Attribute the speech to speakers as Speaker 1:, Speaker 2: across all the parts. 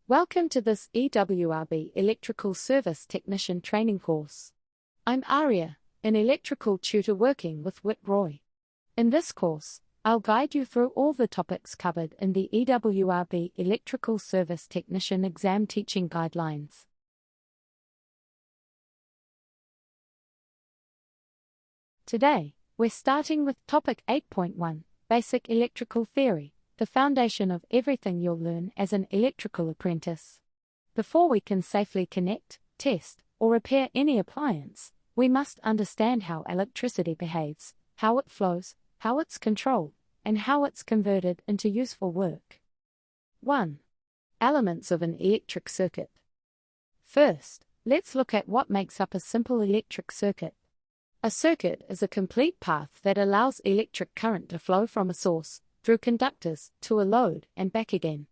Speaker 1: Welcome to this EWRB Electrical Service Technician Training course. I'm Aria, an electrical tutor working with Roy. In this course, I'll guide you through all the topics covered in the EWRB Electrical Service Technician Exam Teaching Guidelines. Today, we're starting with Topic 8.1, Basic Electrical Theory, the foundation of everything you'll learn as an electrical apprentice. Before we can safely connect, test, or repair any appliance, we must understand how electricity behaves, how it flows, how it's controlled, and how it's converted into useful work. 1. Elements of an electric circuit. First, let's look at what makes up a simple electric circuit. A circuit is a complete path that allows electric current to flow from a source, through conductors, to a load, and back again.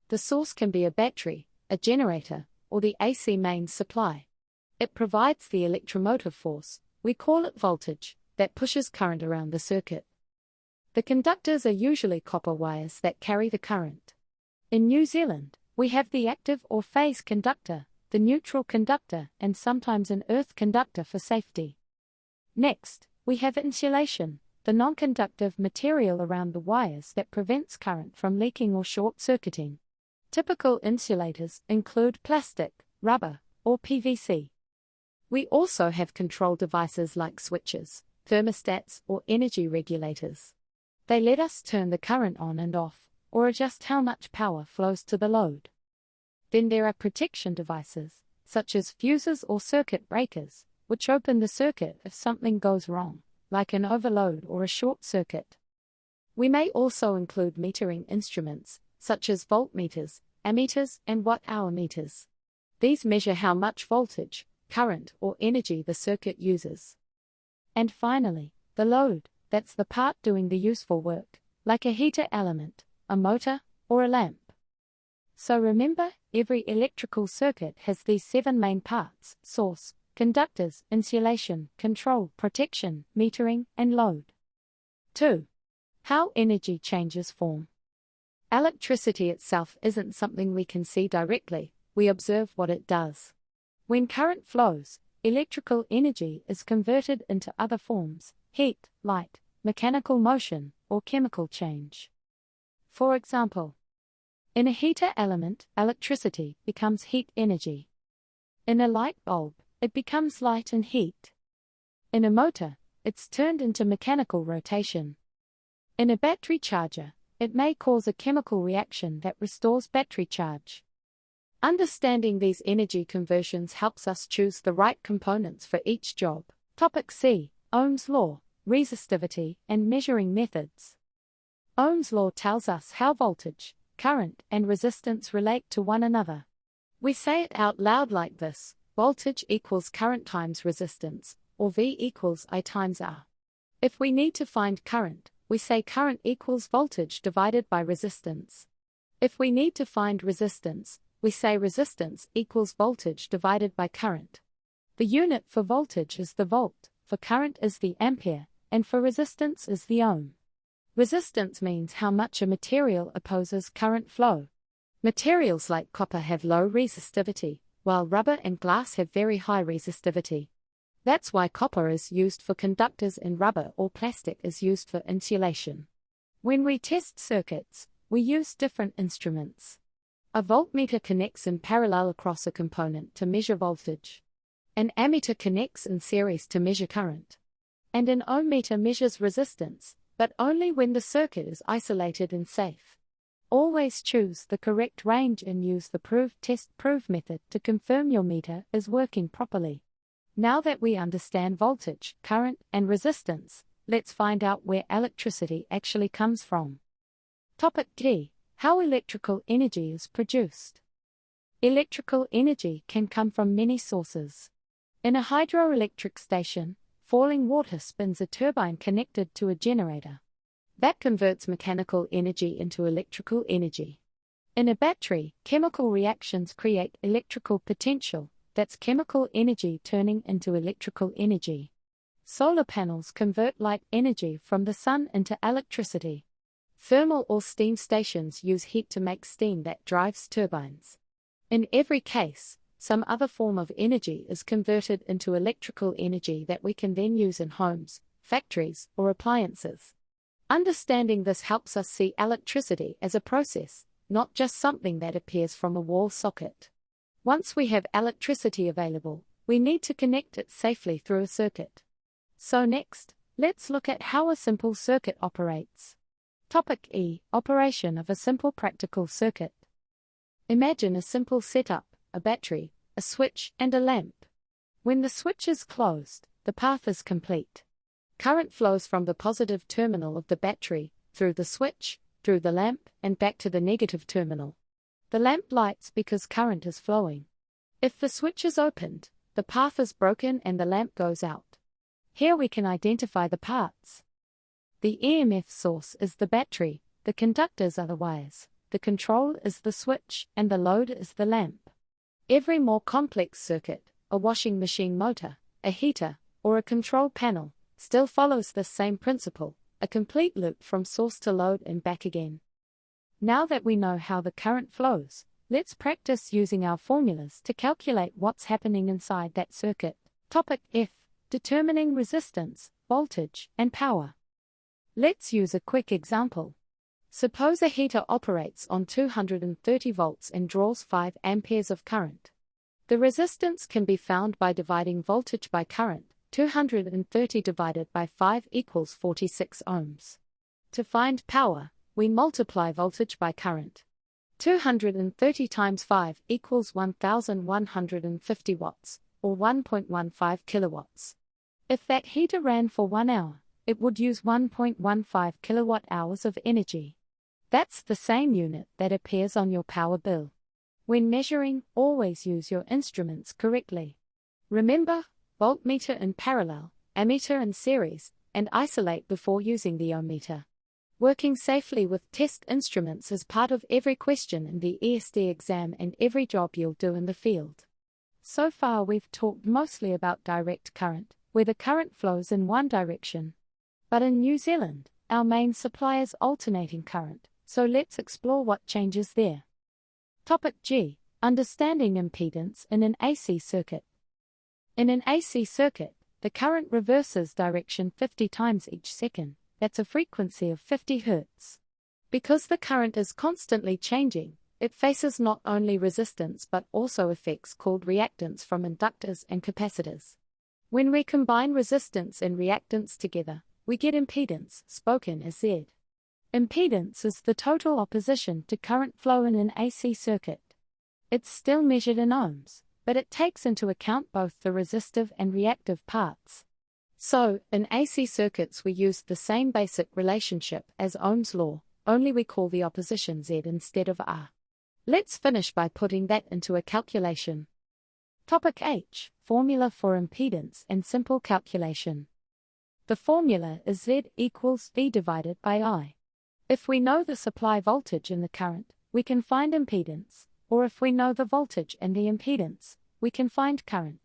Speaker 1: The source can be a battery, a generator, or the AC mains supply. It provides the electromotive force, we call it voltage, that pushes current around the circuit. The conductors are usually copper wires that carry the current. In New Zealand, we have the active or phase conductor, the neutral conductor, and sometimes an earth conductor for safety. Next, we have insulation, the non-conductive material around the wires that prevents current from leaking or short-circuiting. Typical insulators include plastic, rubber, or PVC. We also have control devices like switches, thermostats, or energy regulators. They let us turn the current on and off, or adjust how much power flows to the load. Then there are protection devices, such as fuses or circuit breakers, which open the circuit if something goes wrong, like an overload or a short circuit. We may also include metering instruments, such as voltmeters, ammeters, and watt-hour meters. These measure how much voltage, current, or energy the circuit uses. And finally, the load, that's the part doing the useful work, like a heater element, a motor, or a lamp. So remember, every electrical circuit has these 7 main parts: source, conductors, insulation, control, protection, metering, and load. 2. How energy changes form. Electricity itself isn't something we can see directly, we observe what it does. When current flows, electrical energy is converted into other forms: heat, light, mechanical motion, or chemical change. For example, in a heater element, electricity becomes heat energy. In a light bulb, it becomes light and heat. In a motor, it's turned into mechanical rotation. In a battery charger, it may cause a chemical reaction that restores battery charge. Understanding these energy conversions helps us choose the right components for each job. Topic C. Ohm's law, resistivity, and measuring methods. Ohm's law tells us how voltage, current, and resistance relate to one another. We say it out loud like this: voltage equals current times resistance, or V equals I times R. If we need to find current, we say current equals voltage divided by resistance. If we need to find resistance, we say resistance equals voltage divided by current. The unit for voltage is the volt, for current is the ampere, and for resistance is the ohm. Resistance means how much a material opposes current flow. Materials like copper have low resistivity, while rubber and glass have very high resistivity. That's why copper is used for conductors and rubber or plastic is used for insulation. When we test circuits, we use different instruments. A voltmeter connects in parallel across a component to measure voltage. An ammeter connects in series to measure current. And an ohm meter measures resistance, but only when the circuit is isolated and safe. Always choose the correct range and use the prove, test, prove method to confirm your meter is working properly. Now that we understand voltage, current, and resistance, let's find out where electricity actually comes from. Topic D. How electrical energy is produced. Electrical energy can come from many sources. In a hydroelectric station, falling water spins a turbine connected to a generator. That converts mechanical energy into electrical energy. In a battery, chemical reactions create electrical potential, that's chemical energy turning into electrical energy. Solar panels convert light energy from the sun into electricity. Thermal or steam stations use heat to make steam that drives turbines. In every case, some other form of energy is converted into electrical energy that we can then use in homes, factories, or appliances. Understanding this helps us see electricity as a process, not just something that appears from a wall socket. Once we have electricity available, we need to connect it safely through a circuit. So next, let's look at how a simple circuit operates. Topic E. Operation of a simple practical circuit. Imagine a simple setup, a battery, a switch, and a lamp. When the switch is closed, the path is complete. Current flows from the positive terminal of the battery, through the switch, through the lamp, and back to the negative terminal. The lamp lights because current is flowing. If the switch is opened, the path is broken and the lamp goes out. Here we can identify the parts. The EMF source is the battery, the conductors are the wires, the control is the switch, and the load is the lamp. Every more complex circuit, a washing machine motor, a heater, or a control panel, still follows this same principle, a complete loop from source to load and back again. Now that we know how the current flows, let's practice using our formulas to calculate what's happening inside that circuit. Topic F. Determining resistance, voltage, and power. Let's use a quick example. Suppose a heater operates on 230 volts and draws 5 amperes of current. The resistance can be found by dividing voltage by current. 230 divided by 5 equals 46 ohms. To find power, we multiply voltage by current. 230 times 5 equals 1150 watts, or 1.15 kilowatts. If that heater ran for 1 hour, it would use 1.15 kilowatt hours of energy. That's the same unit that appears on your power bill. When measuring, always use your instruments correctly. Remember, voltmeter in parallel, ammeter in series, and isolate before using the ohmmeter. Working safely with test instruments is part of every question in the EST exam and every job you'll do in the field. So far we've talked mostly about direct current, where the current flows in one direction. But in New Zealand, our main supply is alternating current, so let's explore what changes there. Topic G. Understanding impedance in an AC circuit. In an AC circuit, the current reverses direction 50 times each second. That's a frequency of 50 Hz. Because the current is constantly changing, it faces not only resistance but also effects called reactance from inductors and capacitors. When we combine resistance and reactance together, we get impedance, spoken as Z. Impedance is the total opposition to current flow in an AC circuit. It's still measured in ohms, but it takes into account both the resistive and reactive parts. So, in AC circuits we use the same basic relationship as Ohm's law, only we call the opposition Z instead of R. Let's finish by putting that into a calculation. Topic H. Formula for impedance and simple calculation. The formula is Z equals V divided by I. If we know the supply voltage and the current, we can find impedance, or if we know the voltage and the impedance, we can find current.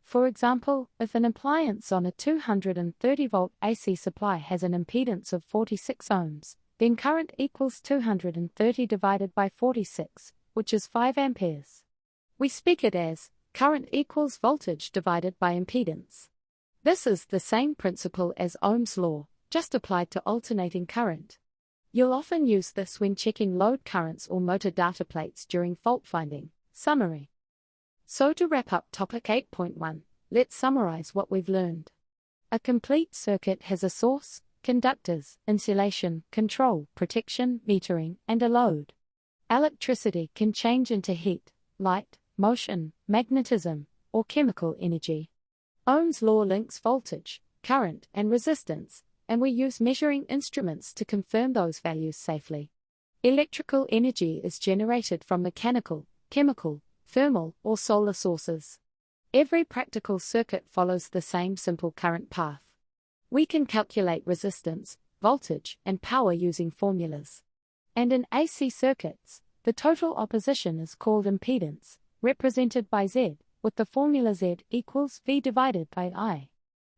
Speaker 1: For example, if an appliance on a 230-volt AC supply has an impedance of 46 ohms, then current equals 230 divided by 46, which is 5 amperes. We speak it as current equals voltage divided by impedance. This is the same principle as Ohm's law, just applied to alternating current. You'll often use this when checking load currents or motor data plates during fault finding. Summary. So to wrap up topic 8.1, let's summarize what we've learned. A complete circuit has a source, conductors, insulation, control, protection, metering, and a load. Electricity can change into heat, light, motion, magnetism, or chemical energy. Ohm's law links voltage, current, and resistance, and we use measuring instruments to confirm those values safely. Electrical energy is generated from mechanical, chemical, thermal, or solar sources. Every practical circuit follows the same simple current path. We can calculate resistance, voltage, and power using formulas. And in AC circuits, the total opposition is called impedance, represented by Z, with the formula Z equals V divided by I.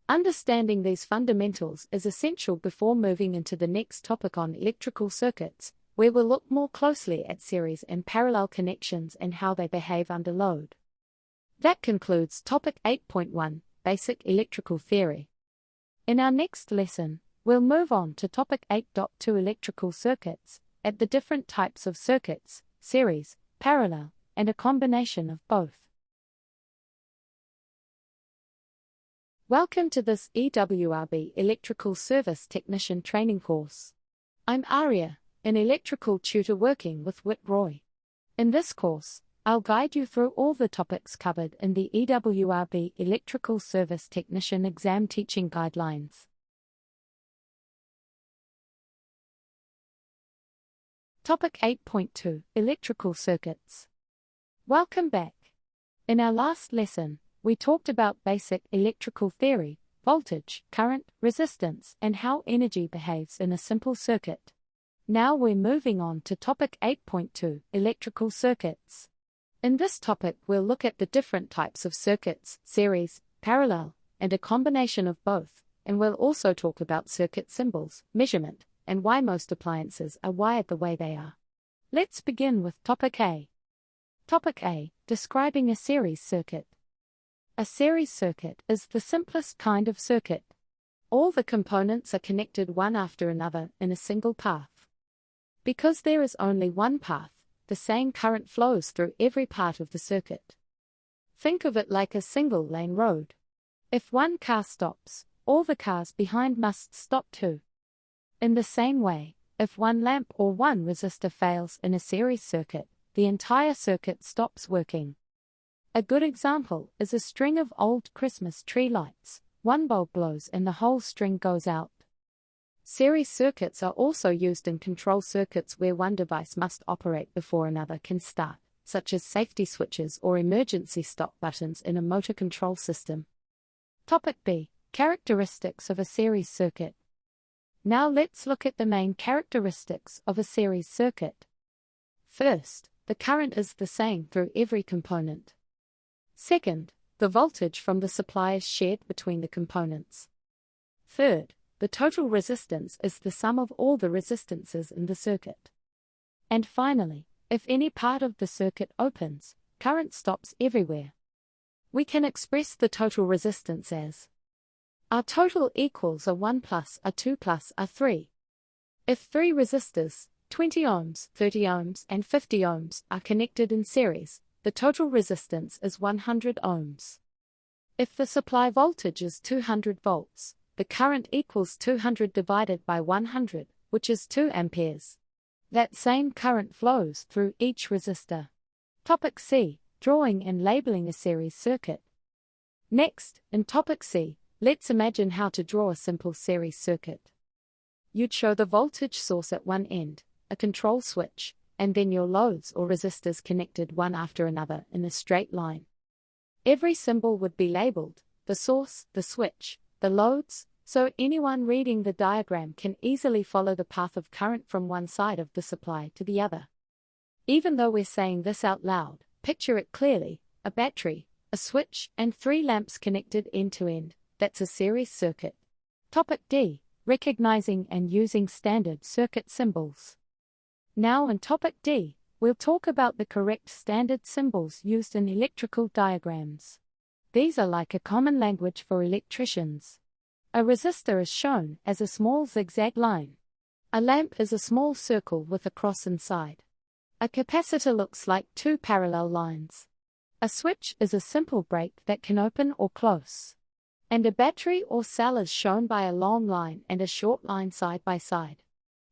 Speaker 1: Understanding these fundamentals is essential before moving into the next topic on electrical circuits, where we'll look more closely at series and parallel connections and how they behave under load. That concludes topic 8.1, Basic Electrical Theory. In our next lesson, we'll move on to topic 8.2, Electrical Circuits, at the different types of circuits, series, parallel, and a combination of both. Welcome to this EWRB Electrical Service Technician Training course. I'm Aria, an electrical tutor working with Whit Roy. In this course, I'll guide you through all the topics covered in the EWRB Electrical Service Technician Exam Teaching Guidelines. Topic 8.2, Electrical Circuits. Welcome back. In our last lesson, we talked about basic electrical theory, voltage, current, resistance, and how energy behaves in a simple circuit. Now we're moving on to topic 8.2, Electrical Circuits. In this topic we'll look at the different types of circuits, series, parallel, and a combination of both, and we'll also talk about circuit symbols, measurement, and why most appliances are wired the way they are. Let's begin with topic A. Topic A, describing a series circuit. A series circuit is the simplest kind of circuit. All the components are connected one after another in a single path. Because there is only one path, the same current flows through every part of the circuit. Think of it like a single-lane road. If one car stops, all the cars behind must stop too. In the same way, if one lamp or one resistor fails in a series circuit, the entire circuit stops working. A good example is a string of old Christmas tree lights. One bulb blows and the whole string goes out. Series circuits are also used in control circuits where one device must operate before another can start, such as safety switches or emergency stop buttons in a motor control system. Topic B, characteristics of a series circuit. Now let's look at the main characteristics of a series circuit. First, the current is the same through every component. Second, the voltage from the supply is shared between the components. Third, the total resistance is the sum of all the resistances in the circuit. And finally, if any part of the circuit opens, current stops everywhere. We can express the total resistance as R total equals A1 plus A2 plus A3. If three resistors, 20 ohms, 30 ohms, and 50 ohms, are connected in series, the total resistance is 100 ohms. If the supply voltage is 200 volts, the current equals 200 divided by 100, which is 2 amperes. That same current flows through each resistor. Topic C, drawing and labeling a series circuit. Next, in topic C, let's imagine how to draw a simple series circuit. You'd show the voltage source at one end, a control switch, and then your loads or resistors connected one after another in a straight line. Every symbol would be labeled, the source, the switch, the loads, so anyone reading the diagram can easily follow the path of current from one side of the supply to the other. Even though we're saying this out loud, picture it clearly, a battery, a switch, and 3 lamps connected end to end. That's a series circuit. Topic D, recognizing and using standard circuit symbols. Now in topic D, we'll talk about the correct standard symbols used in electrical diagrams. These are like a common language for electricians. A resistor is shown as a small zigzag line. A lamp is a small circle with a cross inside. A capacitor looks like 2 parallel lines. A switch is a simple break that can open or close. And a battery or cell is shown by a long line and a short line side by side.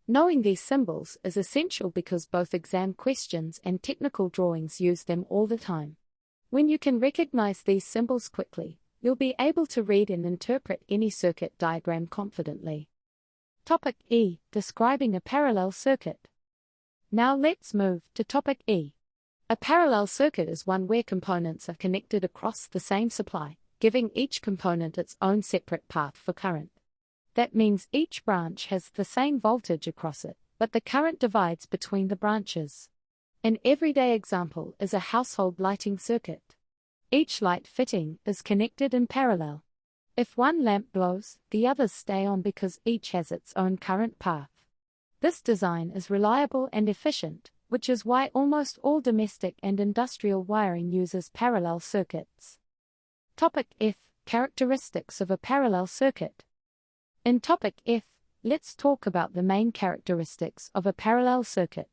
Speaker 1: Knowing these symbols is essential because both exam questions and technical drawings use them all the time. When you can recognize these symbols quickly, you'll be able to read and interpret any circuit diagram confidently. Topic E, describing a parallel circuit. Now let's move to topic E. A parallel circuit is one where components are connected across the same supply, giving each component its own separate path for current. That means each branch has the same voltage across it, but the current divides between the branches. An everyday example is a household lighting circuit. Each light fitting is connected in parallel. If one lamp blows, the others stay on because each has its own current path. This design is reliable and efficient, which is why almost all domestic and industrial wiring uses parallel circuits. Topic F. Characteristics of a parallel circuit. In Topic F, let's talk about the main characteristics of a parallel circuit.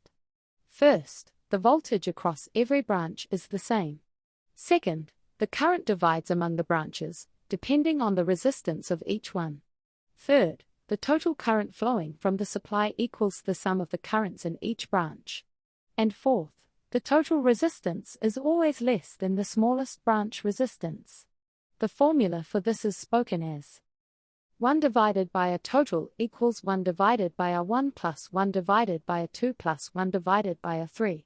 Speaker 1: First, the voltage across every branch is the same. Second, the current divides among the branches, depending on the resistance of each one. Third, the total current flowing from the supply equals the sum of the currents in each branch. And fourth, the total resistance is always less than the smallest branch resistance. The formula for this is spoken as 1 divided by a total equals 1 divided by a 1 plus 1 divided by a 2 plus 1 divided by a 3.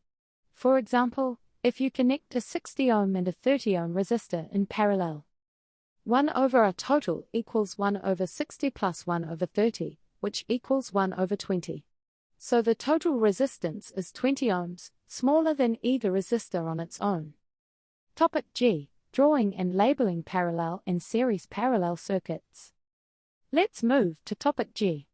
Speaker 1: For example, if you connect a 60 ohm and a 30 ohm resistor in parallel, 1 over a total equals 1 over 60 plus 1 over 30, which equals 1 over 20. So the total resistance is 20 ohms, smaller than either resistor on its own. Topic G. Drawing and labeling parallel and series parallel circuits. Let's move to Topic G.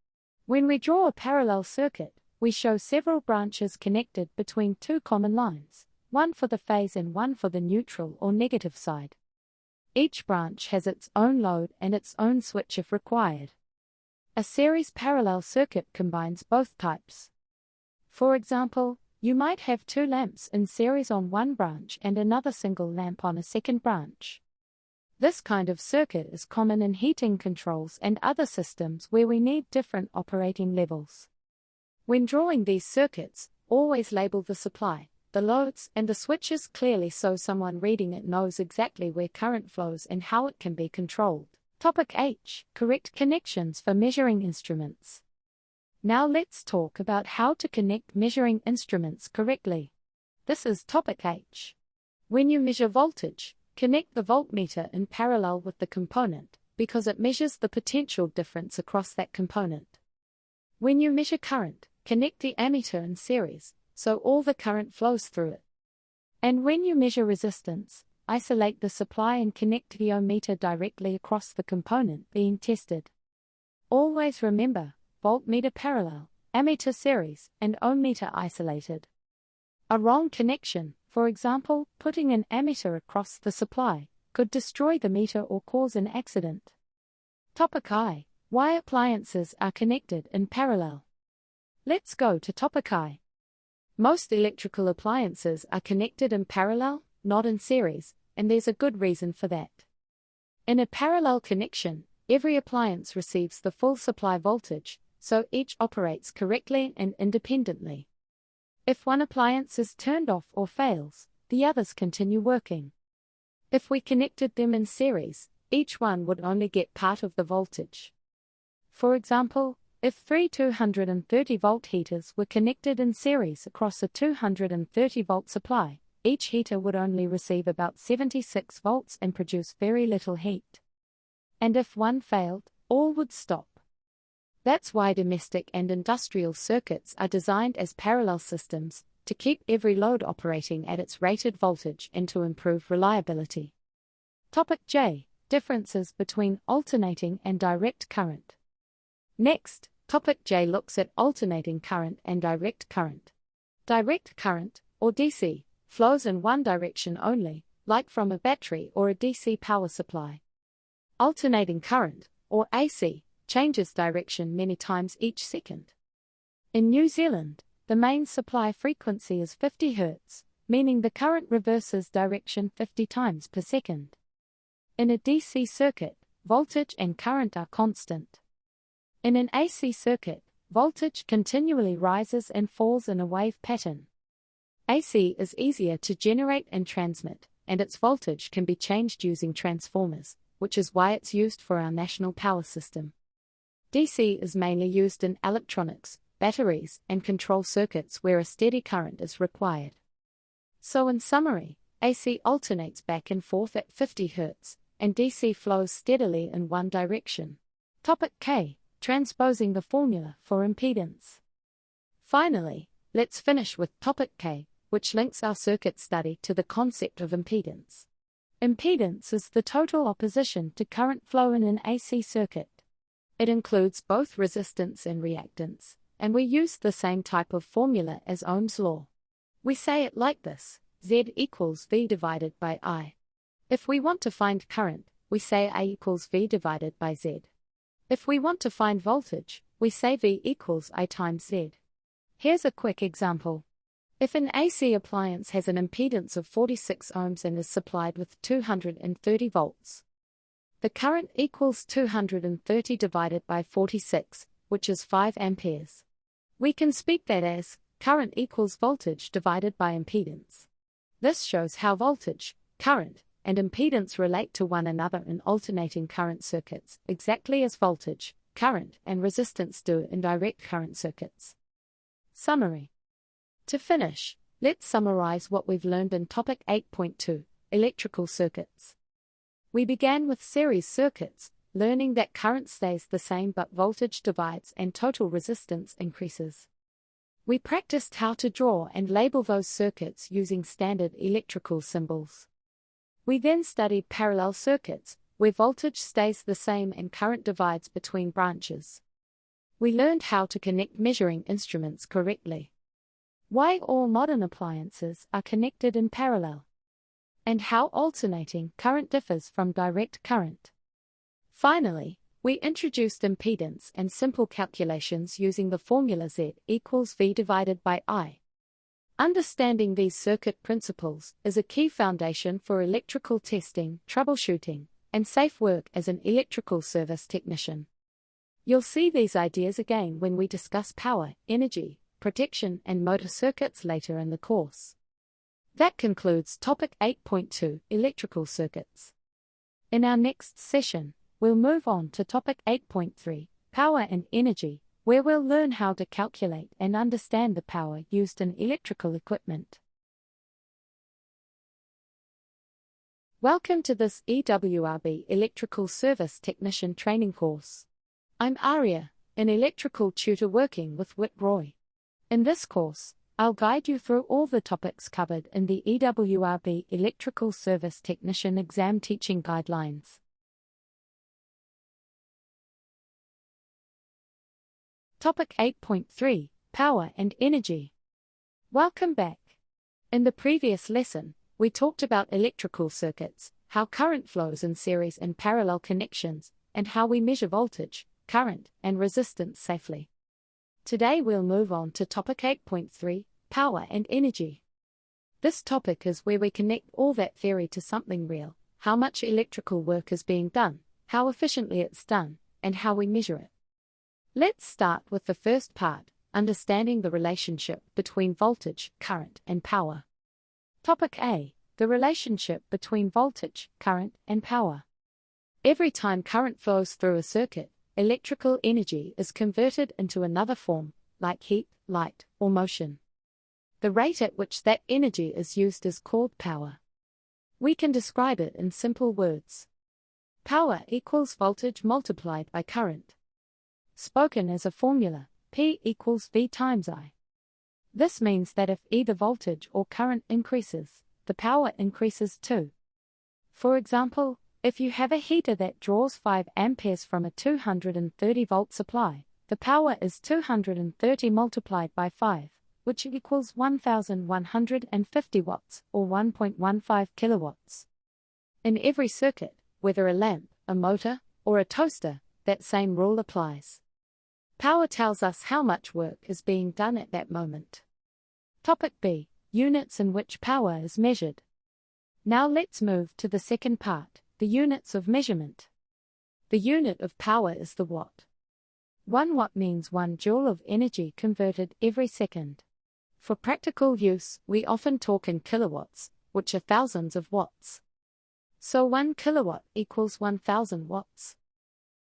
Speaker 1: When we draw a parallel circuit, we show several branches connected between two common lines, one for the phase and one for the neutral or negative side. Each branch has its own load and its own switch if required. A series parallel circuit combines both types. For example, you might have two lamps in series on one branch and another single lamp on a second branch. This kind of circuit is common in heating controls and other systems where we need different operating levels. When drawing these circuits, always label the supply, the loads, and the switches clearly so someone reading it knows exactly where current flows and how it can be controlled. Topic H. Correct connections for measuring instruments. Now let's talk about how to connect measuring instruments correctly. This is Topic H. When you measure voltage, connect the voltmeter in parallel with the component, because it measures the potential difference across that component. When you measure current, connect the ammeter in series, so all the current flows through it. And when you measure resistance, isolate the supply and connect the ohmmeter directly across the component being tested. Always remember, voltmeter parallel, ammeter series, and ohmmeter isolated. A wrong connection, for example, putting an ammeter across the supply, could destroy the meter or cause an accident. Topic I. Why appliances are connected in parallel. Let's go to Topic I. Most electrical appliances are connected in parallel, not in series, and there's a good reason for that. In a parallel connection, every appliance receives the full supply voltage, so each operates correctly and independently. If one appliance is turned off or fails, the others continue working. If we connected them in series, each one would only get part of the voltage. For example, if three 230-volt heaters were connected in series across a 230-volt supply, each heater would only receive about 76 volts and produce very little heat. And if one failed, all would stop. That's why domestic and industrial circuits are designed as parallel systems, to keep every load operating at its rated voltage and to improve reliability. Topic J. Differences between alternating and direct current. Next, Topic J looks at alternating current and direct current. Direct current, or DC, flows in one direction only, like from a battery or a DC power supply. Alternating current, or AC, changes direction many times each second. In New Zealand, the main supply frequency is 50 Hz, meaning the current reverses direction 50 times per second. In a DC circuit, voltage and current are constant. In an AC circuit, voltage continually rises and falls in a wave pattern. AC is easier to generate and transmit, and its voltage can be changed using transformers, which is why it's used for our national power system. DC is mainly used in electronics, batteries, and control circuits where a steady current is required. So in summary, AC alternates back and forth at 50 Hz, and DC flows steadily in one direction. Topic K. Transposing the formula for impedance. Finally, let's finish with Topic K, which links our circuit study to the concept of impedance. Impedance is the total opposition to current flow in an AC circuit. It includes both resistance and reactance, and we use the same type of formula as Ohm's law. We say it like this: Z equals V divided by I. If we want to find current, we say I equals V divided by Z. If we want to find voltage, we say V equals I times Z. Here's a quick example. If an AC appliance has an impedance of 46 ohms and is supplied with 230 volts, the current equals 230 divided by 46, which is 5 amperes. We can speak that as current equals voltage divided by impedance. This shows how voltage, current, and impedance relate to one another in alternating current circuits, exactly as voltage, current, and resistance do in direct current circuits. Summary. To finish, let's summarize what we've learned in Topic 8.2, Electrical Circuits. We began with series circuits, learning that current stays the same but voltage divides and total resistance increases. We practiced how to draw and label those circuits using standard electrical symbols. We then studied parallel circuits, where voltage stays the same and current divides between branches. We learned how to connect measuring instruments correctly, why all modern appliances are connected in parallel, and how alternating current differs from direct current. Finally, we introduced impedance and simple calculations using the formula Z equals V divided by I. Understanding these circuit principles is a key foundation for electrical testing, troubleshooting, and safe work as an electrical service technician. You'll see these ideas again when we discuss power, energy, protection, and motor circuits later in the course. That concludes Topic 8.2, Electrical Circuits. In our next session, we'll move on to Topic 8.3, Power and Energy, where we'll learn how to calculate and understand the power used in electrical equipment. Welcome to this EWRB Electrical Service Technician Training course. I'm Aria, an electrical tutor working with Whit Roy. In this course, I'll guide you through all the topics covered in the EWRB Electrical Service Technician Exam Teaching Guidelines. Topic 8.3, Power and Energy. Welcome back. In the previous lesson, we talked about electrical circuits, how current flows in series and parallel connections, and how we measure voltage, current, and resistance safely. Today we'll move on to Topic 8.3, Power and Energy. This topic is where we connect all that theory to something real, how much electrical work is being done, how efficiently it's done, and how we measure it. Let's start with the first part, understanding the relationship between voltage, current, and power. Topic A, the relationship between voltage, current, and power. Every time current flows through a circuit, electrical energy is converted into another form, like heat, light, or motion. The rate at which that energy is used is called power. We can describe it in simple words. Power equals voltage multiplied by current. Spoken as a formula, P equals V times I. This means that if either voltage or current increases, the power increases too. For example, if you have a heater that draws 5 amperes from a 230 volt supply, the power is 230 multiplied by 5, which equals 1150 watts, or 1.15 kilowatts. In every circuit, whether a lamp, a motor, or a toaster, that same rule applies. Power tells us how much work is being done at that moment. Topic B, units in which power is measured. Now let's move to the second part, the units of measurement. The unit of power is the watt. 1 watt means 1 joule of energy converted every second. For practical use, we often talk in kilowatts, which are thousands of watts. So 1 kilowatt equals 1000 watts.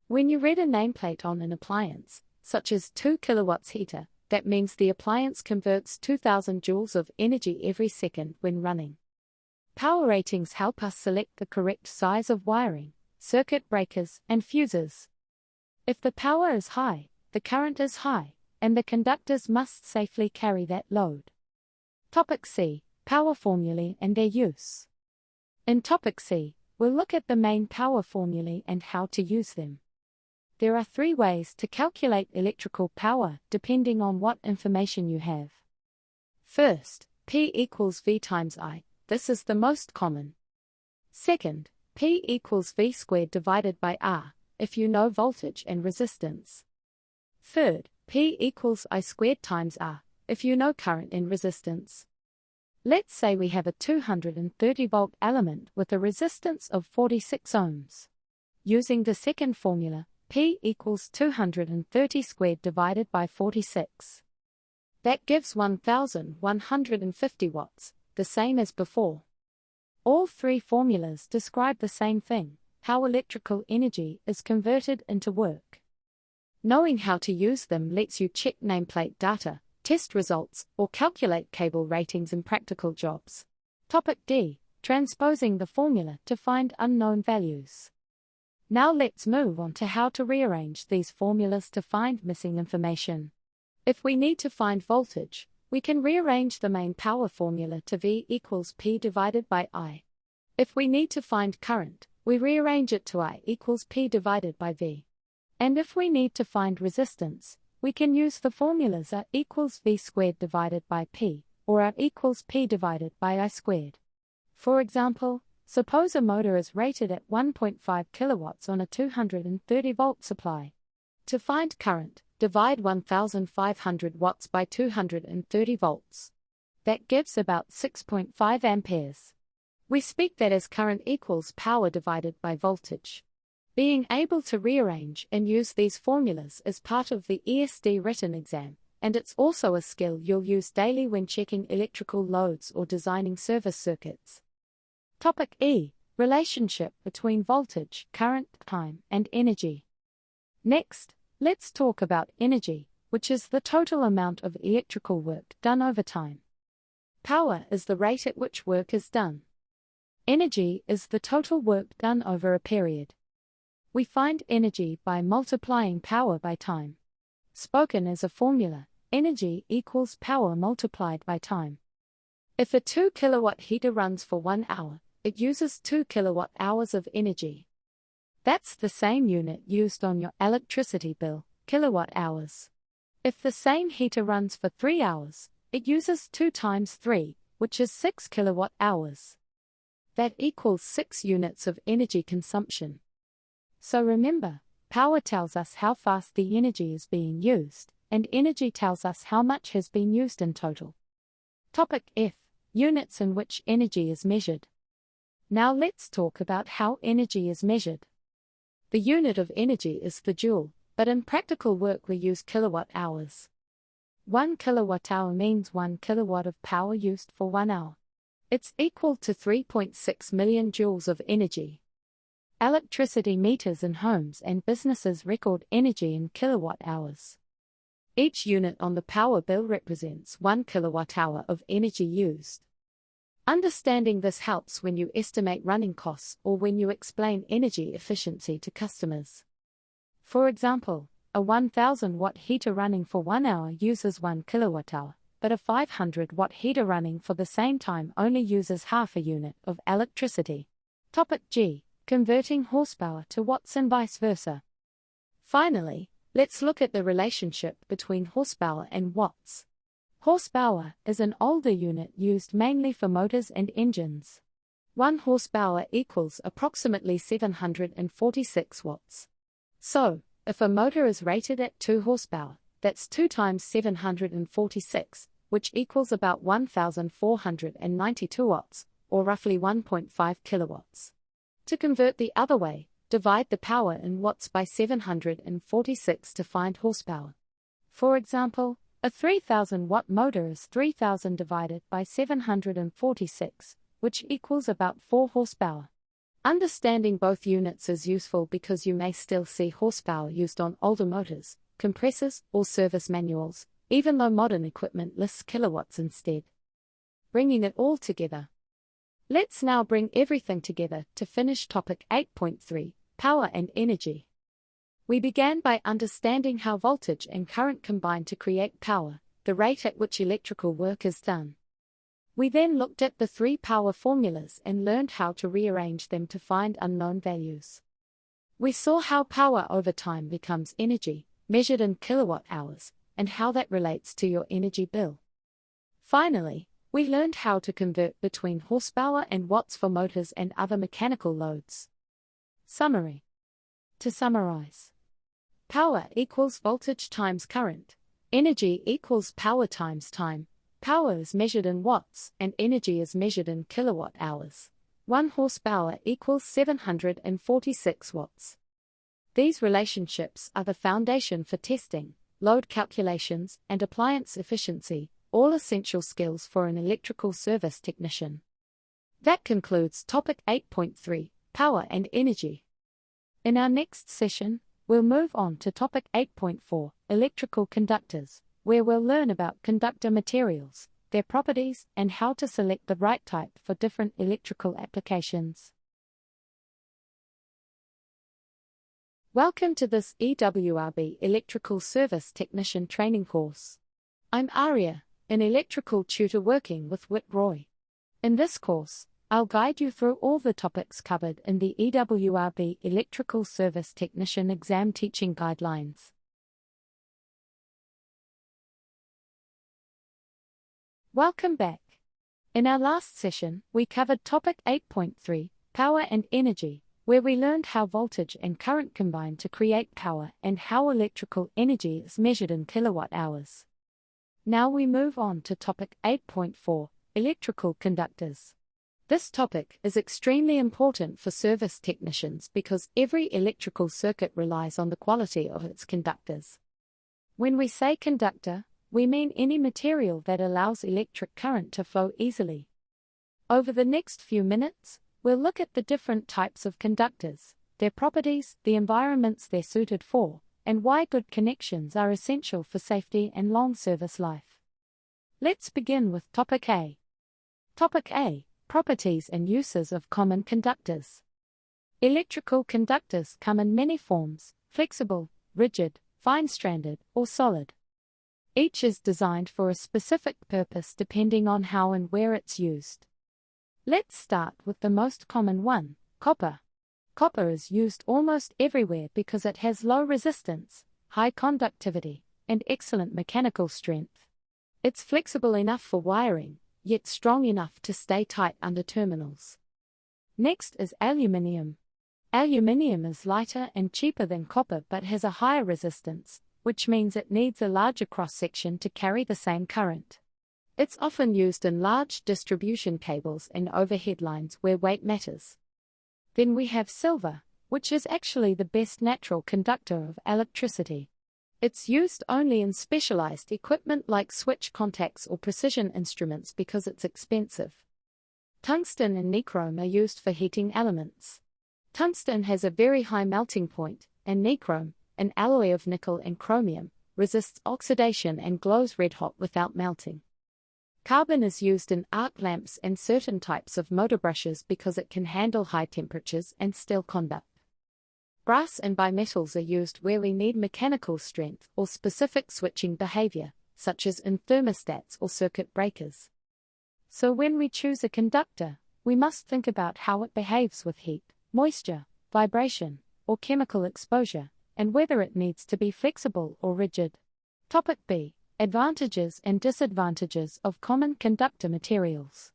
Speaker 1: When you read a nameplate on an appliance, such as 2 kilowatts heater, that means the appliance converts 2000 joules of energy every second when running. Power ratings help us select the correct size of wiring, circuit breakers, and fuses. If the power is high, the current is high, and the conductors must safely carry that load. Topic C, power formulae and their use. In Topic C, we'll look at the main power formulae and how to use them. There are 3 ways to calculate electrical power depending on what information you have. First, P equals V times I. This is the most common. Second, P equals V squared divided by R, if you know voltage and resistance. Third, P equals I squared times R, if you know current and resistance. Let's say we have a 230-volt element with a resistance of 46 ohms. Using the second formula, P equals 230 squared divided by 46. That gives 1150 watts, the same as before. All 3 formulas describe the same thing, how electrical energy is converted into work. Knowing how to use them lets you check nameplate data, test results, or calculate cable ratings in practical jobs. Topic D. Transposing the formula to find unknown values. Now let's move on to how to rearrange these formulas to find missing information. If we need to find voltage, we can rearrange the main power formula to V equals P divided by I. If we need to find current, we rearrange it to I equals P divided by V. And if we need to find resistance, we can use the formulas R equals V squared divided by P, or R equals P divided by I squared. For example, suppose a motor is rated at 1.5 kilowatts on a 230-volt supply. To find current, divide 1500 watts by 230 volts. That gives about 6.5 amperes. We speak that as current equals power divided by voltage. Being able to rearrange and use these formulas is part of the EST written exam, and it's also a skill you'll use daily when checking electrical loads or designing service circuits. Topic E. Relationship between voltage, current, time, and energy. Next, let's talk about energy, which is the total amount of electrical work done over time. Power is the rate at which work is done. Energy is the total work done over a period. We find energy by multiplying power by time. Spoken as a formula, energy equals power multiplied by time. If a 2 kilowatt heater runs for 1 hour, it uses 2 kilowatt hours of energy. That's the same unit used on your electricity bill, kilowatt hours. If the same heater runs for 3 hours, it uses 2 times 3, which is 6 kilowatt hours. That equals 6 units of energy consumption. So remember, power tells us how fast the energy is being used, and energy tells us how much has been used in total. Topic F. Units in which energy is measured. Now let's talk about how energy is measured. The unit of energy is the joule, but in practical work we use kilowatt hours. 1 kilowatt hour means 1 kilowatt of power used for 1 hour. It's equal to 3.6 million joules of energy. Electricity meters in homes and businesses record energy in kilowatt hours. Each unit on the power bill represents 1 kilowatt hour of energy used. Understanding this helps when you estimate running costs or when you explain energy efficiency to customers. For example, a 1000-watt heater running for 1 hour uses 1 kilowatt hour, but a 500-watt heater running for the same time only uses half a unit of electricity. Topic G. Converting horsepower to watts and vice versa. Finally, let's look at the relationship between horsepower and watts. Horsepower is an older unit used mainly for motors and engines. 1 horsepower equals approximately 746 watts. So, if a motor is rated at 2 horsepower, that's 2 times 746, which equals about 1492 watts, or roughly 1.5 kilowatts. To convert the other way, divide the power in watts by 746 to find horsepower. For example, a 3000-watt motor is 3000 divided by 746, which equals about 4 horsepower. Understanding both units is useful because you may still see horsepower used on older motors, compressors, or service manuals, even though modern equipment lists kilowatts instead. Bringing it all together. Let's now bring everything together to finish topic 8.3, Power and Energy. We began by understanding how voltage and current combine to create power, the rate at which electrical work is done. We then looked at the three power formulas and learned how to rearrange them to find unknown values. We saw how power over time becomes energy, measured in kilowatt hours, and how that relates to your energy bill. Finally, we learned how to convert between horsepower and watts for motors and other mechanical loads. Summary. To summarize, power equals voltage times current, energy equals power times time. Power is measured in watts, and energy is measured in kilowatt hours. 1 horsepower equals 746 watts. These relationships are the foundation for testing, load calculations, and appliance efficiency, all essential skills for an electrical service technician. That concludes Topic 8.3, Power and Energy. In our next session, we'll move on to Topic 8.4, Electrical Conductors, where we'll learn about conductor materials, their properties, and how to select the right type for different electrical applications. Welcome to this EWRB Electrical Service Technician Training course. I'm Aria, an electrical tutor working with Whit Roy. In this course, I'll guide you through all the topics covered in the EWRB Electrical Service Technician Exam Teaching Guidelines. Welcome back. In our last session, we covered Topic 8.3, Power and Energy, where we learned how voltage and current combine to create power and how electrical energy is measured in kilowatt hours. Now we move on to Topic 8.4, Electrical Conductors. This topic is extremely important for service technicians because every electrical circuit relies on the quality of its conductors. When we say conductor, we mean any material that allows electric current to flow easily. Over the next few minutes, we'll look at the different types of conductors, their properties, the environments they're suited for, and why good connections are essential for safety and long service life. Let's begin with Topic A. Topic A, Properties and Uses of Common Conductors. Electrical conductors come in many forms: flexible, rigid, fine-stranded, or solid. Each is designed for a specific purpose depending on how and where it's used. Let's start with the most common one, copper. Copper is used almost everywhere because it has low resistance, high conductivity, and excellent mechanical strength. It's flexible enough for wiring, yet strong enough to stay tight under terminals. Next is aluminium. Aluminium is lighter and cheaper than copper but has a higher resistance, which means it needs a larger cross-section to carry the same current. It's often used in large distribution cables and overhead lines where weight matters. Then we have silver, which is actually the best natural conductor of electricity. It's used only in specialized equipment like switch contacts or precision instruments because it's expensive. Tungsten and nichrome are used for heating elements. Tungsten has a very high melting point, and nichrome, an alloy of nickel and chromium, resists oxidation and glows red-hot without melting. Carbon is used in arc lamps and certain types of motor brushes because it can handle high temperatures and still conduct. Brass and bimetals are used where we need mechanical strength or specific switching behavior, such as in thermostats or circuit breakers. So when we choose a conductor, we must think about how it behaves with heat, moisture, vibration, or chemical exposure, and whether it needs to be flexible or rigid. Topic B. Advantages and disadvantages of common conductor materials.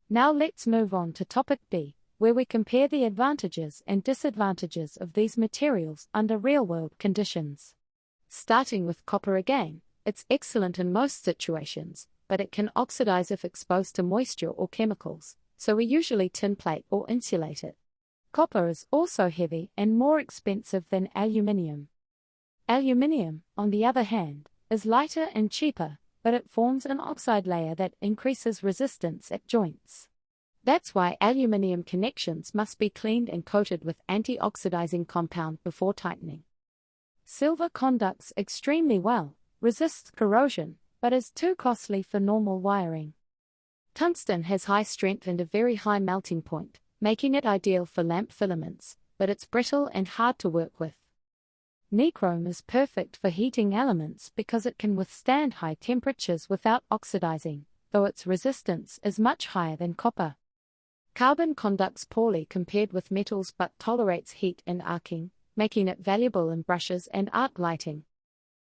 Speaker 1: Now let's move on to Topic B, where we compare the advantages and disadvantages of these materials under real-world conditions. Starting with copper again, it's excellent in most situations, but it can oxidize if exposed to moisture or chemicals, so we usually tin plate or insulate it. Copper is also heavy and more expensive than aluminium. Aluminium, on the other hand, is lighter and cheaper, but it forms an oxide layer that increases resistance at joints. That's why aluminium connections must be cleaned and coated with anti-oxidizing compound before tightening. Silver conducts extremely well, resists corrosion, but is too costly for normal wiring. Tungsten has high strength and a very high melting point, making it ideal for lamp filaments, but it's brittle and hard to work with. Nichrome is perfect for heating elements because it can withstand high temperatures without oxidizing, though its resistance is much higher than copper. Carbon conducts poorly compared with metals but tolerates heat and arcing, making it valuable in brushes and arc lighting.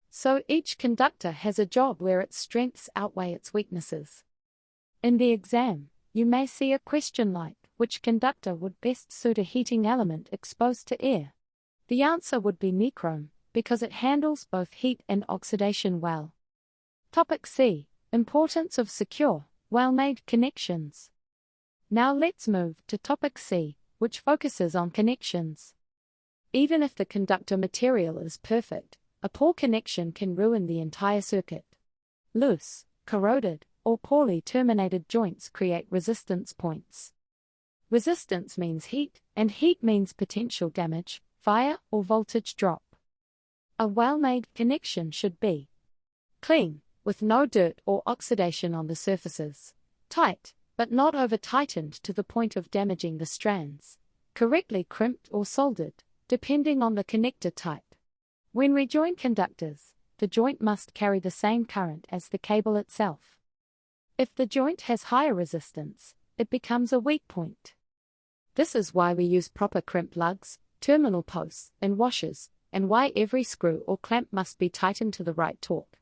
Speaker 1: So each conductor has a job where its strengths outweigh its weaknesses. In the exam, you may see a question like, which conductor would best suit a heating element exposed to air? The answer would be nichrome, because it handles both heat and oxidation well. Topic C. Importance of secure, well-made connections. Now let's move to topic C, which focuses on connections. Even if the conductor material is perfect, a poor connection can ruin the entire circuit. Loose, corroded, or poorly terminated joints create resistance points. Resistance means heat, and heat means potential damage, fire, or voltage drop. A well-made connection should be clean, with no dirt or oxidation on the surfaces, tight, but not over-tightened to the point of damaging the strands, correctly crimped or soldered, depending on the connector type. When we join conductors, the joint must carry the same current as the cable itself. If the joint has higher resistance, it becomes a weak point. This is why we use proper crimp lugs, terminal posts, and washers, and why every screw or clamp must be tightened to the right torque.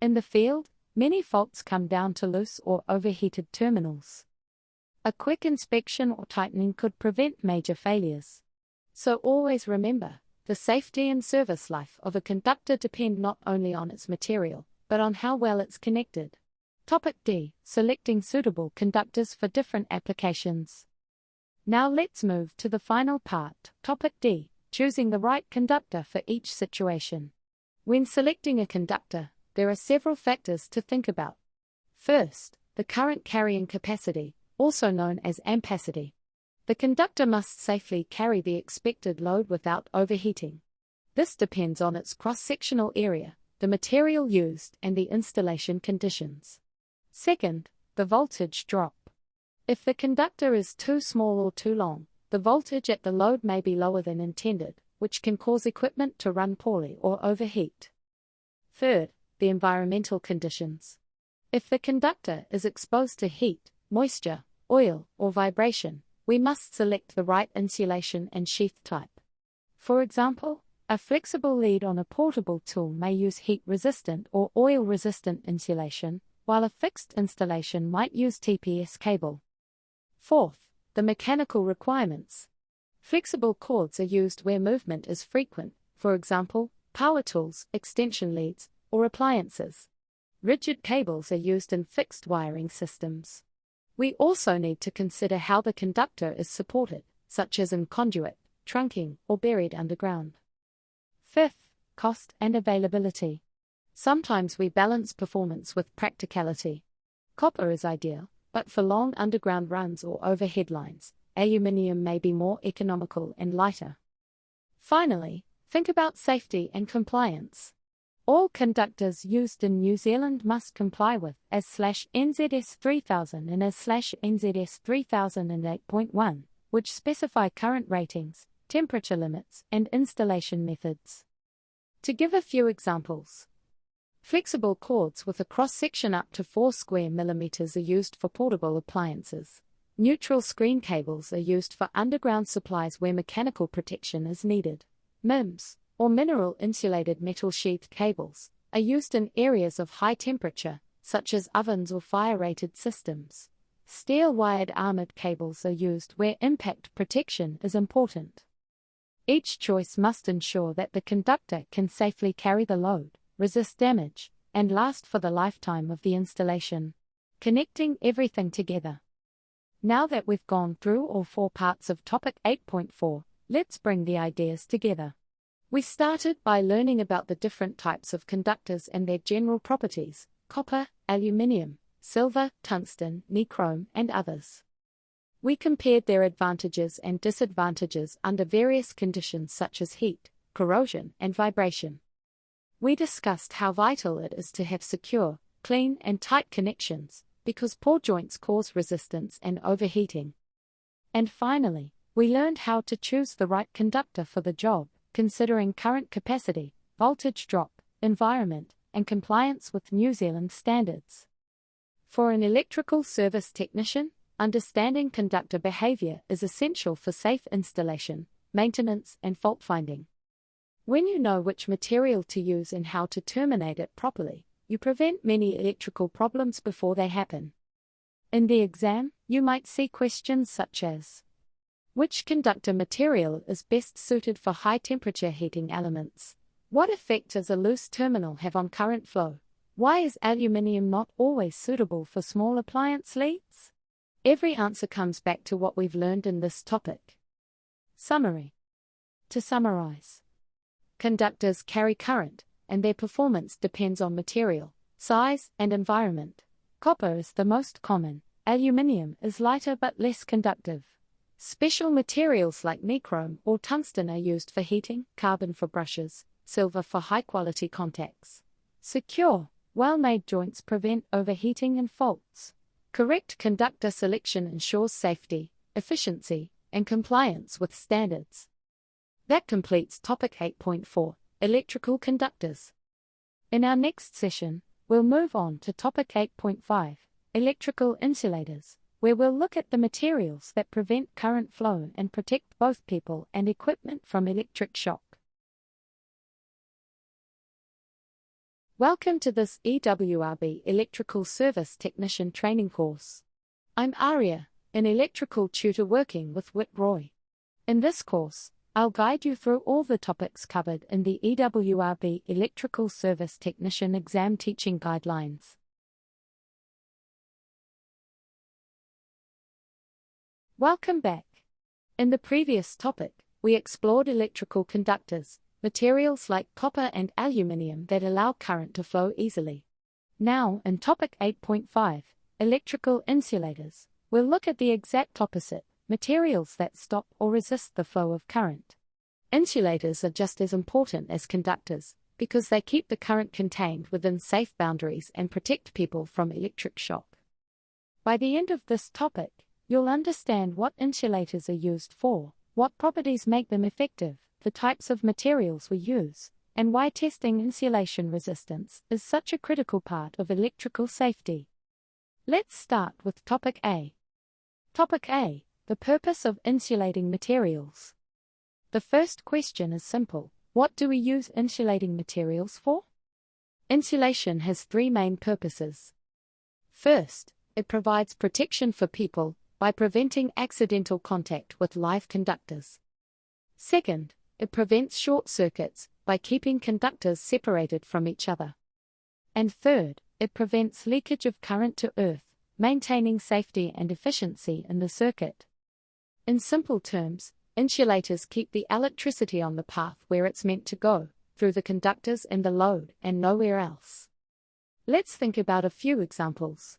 Speaker 1: In the field, many faults come down to loose or overheated terminals. A quick inspection or tightening could prevent major failures. So always remember, the safety and service life of a conductor depend not only on its material, but on how well it's connected. Topic D. Selecting suitable conductors for different applications. Now let's move to the final part, topic D. Choosing the right conductor for each situation. When selecting a conductor, there are several factors to think about. First, the current carrying capacity, also known as ampacity. The conductor must safely carry the expected load without overheating. This depends on its cross-sectional area, the material used, and the installation conditions. Second, the voltage drop. If the conductor is too small or too long, the voltage at the load may be lower than intended, which can cause equipment to run poorly or overheat. Third, the environmental conditions. If the conductor is exposed to heat, moisture, oil, or vibration, we must select the right insulation and sheath type. For example, a flexible lead on a portable tool may use heat-resistant or oil-resistant insulation, while a fixed installation might use TPS cable. Fourth, the mechanical requirements. Flexible cords are used where movement is frequent, for example, power tools, extension leads, or appliances. Rigid cables are used in fixed wiring systems. We also need to consider how the conductor is supported, such as in conduit, trunking, or buried underground. Fifth, cost and availability. Sometimes we balance performance with practicality. Copper is ideal, but for long underground runs or overhead lines, aluminium may be more economical and lighter. Finally, think about safety and compliance. All conductors used in New Zealand must comply with AS/NZS 3000 and AS/NZS 3008.1, which specify current ratings, temperature limits, and installation methods. To give a few examples, flexible cords with a cross-section up to 4 square millimeters are used for portable appliances. Neutral screen cables are used for underground supplies where mechanical protection is needed. MIMS, or mineral-insulated metal-sheathed cables, are used in areas of high temperature, such as ovens or fire-rated systems. Steel-wired armored cables are used where impact protection is important. Each choice must ensure that the conductor can safely carry the load, resist damage, and last for the lifetime of the installation. Connecting everything together. Now that we've gone through all 4 parts of topic 8.4, let's bring the ideas together. We started by learning about the different types of conductors and their general properties: copper, aluminium, silver, tungsten, nichrome, and others. We compared their advantages and disadvantages under various conditions such as heat, corrosion, and vibration. We discussed how vital it is to have secure, clean, and tight connections, because poor joints cause resistance and overheating. And finally, we learned how to choose the right conductor for the job, considering current capacity, voltage drop, environment, and compliance with New Zealand standards. For an electrical service technician, understanding conductor behavior is essential for safe installation, maintenance, and fault finding. When you know which material to use and how to terminate it properly, you prevent many electrical problems before they happen. In the exam, you might see questions such as: which conductor material is best suited for high-temperature heating elements? What effect does a loose terminal have on current flow? Why is aluminium not always suitable for small appliance leads? Every answer comes back to what we've learned in this topic. Summary. To summarize, conductors carry current, and their performance depends on material, size, and environment. Copper is the most common. Aluminium is lighter but less conductive. Special materials like nichrome or tungsten are used for heating, carbon for brushes, silver for high-quality contacts. Secure, well-made joints prevent overheating and faults. Correct conductor selection ensures safety, efficiency, and compliance with standards. That completes Topic 8.4, Electrical Conductors. In our next session, we'll move on to Topic 8.5, Electrical Insulators, where we'll look at the materials that prevent current flow and protect both people and equipment from electric shock. Welcome to this EWRB Electrical Service Technician Training course. I'm Aria, an electrical tutor working with Whit Roy. In this course, I'll guide you through all the topics covered in the EWRB Electrical Service Technician Exam Teaching Guidelines. Welcome back. In the previous topic, we explored electrical conductors, materials like copper and aluminium that allow current to flow easily. Now, in Topic 8.5, Electrical Insulators, we'll look at the exact opposite, materials that stop or resist the flow of current. Insulators are just as important as conductors, because they keep the current contained within safe boundaries and protect people from electric shock. By the end of this topic, you'll understand what insulators are used for, what properties make them effective, the types of materials we use, and why testing insulation resistance is such a critical part of electrical safety. Let's start with Topic A. Topic A, the purpose of insulating materials. The first question is simple: what do we use insulating materials for? Insulation has three main purposes. First, it provides protection for people by preventing accidental contact with live conductors. Second, it prevents short circuits by keeping conductors separated from each other. And third, it prevents leakage of current to earth, maintaining safety and efficiency in the circuit. In simple terms, insulators keep the electricity on the path where it's meant to go, through the conductors and the load, and nowhere else. Let's think about a few examples.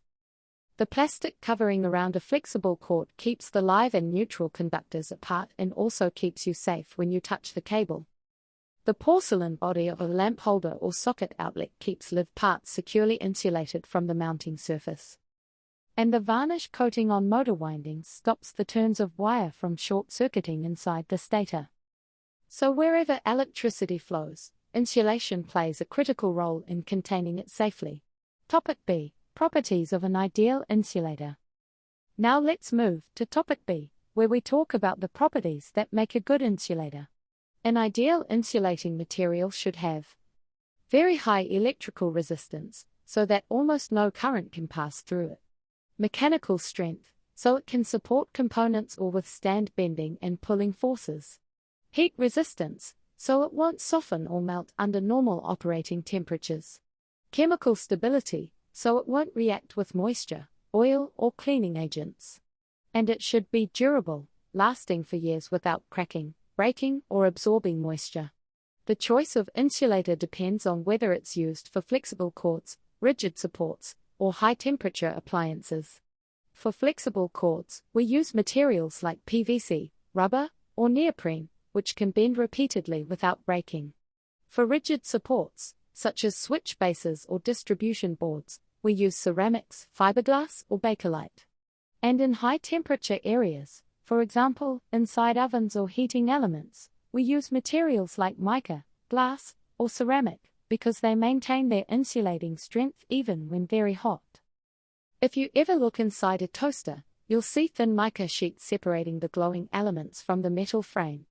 Speaker 1: The plastic covering around a flexible cord keeps the live and neutral conductors apart and also keeps you safe when you touch the cable. The porcelain body of a lamp holder or socket outlet keeps live parts securely insulated from the mounting surface. And the varnish coating on motor windings stops the turns of wire from short-circuiting inside the stator. So wherever electricity flows, insulation plays a critical role in containing it safely. Topic B. Properties of an ideal insulator. Now let's move to Topic B, where we talk about the properties that make a good insulator. An ideal insulating material should have very high electrical resistance, so that almost no current can pass through it. Mechanical strength, so it can support components or withstand bending and pulling forces. Heat resistance, so it won't soften or melt under normal operating temperatures. Chemical stability, so it won't react with moisture, oil, or cleaning agents. And it should be durable, lasting for years without cracking, breaking, or absorbing moisture. The choice of insulator depends on whether it's used for flexible cords, rigid supports, or high-temperature appliances. For flexible cords, we use materials like PVC, rubber, or neoprene, which can bend repeatedly without breaking. For rigid supports, such as switch bases or distribution boards, we use ceramics, fiberglass, or bakelite. And in high-temperature areas, for example, inside ovens or heating elements, we use materials like mica, glass, or ceramic, because they maintain their insulating strength even when very hot. If you ever look inside a toaster, you'll see thin mica sheets separating the glowing elements from the metal frame.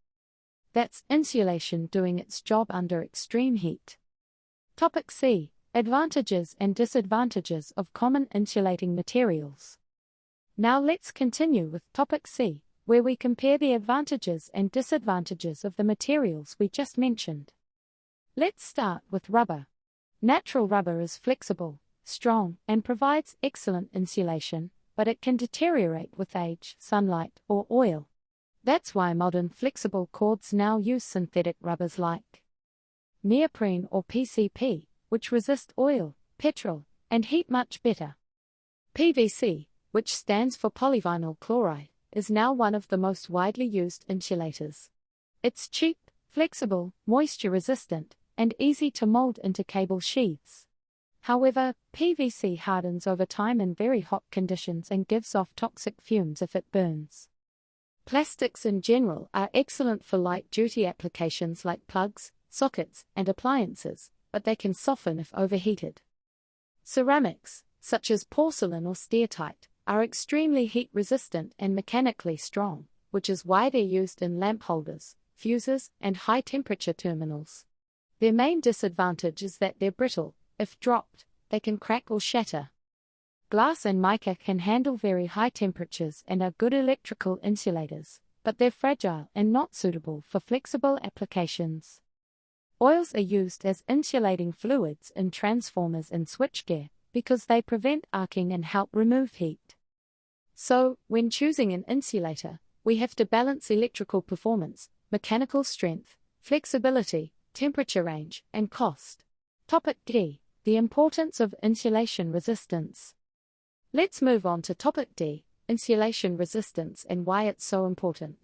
Speaker 1: That's insulation doing its job under extreme heat. Topic C. Advantages and disadvantages of common insulating materials. Now let's continue with Topic C, where we compare the advantages and disadvantages of the materials we just mentioned. Let's start with rubber. Natural rubber is flexible, strong, and provides excellent insulation, but it can deteriorate with age, sunlight, or oil. That's why modern flexible cords now use synthetic rubbers like neoprene or PCP, which resist oil, petrol, and heat much better. PVC, which stands for polyvinyl chloride, is now one of the most widely used insulators. It's cheap, flexible, moisture-resistant, and easy to mold into cable sheaths. However, PVC hardens over time in very hot conditions and gives off toxic fumes if it burns. Plastics in general are excellent for light-duty applications like plugs, sockets, and appliances, but they can soften if overheated. Ceramics, such as porcelain or steatite, are extremely heat-resistant and mechanically strong, which is why they're used in lamp holders, fuses, and high-temperature terminals. Their main disadvantage is that they're brittle. If dropped, they can crack or shatter. Glass and mica can handle very high temperatures and are good electrical insulators, but they're fragile and not suitable for flexible applications. Oils are used as insulating fluids in transformers and switchgear because they prevent arcing and help remove heat. So, when choosing an insulator, we have to balance electrical performance, mechanical strength, flexibility, temperature range, and cost. Topic D. The importance of insulation resistance. Let's move on to Topic D. Insulation resistance and why it's so important.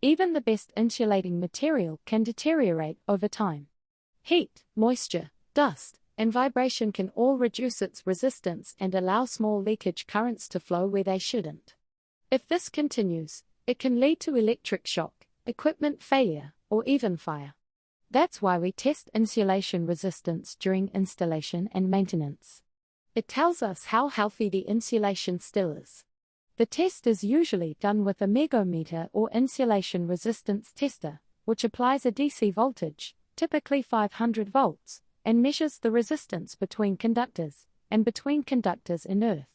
Speaker 1: Even the best insulating material can deteriorate over time. Heat, moisture, dust, and vibration can all reduce its resistance and allow small leakage currents to flow where they shouldn't. If this continues, it can lead to electric shock, equipment failure, or even fire. That's why we test insulation resistance during installation and maintenance. It tells us how healthy the insulation still is. The test is usually done with a megometer or insulation resistance tester, which applies a DC voltage, typically 500 volts, and measures the resistance between conductors and between conductors in earth.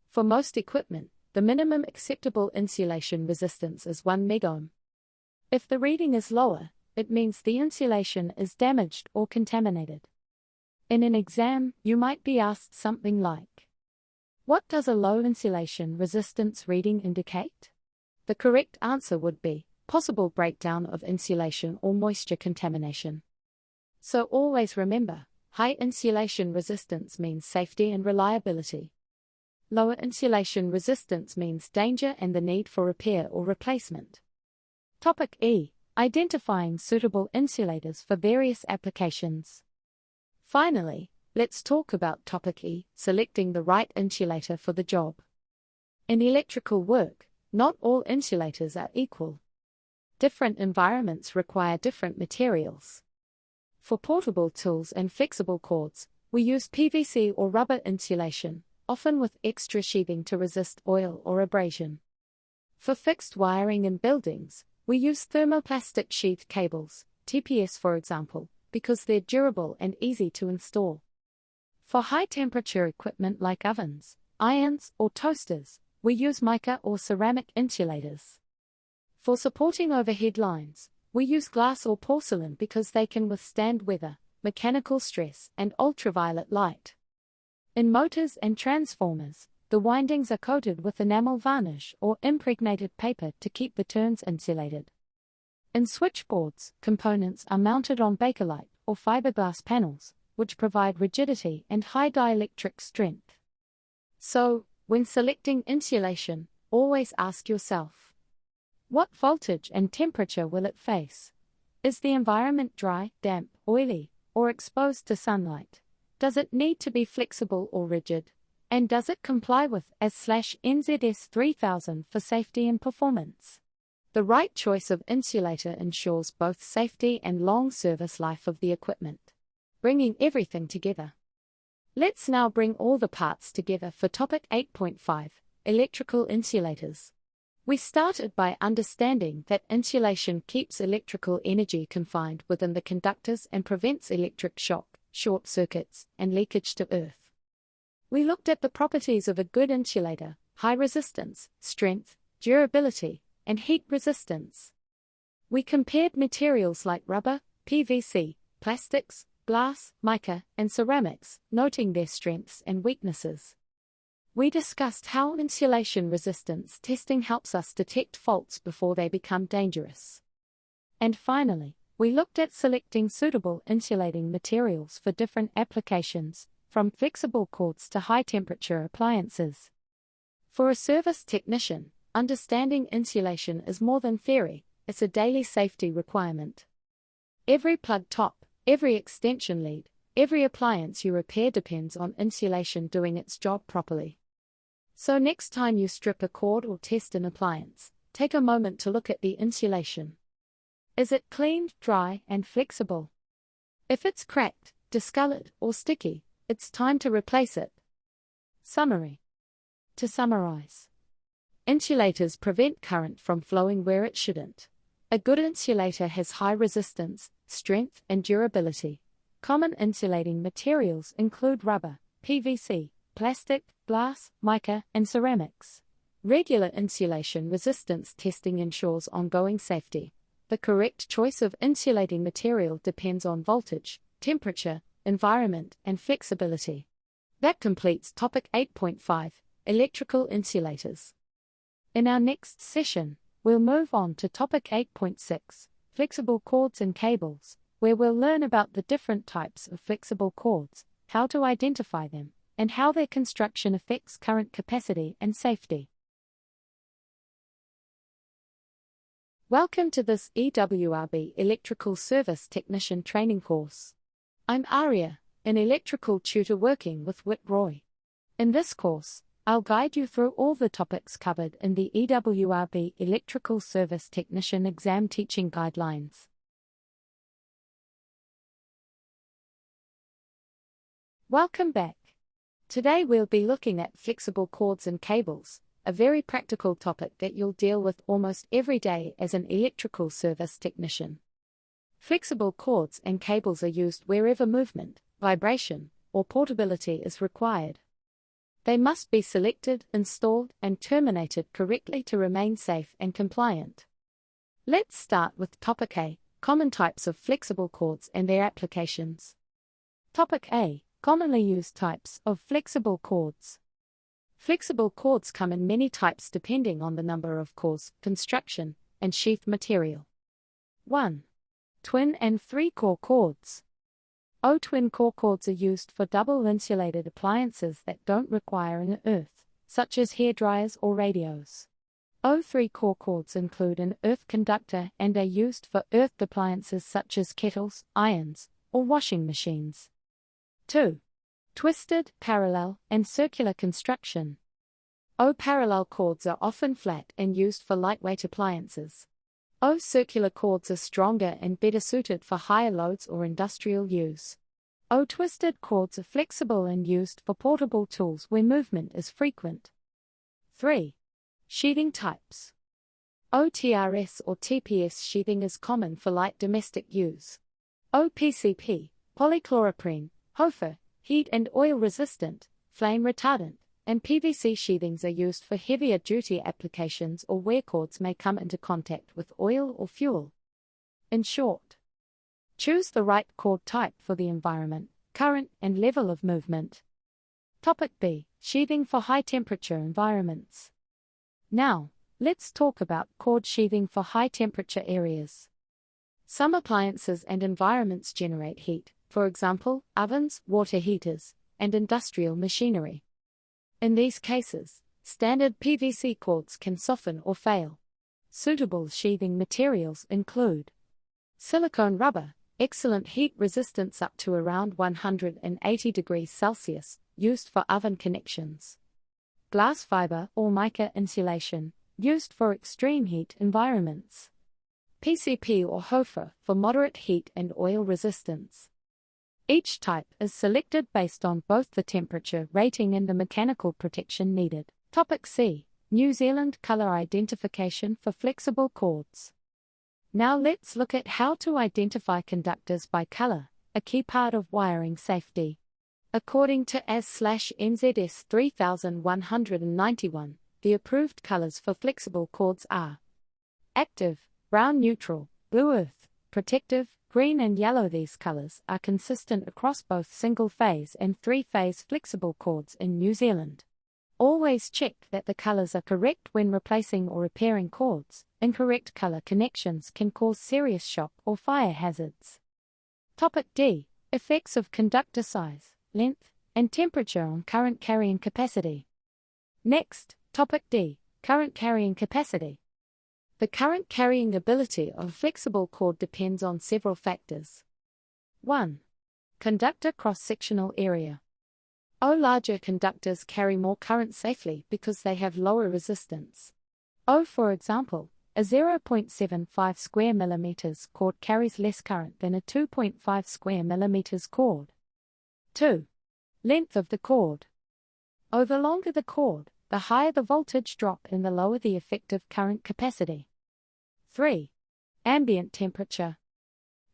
Speaker 1: For most equipment, the minimum acceptable insulation resistance is 1 megohm. If the reading is lower, it means the insulation is damaged or contaminated. In an exam, you might be asked something like, what does a low insulation resistance reading indicate? The correct answer would be, possible breakdown of insulation or moisture contamination. So always remember, high insulation resistance means safety and reliability. Lower insulation resistance means danger and the need for repair or replacement. Topic E. Identifying suitable insulators for various applications. Finally, let's talk about Topic E, selecting the right insulator for the job. In electrical work, not all insulators are equal. Different environments require different materials. For portable tools and flexible cords, we use PVC or rubber insulation, often with extra sheathing to resist oil or abrasion. For fixed wiring in buildings, we use thermoplastic sheath cables, TPS for example, because they're durable and easy to install. For high-temperature equipment like ovens, irons, or toasters, we use mica or ceramic insulators. For supporting overhead lines, we use glass or porcelain because they can withstand weather, mechanical stress, and ultraviolet light. In motors and transformers, the windings are coated with enamel varnish or impregnated paper to keep the turns insulated. In switchboards, components are mounted on bakelite or fiberglass panels, which provide rigidity and high dielectric strength. So, when selecting insulation, always ask yourself, what voltage and temperature will it face? Is the environment dry, damp, oily, or exposed to sunlight? Does it need to be flexible or rigid? And does it comply with AS/NZS 3000 for safety and performance? The right choice of insulator ensures both safety and long service life of the equipment, bringing everything together. Let's now bring all the parts together for topic 8.5, electrical insulators. We started by understanding that insulation keeps electrical energy confined within the conductors and prevents electric shock, short circuits, and leakage to earth. We looked at the properties of a good insulator: high resistance, strength, durability, and heat resistance. We compared materials like rubber, PVC, plastics, glass, mica, and ceramics, noting their strengths and weaknesses. We discussed how insulation resistance testing helps us detect faults before they become dangerous. And finally, we looked at selecting suitable insulating materials for different applications, from flexible cords to high-temperature appliances. For a service technician, understanding insulation is more than theory, it's a daily safety requirement. Every plug top, every extension lead, every appliance you repair depends on insulation doing its job properly. So next time you strip a cord or test an appliance, take a moment to look at the insulation. Is it clean, dry, and flexible? If it's cracked, discolored, or sticky, it's time to replace it. Summary. To summarize, insulators prevent current from flowing where it shouldn't. A good insulator has high resistance, strength, and durability. Common insulating materials include rubber, PVC, plastic, glass, mica, and ceramics. Regular insulation resistance testing ensures ongoing safety. The correct choice of insulating material depends on voltage, temperature, environment, and flexibility. That completes topic 8.5, electrical insulators. In our next session, we'll move on to topic 8.6, flexible cords and cables, where we'll learn about the different types of flexible cords, how to identify them, and how their construction affects current capacity and safety. Welcome to this EWRB Electrical Service Technician Training course. I'm Aria, an electrical tutor working with Whit Roy. In this course, I'll guide you through all the topics covered in the EWRB Electrical Service Technician Exam Teaching Guidelines. Welcome back. Today we'll be looking at flexible cords and cables, a very practical topic that you'll deal with almost every day as an electrical service technician. Flexible cords and cables are used wherever movement, vibration, or portability is required. They must be selected, installed, and terminated correctly to remain safe and compliant. Let's start with Topic A, common types of flexible cords and their applications. Topic A, commonly used types of flexible cords. Flexible cords come in many types depending on the number of cores, construction, and sheath material. 1. Twin and 3-core cords. Twin-core cords are used for double-insulated appliances that don't require an earth, such as hairdryers or radios. 3-core cords include an earth conductor and are used for earthed appliances such as kettles, irons, or washing machines. 2. Twisted, parallel, and circular construction. Parallel cords are often flat and used for lightweight appliances. Circular cords are stronger and better suited for higher loads or industrial use. Twisted cords are flexible and used for portable tools where movement is frequent. 3. Sheathing types. TRS or TPS sheathing is common for light domestic use. PCP, polychloroprene, HOFA, heat and oil resistant, flame retardant, and PVC sheathings are used for heavier duty applications or where cords may come into contact with oil or fuel. In short, choose the right cord type for the environment, current, and level of movement. Topic B, sheathing for high temperature environments. Now, let's talk about cord sheathing for high temperature areas. Some appliances and environments generate heat, for example, ovens, water heaters, and industrial machinery. In these cases, standard PVC cords can soften or fail. Suitable sheathing materials include silicone rubber, excellent heat resistance up to around 180 degrees Celsius, used for oven connections. Glass fiber or mica insulation, used for extreme heat environments. PCP or HOFA for moderate heat and oil resistance. Each type is selected based on both the temperature rating and the mechanical protection needed. Topic C. New Zealand Colour Identification for Flexible Cords. Now let's look at how to identify conductors by colour, a key part of wiring safety. According to AS/NZS 3191, the approved colours for flexible cords are active, brown neutral, blue earth, protective, green and yellow. These colours are consistent across both single-phase and three-phase flexible cords in New Zealand. Always check that the colours are correct when replacing or repairing cords. Incorrect colour connections can cause serious shock or fire hazards. Topic D. Effects of conductor size, length, and temperature on current carrying capacity. Next, Topic D. Current carrying capacity. The current carrying ability of a flexible cord depends on several factors. 1. Conductor cross-sectional area. Larger conductors carry more current safely because they have lower resistance. For example, a 0.75 square millimeters cord carries less current than a 2.5 square millimeters cord. 2. Length of the cord. The longer the cord, the higher the voltage drop and the lower the effective current capacity. 3. Ambient temperature.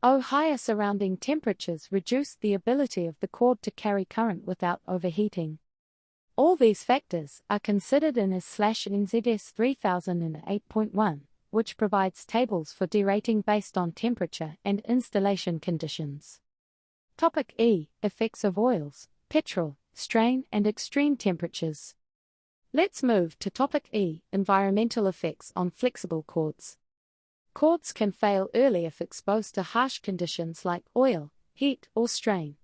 Speaker 1: Higher surrounding temperatures reduce the ability of the cord to carry current without overheating. All these factors are considered in AS/NZS 3008.1, which provides tables for derating based on temperature and installation conditions. Topic E. Effects of oils, petrol, strain and extreme temperatures. Let's move to Topic E. Environmental effects on flexible cords. Cords can fail early if exposed to harsh conditions like oil, heat or strain.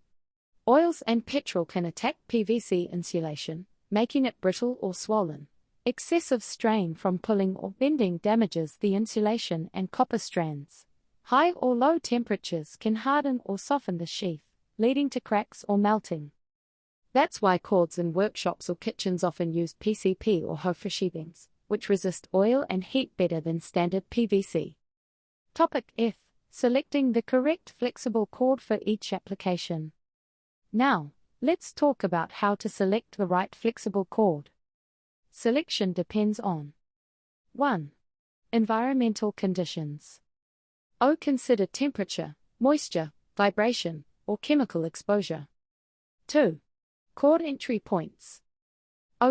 Speaker 1: Oils and petrol can attack PVC insulation, making it brittle or swollen. Excessive strain from pulling or bending damages the insulation and copper strands. High or low temperatures can harden or soften the sheath, leading to cracks or melting. That's why cords in workshops or kitchens often use PCP or HOFR sheathings, which resist oil and heat better than standard PVC. Topic F. Selecting the correct flexible cord for each application. Now, let's talk about how to select the right flexible cord. Selection depends on 1. Environmental conditions. Consider temperature, moisture, vibration, or chemical exposure. 2. Cord entry points.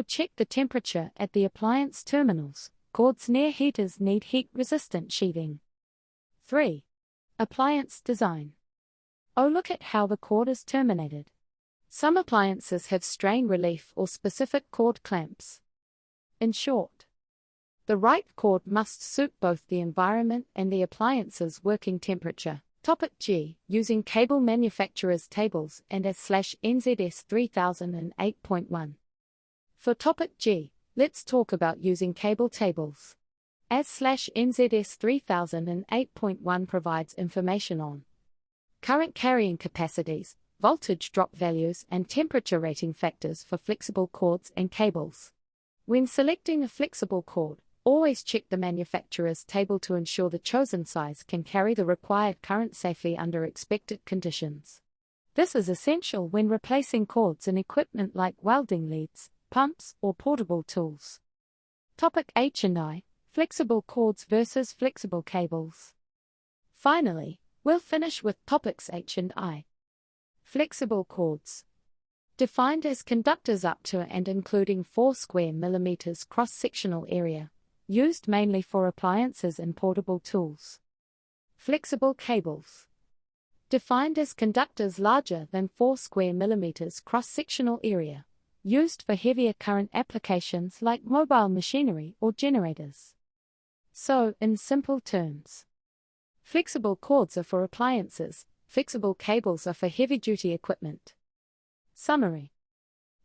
Speaker 1: Check the temperature at the appliance terminals. Cords near heaters need heat-resistant sheathing. 3. Appliance design. Look at how the cord is terminated. Some appliances have strain relief or specific cord clamps. In short, the right cord must suit both the environment and the appliance's working temperature. Topic G. Using cable manufacturers' tables and AS/NZS 3008.1. For Topic G, let's talk about using cable tables. AS/NZS 3008.1 provides information on current carrying capacities, voltage drop values and temperature rating factors for flexible cords and cables. When selecting a flexible cord, always check the manufacturer's table to ensure the chosen size can carry the required current safely under expected conditions. This is essential when replacing cords in equipment like welding leads, pumps, or portable tools. Topic H&I. Flexible cords versus flexible cables. Finally, we'll finish with topics H&I. Flexible cords. Defined as conductors up to and including 4 square millimeters cross-sectional area, used mainly for appliances and portable tools. Flexible cables. Defined as conductors larger than 4 square millimeters cross-sectional area, used for heavier current applications like mobile machinery or generators. So, in simple terms, flexible cords are for appliances, flexible cables are for heavy-duty equipment. Summary.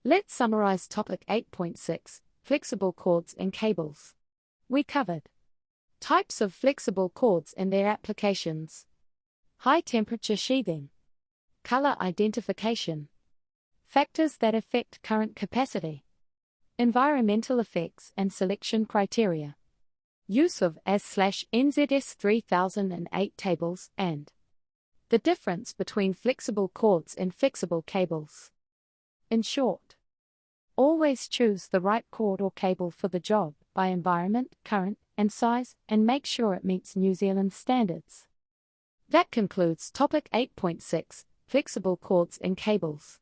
Speaker 1: Let's summarize topic 8.6, flexible cords and cables. We covered types of flexible cords and their applications, high-temperature sheathing, color identification, factors that affect current capacity, environmental effects and selection criteria, use of AS/NZS 3008 tables, and The difference between flexible cords and flexible cables. In short, always choose the right cord or cable for the job by environment, current, and size, and make sure it meets New Zealand standards. That concludes topic 8.6, flexible cords and cables.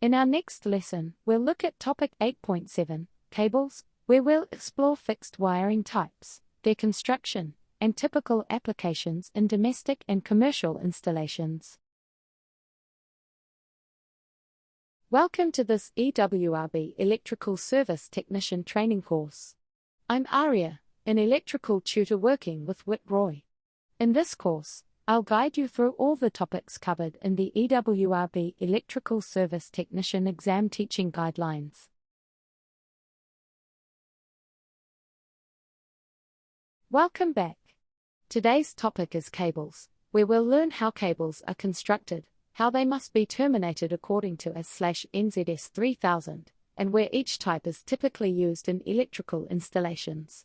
Speaker 1: In our next lesson, we'll look at topic 8.7, cables, where we'll explore fixed wiring types, their construction, and typical applications in domestic and commercial installations. Welcome to this EWRB Electrical Service Technician Training course. I'm Aria, an electrical tutor working with Whit Roy. In this course, I'll guide you through all the topics covered in the EWRB Electrical Service Technician Exam Teaching Guidelines. Welcome back. Today's topic is cables, where we'll learn how cables are constructed, how they must be terminated according to ES/NZS 3000, and where each type is typically used in electrical installations.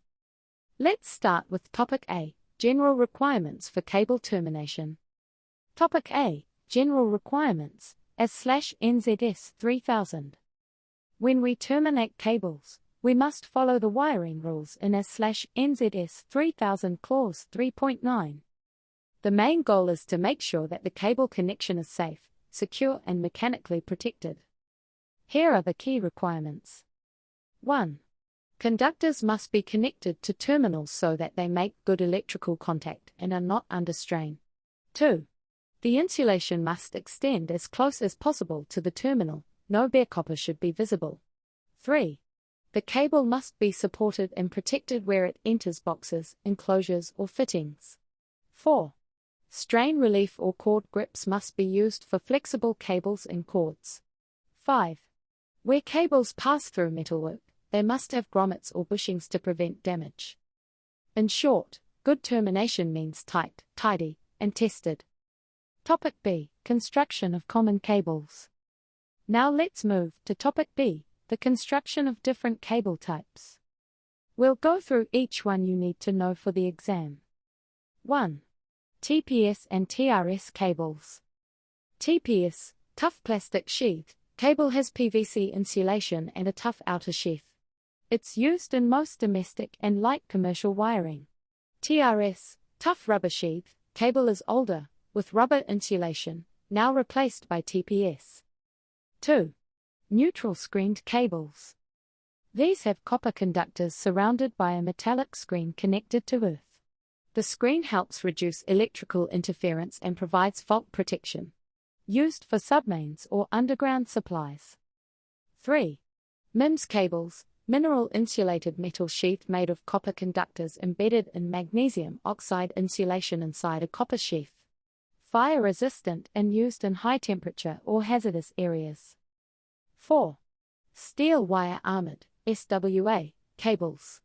Speaker 1: Let's start with Topic A, General Requirements for Cable Termination. Topic A, General Requirements, ES/NZS 3000. When we terminate cables, we must follow the wiring rules in ES/NZS 3000 Clause 3.9. The main goal is to make sure that the cable connection is safe, secure and mechanically protected. Here are the key requirements. 1. Conductors must be connected to terminals so that they make good electrical contact and are not under strain. 2. The insulation must extend as close as possible to the terminal, no bare copper should be visible. 3. The cable must be supported and protected where it enters boxes, enclosures or fittings. 4. Strain relief or cord grips must be used for flexible cables and cords. 5. Where cables pass through metalwork, they must have grommets or bushings to prevent damage. In short, good termination means tight, tidy, and tested. Topic B, Construction of common cables. Now let's move to Topic B, the construction of different cable types. We'll go through each one you need to know for the exam. 1. TPS and TRS cables. TPS, tough plastic sheath, cable has PVC insulation and a tough outer sheath. It's used in most domestic and light commercial wiring. TRS, tough rubber sheath, cable is older, with rubber insulation, now replaced by TPS. 2. Neutral screened cables. These have copper conductors surrounded by a metallic screen connected to earth. The screen helps reduce electrical interference and provides fault protection. Used for submains or underground supplies. 3. MIMS cables, mineral insulated metal sheath made of copper conductors embedded in magnesium oxide insulation inside a copper sheath. Fire resistant and used in high temperature or hazardous areas. 4. Steel wire armored, SWA, cables.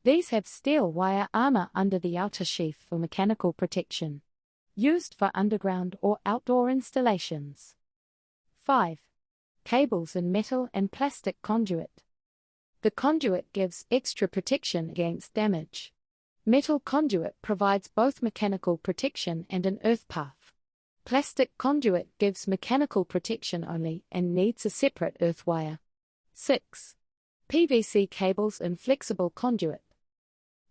Speaker 1: These have steel wire armor under the outer sheath for mechanical protection. Used for underground or outdoor installations. 5. Cables in metal and plastic conduit. The conduit gives extra protection against damage. Metal conduit provides both mechanical protection and an earth path. Plastic conduit gives mechanical protection only and needs a separate earth wire. 6. PVC cables in flexible conduit.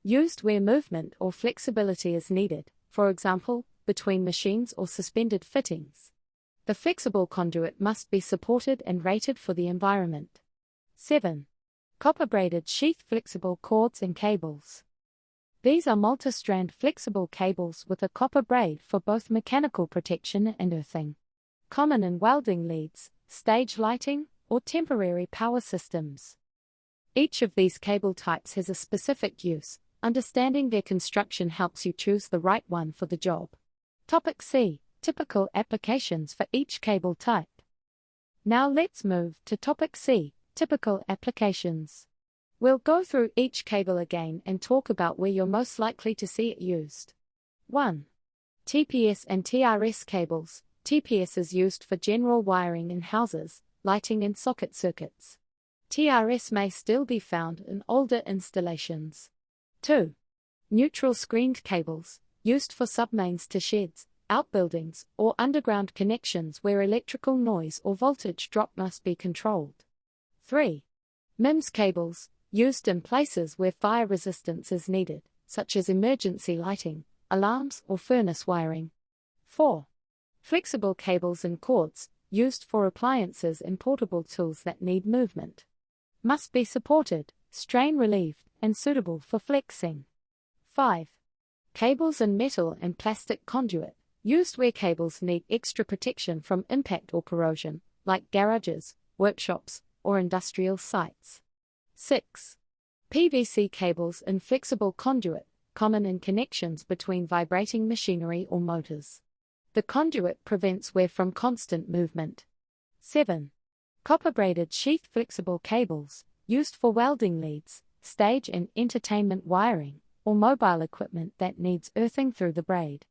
Speaker 1: Used where movement or flexibility is needed, for example, between machines or suspended fittings. The flexible conduit must be supported and rated for the environment. 7. Copper braided sheath flexible cords and cables. These are multi-strand flexible cables with a copper braid for both mechanical protection and earthing. Common in welding leads, stage lighting, or temporary power systems. Each of these cable types has a specific use. Understanding their construction helps you choose the right one for the job. Topic C, Typical applications for each cable type. Now let's move to Topic C, Typical applications. We'll go through each cable again and talk about where you're most likely to see it used. 1. TPS and TRS cables. TPS is used for general wiring in houses, lighting and socket circuits. TRS may still be found in older installations. 2. Neutral screened cables, used for submains to sheds, outbuildings, or underground connections where electrical noise or voltage drop must be controlled. 3. MEMS cables, used in places where fire resistance is needed, such as emergency lighting, alarms, or furnace wiring. 4. Flexible cables and cords, used for appliances and portable tools that need movement. Must be supported, strain relieved, and suitable for flexing. 5. Cables and metal and plastic conduit, used where cables need extra protection from impact or corrosion, like garages, workshops, or industrial sites. 6. PVC cables and flexible conduit, common in connections between vibrating machinery or motors. The conduit prevents wear from constant movement. 7. Copper-braided sheath flexible cables, used for welding leads, stage and entertainment wiring, or mobile equipment that needs earthing through the braid.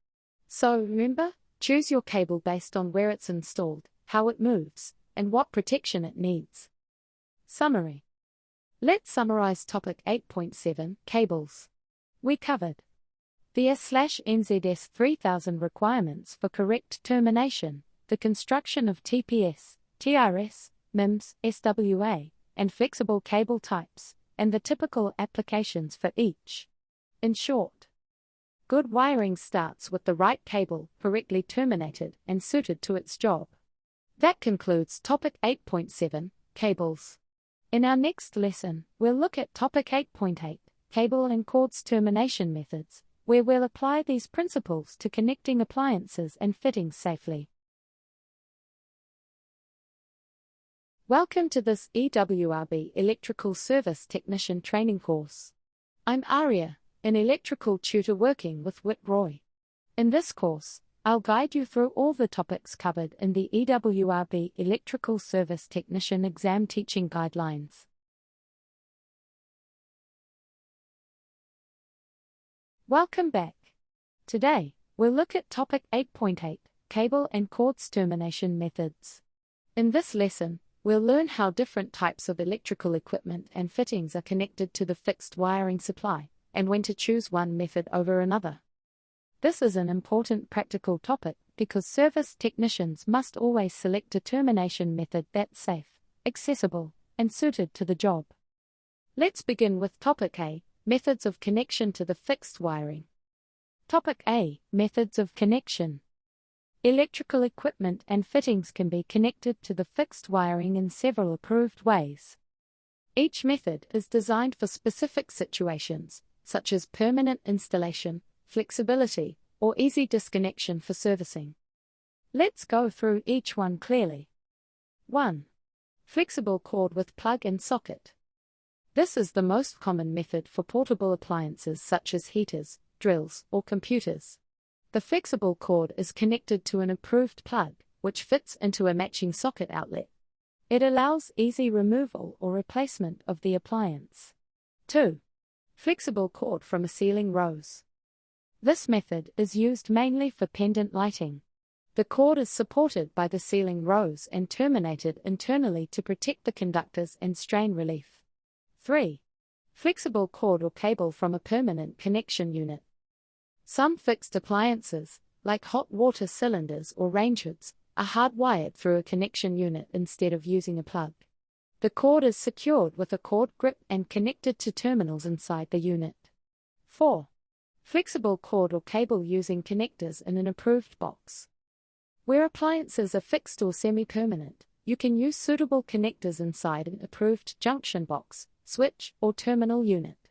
Speaker 1: So remember, choose your cable based on where it's installed, how it moves, and what protection it needs. Summary. Let's summarize topic 8.7, cables. We covered the ES/NZS 3000 requirements for correct termination, the construction of TPS, TRS, MEMS, SWA, and flexible cable types, and the typical applications for each. In short, good wiring starts with the right cable, correctly terminated and suited to its job. That concludes topic 8.7, cables. In our next lesson, we'll look at topic 8.8, cable and cords termination methods, where we'll apply these principles to connecting appliances and fittings safely. Welcome to this EWRB Electrical Service Technician Training course. I'm Aria, an electrical tutor working with Whit Roy. In this course, I'll guide you through all the topics covered in the EWRB Electrical Service Technician Exam Teaching Guidelines. Welcome back. Today, we'll look at topic 8.8, cable and cords termination methods. In this lesson, we'll learn how different types of electrical equipment and fittings are connected to the fixed wiring supply, and when to choose one method over another. This is an important practical topic because service technicians must always select a termination method that's safe, accessible, and suited to the job. Let's begin with topic A, methods of connection to the fixed wiring. Topic A, methods of connection. Electrical equipment and fittings can be connected to the fixed wiring in several approved ways. Each method is designed for specific situations, such as permanent installation, flexibility, or easy disconnection for servicing. Let's go through each one clearly. 1. Flexible cord with plug and socket. This is the most common method for portable appliances such as heaters, drills, or computers. The flexible cord is connected to an approved plug, which fits into a matching socket outlet. It allows easy removal or replacement of the appliance. 2. Flexible cord from a ceiling rose. This method is used mainly for pendant lighting. The cord is supported by the ceiling rose and terminated internally to protect the conductors and strain relief. 3. Flexible cord or cable from a permanent connection unit. Some fixed appliances, like hot water cylinders or range hoods, are hardwired through a connection unit instead of using a plug. The cord is secured with a cord grip and connected to terminals inside the unit. 4. Flexible cord or cable using connectors in an approved box. Where appliances are fixed or semi-permanent, you can use suitable connectors inside an approved junction box, switch, or terminal unit.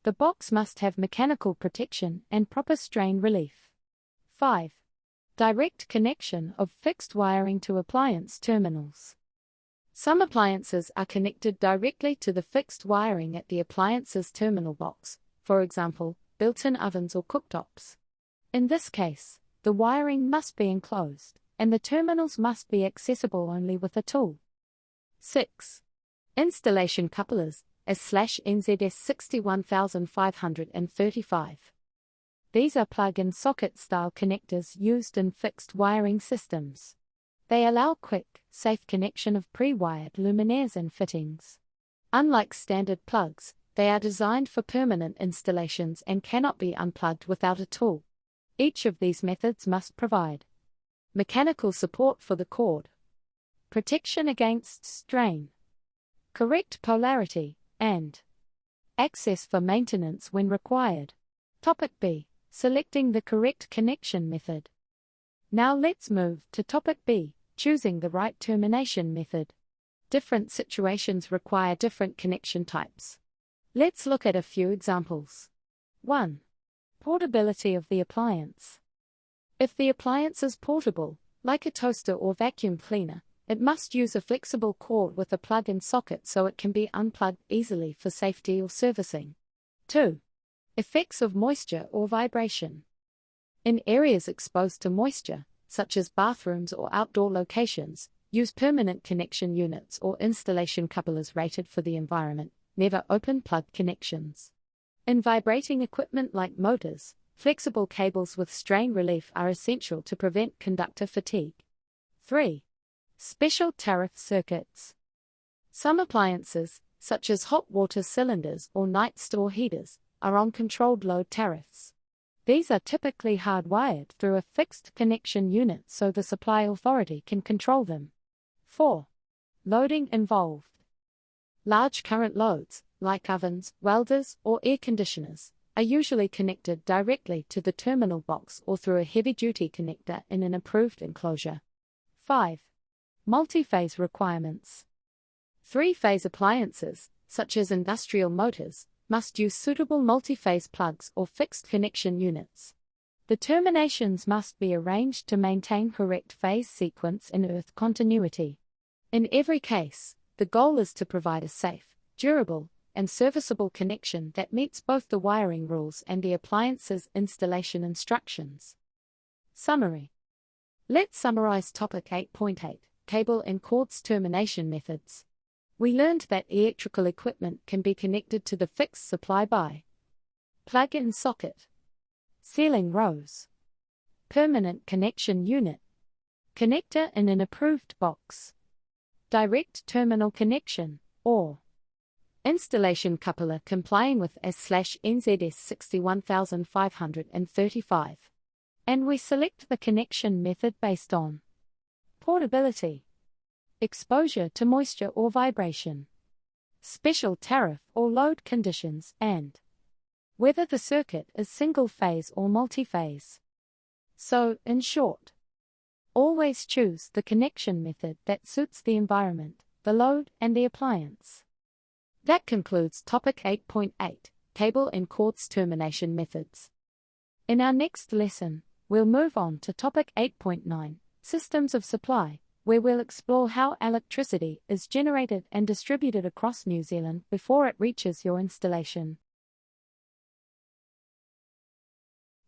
Speaker 1: The box must have mechanical protection and proper strain relief. 5. Direct connection of fixed wiring to appliance terminals. Some appliances are connected directly to the fixed wiring at the appliance's terminal box, for example, built-in ovens or cooktops. In this case, the wiring must be enclosed, and the terminals must be accessible only with a tool. 6. Installation couplers, ES/NZS 61535. These are plug-in socket-style connectors used in fixed wiring systems. They allow quick, safe connection of pre-wired luminaires and fittings. Unlike standard plugs, they are designed for permanent installations and cannot be unplugged without a tool. Each of these methods must provide mechanical support for the cord, protection against strain, correct polarity, and access for maintenance when required. Topic B. Selecting the correct connection method. Now let's move to Topic B. Choosing the right termination method. Different situations require different connection types. Let's look at a few examples. 1. Portability of the appliance. If the appliance is portable, like a toaster or vacuum cleaner, it must use a flexible cord with a plug-in socket so it can be unplugged easily for safety or servicing. 2. Effects of moisture or vibration. In areas exposed to moisture, such as bathrooms or outdoor locations, use permanent connection units or installation couplers rated for the environment, never open plug connections. In vibrating equipment like motors, flexible cables with strain relief are essential to prevent conductor fatigue. 3. Special tariff circuits. Some appliances, such as hot water cylinders or night store heaters, are on controlled load tariffs. These are typically hardwired through a fixed connection unit so the supply authority can control them. 4. Loading involved. Large current loads, like ovens, welders, or air conditioners, are usually connected directly to the terminal box or through a heavy-duty connector in an approved enclosure. 5. Multi-phase requirements. Three-phase appliances, such as industrial motors, must use suitable multi-phase plugs or fixed connection units. The terminations must be arranged to maintain correct phase sequence and earth continuity. In every case, the goal is to provide a safe, durable, and serviceable connection that meets both the wiring rules and the appliance's installation instructions. Summary. Let's summarize Topic 8.8, Cable and Cords Termination Methods. We learned that electrical equipment can be connected to the fixed supply by plug-in socket, ceiling rose, permanent connection unit, connector in an approved box, direct terminal connection, or installation coupler complying with S/NZS 61535. And we select the connection method based on portability, exposure to moisture or vibration, special tariff or load conditions, and whether the circuit is single-phase or multi-phase. So, in short, always choose the connection method that suits the environment, the load, and the appliance. That concludes Topic 8.8, Cable and Cords Termination Methods. In our next lesson, we'll move on to Topic 8.9, Systems of Supply, where we'll explore how electricity is generated and distributed across New Zealand before it reaches your installation.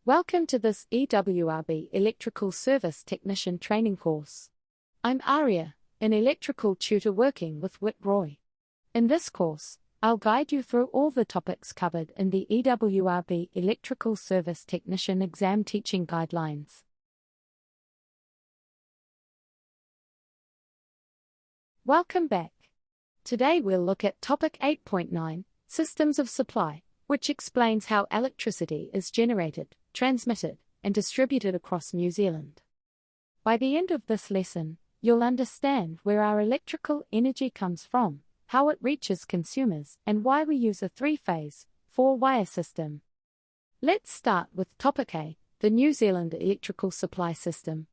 Speaker 1: Welcome to this EWRB Electrical Service Technician Training course. I'm Aria, an electrical tutor working with Whitroy. In this course, I'll guide you through all the topics covered in the EWRB Electrical Service Technician Exam Teaching Guidelines. Welcome back. Today we'll look at Topic 8.9, Systems of Supply, which explains how electricity is generated, transmitted, and distributed across New Zealand. By the end of this lesson, you'll understand where our electrical energy comes from, how it reaches consumers, and why we use a three-phase, four-wire system. Let's start with Topic A, the New Zealand Electrical Supply System.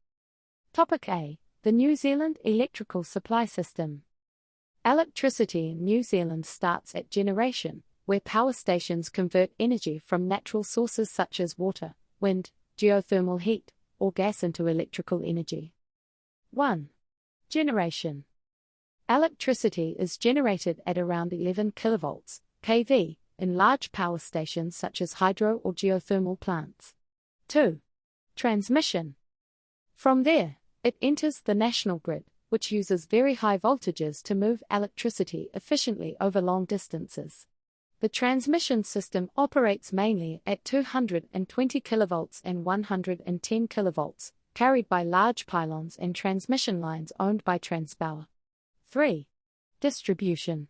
Speaker 1: Topic A, the New Zealand Electrical Supply System. Electricity in New Zealand starts at generation, where power stations convert energy from natural sources such as water, wind, geothermal heat, or gas into electrical energy. 1. Generation. Electricity is generated at around 11 kilovolts, kV, in large power stations such as hydro or geothermal plants. 2. Transmission. From there, it enters the national grid, which uses very high voltages to move electricity efficiently over long distances. The transmission system operates mainly at 220 kilovolts and 110 kilovolts, carried by large pylons and transmission lines owned by Transpower. 3. Distribution.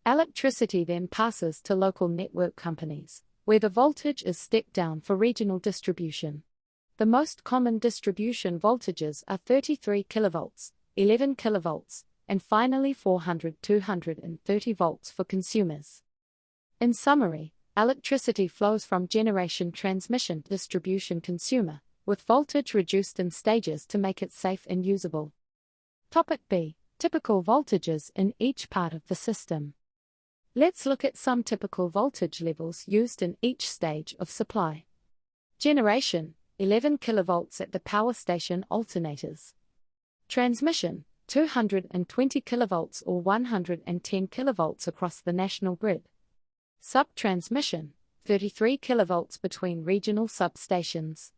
Speaker 1: Electricity then passes to local network companies, where the voltage is stepped down for regional distribution. The most common distribution voltages are 33 kV, 11 kV, and finally 400-230 volts for consumers. In summary, electricity flows from generation, transmission, distribution, consumer, with voltage reduced in stages to make it safe and usable. Topic B. Typical voltages in each part of the system. Let's look at some typical voltage levels used in each stage of supply. Generation, 11 kV at the power station alternators. Transmission, 220 kV or 110 kV across the national grid. Sub-transmission, 33 kV between regional substations.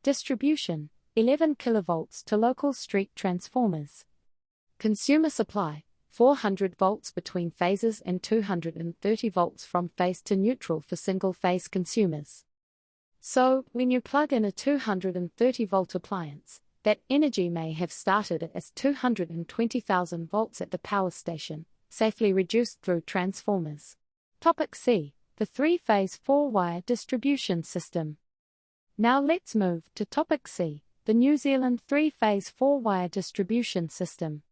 Speaker 1: Distribution, 11 kV to local street transformers. Consumer supply, 400 volts between phases and 230 volts from phase to neutral for single-phase consumers. So, when you plug in a 230-volt appliance, that energy may have started as 220,000 volts at the power station, safely reduced through transformers. Topic C. The three-phase four-wire distribution system. Now let's move to Topic C. The New Zealand three-phase four-wire distribution system.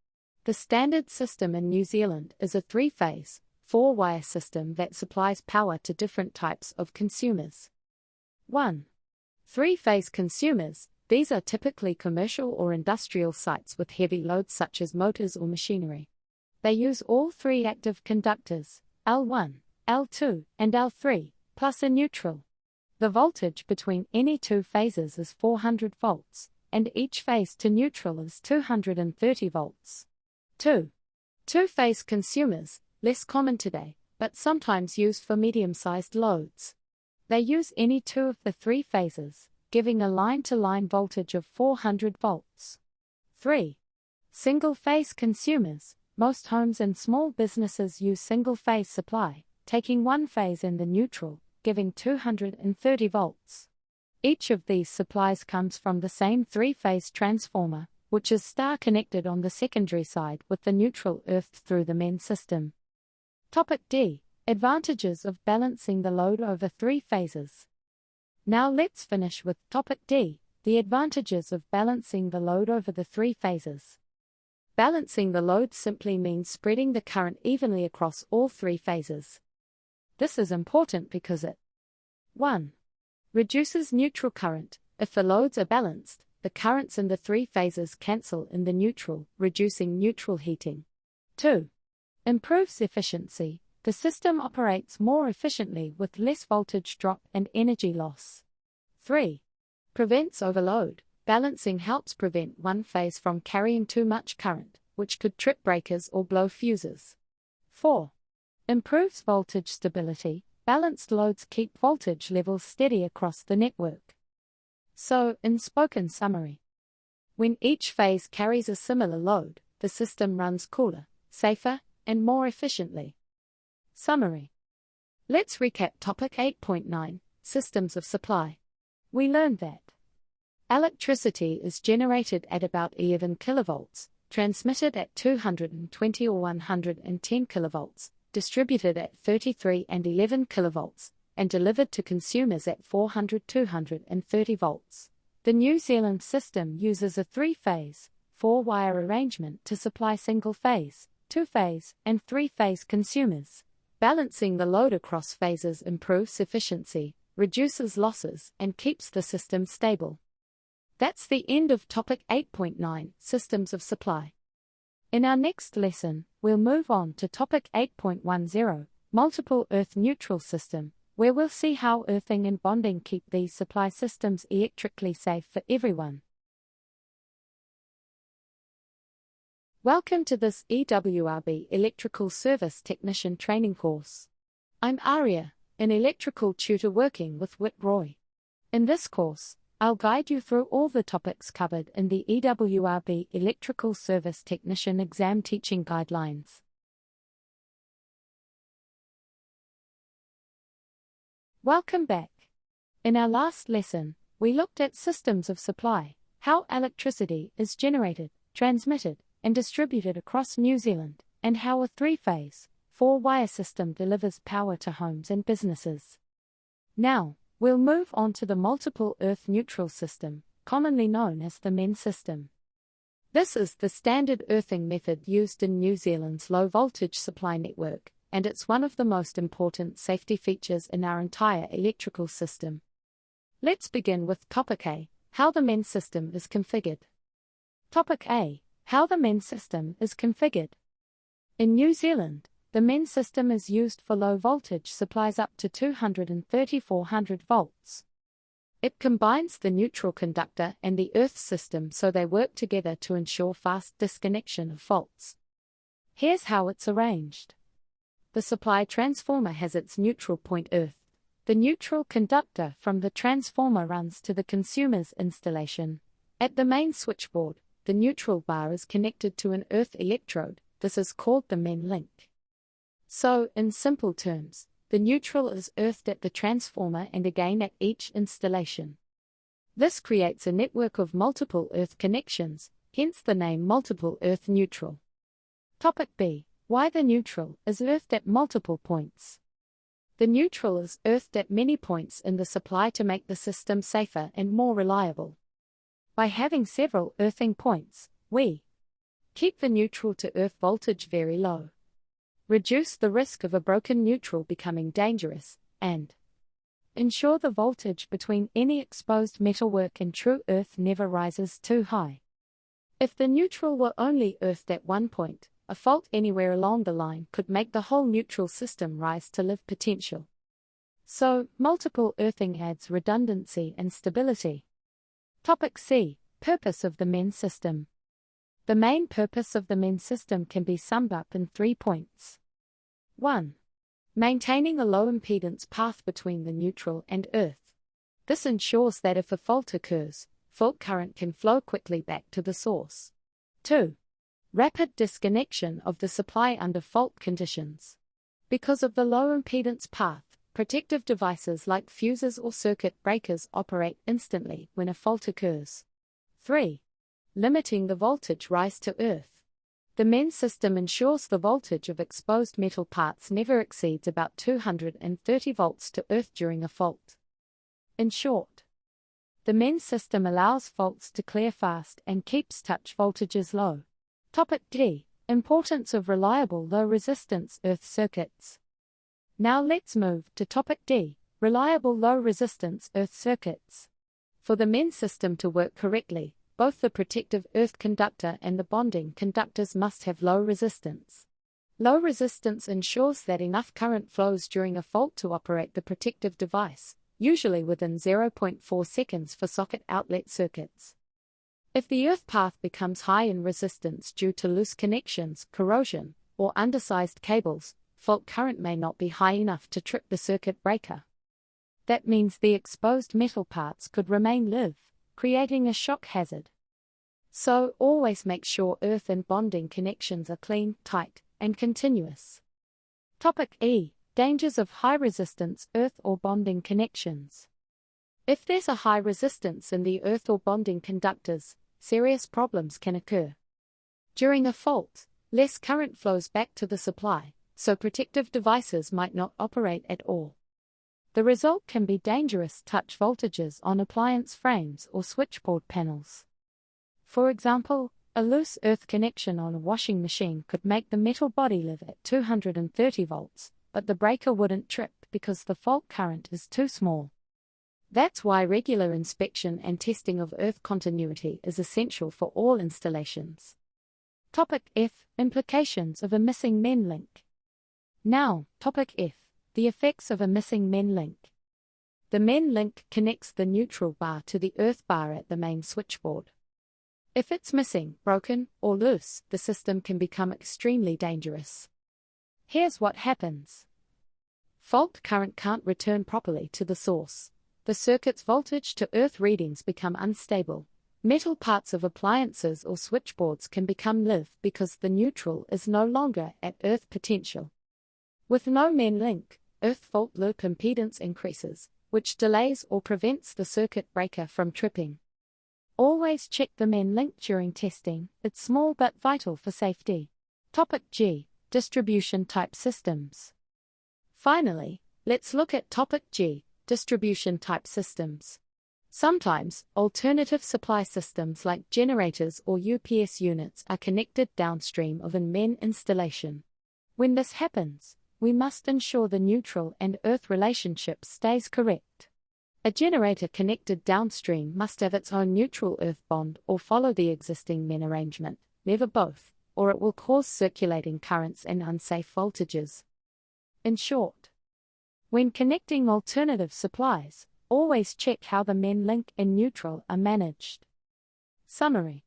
Speaker 1: The standard system in New Zealand is a three-phase, four-wire system that supplies power to different types of consumers. 1. Three-phase consumers. These are typically commercial or industrial sites with heavy loads such as motors or machinery. They use all three active conductors, L1, L2, and L3, plus a neutral. The voltage between any two phases is 400 volts, and each phase to neutral is 230 volts. 2. Two-phase consumers, less common today, but sometimes used for medium-sized loads. They use any two of the three phases, giving a line-to-line voltage of 400 volts. 3. Single-phase consumers. Most homes and small businesses use single-phase supply, taking one phase in the neutral, giving 230 volts. Each of these supplies comes from the same three-phase transformer, which is star-connected on the secondary side with the neutral earthed through the main system. Topic D. Advantages of balancing the load over three phases. Now let's finish with Topic D. The advantages of balancing the load over the three phases. Balancing the load simply means spreading the current evenly across all three phases. This is important because it 1. Reduces neutral current. If the loads are balanced, the currents in the three phases cancel in the neutral, reducing neutral heating. 2. Improves efficiency. The system operates more efficiently with less voltage drop and energy loss. 3. Prevents overload. Balancing helps prevent one phase from carrying too much current, which could trip breakers or blow fuses. 4. Improves voltage stability. Balanced loads keep voltage levels steady across the network. So, in spoken summary, when each phase carries a similar load, the system runs cooler, safer, and more efficiently. Summary. Let's recap Topic 8.9, Systems of Supply. We learned that electricity is generated at about 11 kV, transmitted at 220 or 110 kV, distributed at 33 and 11 kV, and delivered to consumers at 400-230 volts. The New Zealand system uses a three-phase, four-wire arrangement to supply single-phase, two-phase, and three-phase consumers. Balancing the load across phases improves efficiency, reduces losses, and keeps the system stable. That's the end of Topic 8.9, Systems of Supply. In our next lesson, we'll move on to Topic 8.10, Multiple Earth Neutral System, where we'll see how earthing and bonding keep these supply systems electrically safe for everyone. Welcome to this EWRB Electrical Service Technician Training course. I'm Aria, an electrical tutor working with Whit Roy. In this course, I'll guide you through all the topics covered in the EWRB Electrical Service Technician Exam Teaching Guidelines. Welcome back. In our last lesson, we looked at systems of supply, how electricity is generated, transmitted, and distributed across New Zealand, and how a three-phase, four-wire system delivers power to homes and businesses. Now, we'll move on to the multiple earth neutral system, commonly known as the MEN system. This is the standard earthing method used in New Zealand's low-voltage supply network, and it's one of the most important safety features in our entire electrical system. Let's begin with Topic A, how the MEN system is configured. Topic A, how the MEN system is configured. In New Zealand, the MEN system is used for low-voltage supplies up to 230-400 volts. It combines the neutral conductor and the earth system so they work together to ensure fast disconnection of faults. Here's how it's arranged. The supply transformer has its neutral point earth. The neutral conductor from the transformer runs to the consumer's installation. At the main switchboard, the neutral bar is connected to an earth electrode. This is called the MEN link. So, in simple terms, the neutral is earthed at the transformer and again at each installation. This creates a network of multiple earth connections, hence the name multiple earth neutral. Topic B, why the neutral is earthed at multiple points. The neutral is earthed at many points in the supply to make the system safer and more reliable. By having several earthing points, we keep the neutral to earth voltage very low, reduce the risk of a broken neutral becoming dangerous, and ensure the voltage between any exposed metalwork and true earth never rises too high. If the neutral were only earthed at one point, a fault anywhere along the line could make the whole neutral system rise to live potential. So, multiple earthing adds redundancy and stability. Topic C, purpose of the MEN system. The main purpose of the MEN system can be summed up in 3 points. 1. Maintaining a low impedance path between the neutral and earth. This ensures that if a fault occurs, fault current can flow quickly back to the source. 2. Rapid disconnection of the supply under fault conditions. Because of the low impedance path, protective devices like fuses or circuit breakers operate instantly when a fault occurs. 3. Limiting the voltage rise to earth. The MEN system ensures the voltage of exposed metal parts never exceeds about 230 volts to earth during a fault. In short, the MEN system allows faults to clear fast and keeps touch voltages low. Topic D, importance of reliable low-resistance earth circuits. Now let's move to Topic D, reliable low-resistance earth circuits. For the MEN system to work correctly, both the protective earth conductor and the bonding conductors must have low resistance. Low resistance ensures that enough current flows during a fault to operate the protective device, usually within 0.4 seconds for socket outlet circuits. If the earth path becomes high in resistance due to loose connections, corrosion, or undersized cables, fault current may not be high enough to trip the circuit breaker. That means the exposed metal parts could remain live, creating a shock hazard. So, always make sure earth and bonding connections are clean, tight, and continuous. Topic E, dangers of high-resistance earth or bonding connections. If there's a high resistance in the earth or bonding conductors, serious problems can occur. During a fault, less current flows back to the supply, so protective devices might not operate at all. The result can be dangerous touch voltages on appliance frames or switchboard panels. For example, a loose earth connection on a washing machine could make the metal body live at 230 volts, but the breaker wouldn't trip because the fault current is too small. That's why regular inspection and testing of earth continuity is essential for all installations. Topic F, implications of a missing MEN link. Now, Topic F. The effects of a missing MEN link. The MEN link connects the neutral bar to the earth bar at the main switchboard. If it's missing, broken, or loose, the system can become extremely dangerous. Here's what happens. Fault current can't return properly to the source. The circuit's voltage to earth readings become unstable. Metal parts of appliances or switchboards can become live because the neutral is no longer at earth potential. With no MEN link, earth fault loop impedance increases, which delays or prevents the circuit breaker from tripping. Always check the MEN link during testing, it's small but vital for safety. Topic G, distribution type systems. Finally, let's look at Topic G, Distribution-type systems. Sometimes, alternative supply systems like generators or UPS units are connected downstream of an main installation. When this happens, we must ensure the neutral and earth relationship stays correct. A generator connected downstream must have its own neutral earth bond or follow the existing main arrangement, never both, or it will cause circulating currents and unsafe voltages. In short, when connecting alternative supplies, always check how the main link and neutral are managed. Summary.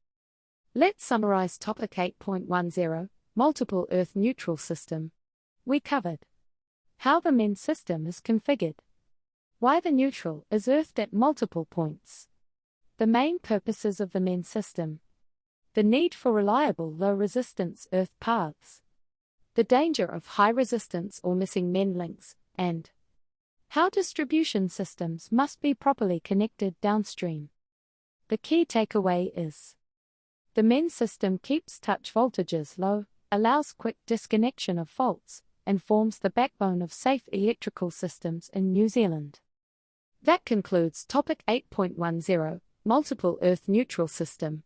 Speaker 1: Let's summarize topic 8.10, Multiple Earth Neutral System. We covered how the main system is configured, why the neutral is earthed at multiple points, the main purposes of the main system, the need for reliable low-resistance earth paths, the danger of high resistance or missing main links, and how distribution systems must be properly connected downstream. The key takeaway is the main system keeps touch voltages low, allows quick disconnection of faults, and forms the backbone of safe electrical systems in New Zealand. That concludes topic 8.10, Multiple Earth Neutral System.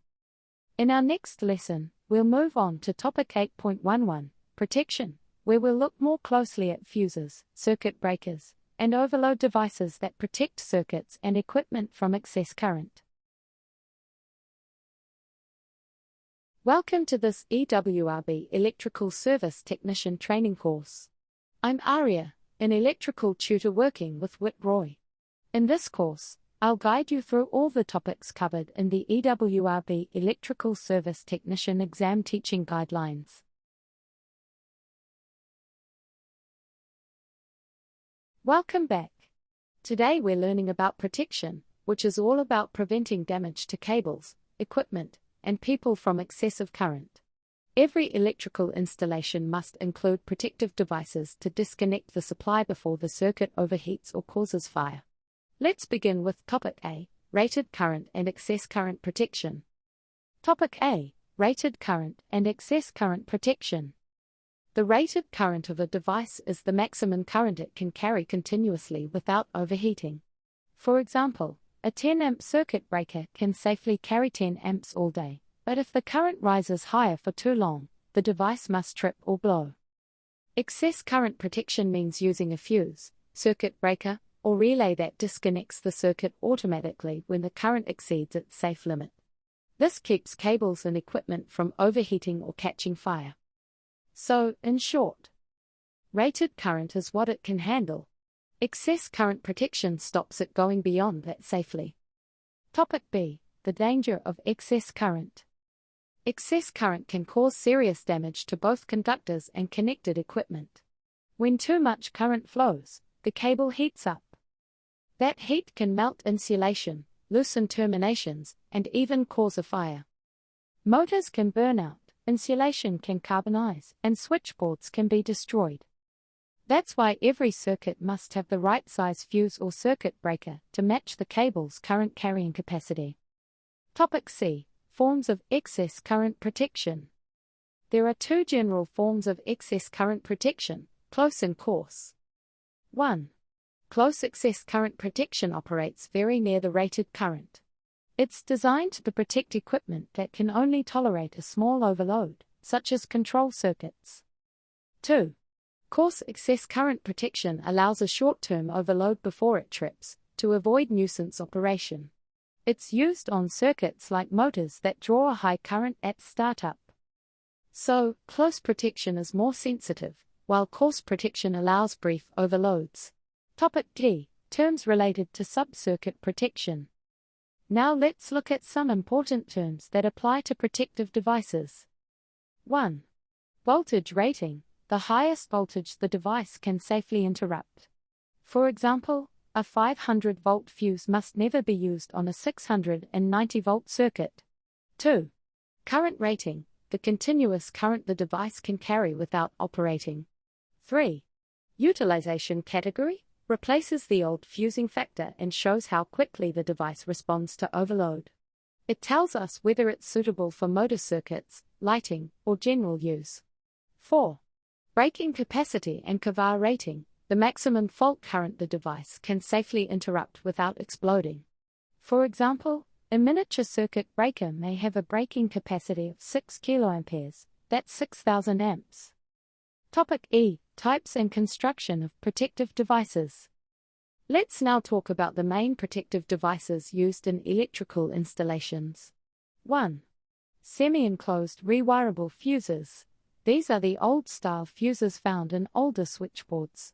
Speaker 1: In our next lesson, we'll move on to topic 8.11, Protection, where we'll look more closely at fuses, circuit breakers, and overload devices that protect circuits and equipment from excess current. Welcome to this EWRB Electrical Service Technician Training course. I'm Aria, an electrical tutor working with Whit Roy. In this course, I'll guide you through all the topics covered in the EWRB Electrical Service Technician Exam Teaching Guidelines. Welcome back. Today we're learning about protection, which is all about preventing damage to cables, equipment, and people from excessive current. Every electrical installation must include protective devices to disconnect the supply before the circuit overheats or causes fire. Let's begin with Topic A, Rated Current and Excess Current Protection. Topic A, Rated Current and Excess Current Protection. The rated current of a device is the maximum current it can carry continuously without overheating. For example, a 10-amp circuit breaker can safely carry 10 amps all day, but if the current rises higher for too long, the device must trip or blow. Excess current protection means using a fuse, circuit breaker, or relay that disconnects the circuit automatically when the current exceeds its safe limit. This keeps cables and equipment from overheating or catching fire. So, in short, rated current is what it can handle. Excess current protection stops it going beyond that safely. Topic B, the danger of excess current. Excess current can cause serious damage to both conductors and connected equipment. When too much current flows, the cable heats up. That heat can melt insulation, loosen terminations, and even cause a fire. Motors can burn out. Insulation can carbonize, and switchboards can be destroyed. That's why every circuit must have the right size fuse or circuit breaker to match the cable's current carrying capacity. Topic C, Forms of Excess Current Protection. There are two general forms of excess current protection, close and coarse. 1. Close excess current protection operates very near the rated current. It's designed to protect equipment that can only tolerate a small overload, such as control circuits. 2. Coarse excess current protection allows a short-term overload before it trips, to avoid nuisance operation. It's used on circuits like motors that draw a high current at startup. So, close protection is more sensitive, while coarse protection allows brief overloads. Topic D, Terms related to sub-circuit protection. Now let's look at some important terms that apply to protective devices. 1. Voltage rating, the highest voltage the device can safely interrupt. For example, a 500-volt fuse must never be used on a 690-volt circuit. 2. Current rating, the continuous current the device can carry without operating. 3. Utilization category, replaces the old fusing factor and shows how quickly the device responds to overload. It tells us whether it's suitable for motor circuits, lighting, or general use. 4. Braking capacity and kVAR rating, the maximum fault current the device can safely interrupt without exploding. For example, a miniature circuit breaker may have a breaking capacity of 6 kA, that's 6,000 amps. Topic E. Types and construction of protective devices. Let's now talk about the main protective devices used in electrical installations. 1. Semi-enclosed rewirable fuses. These are the old-style fuses found in older switchboards.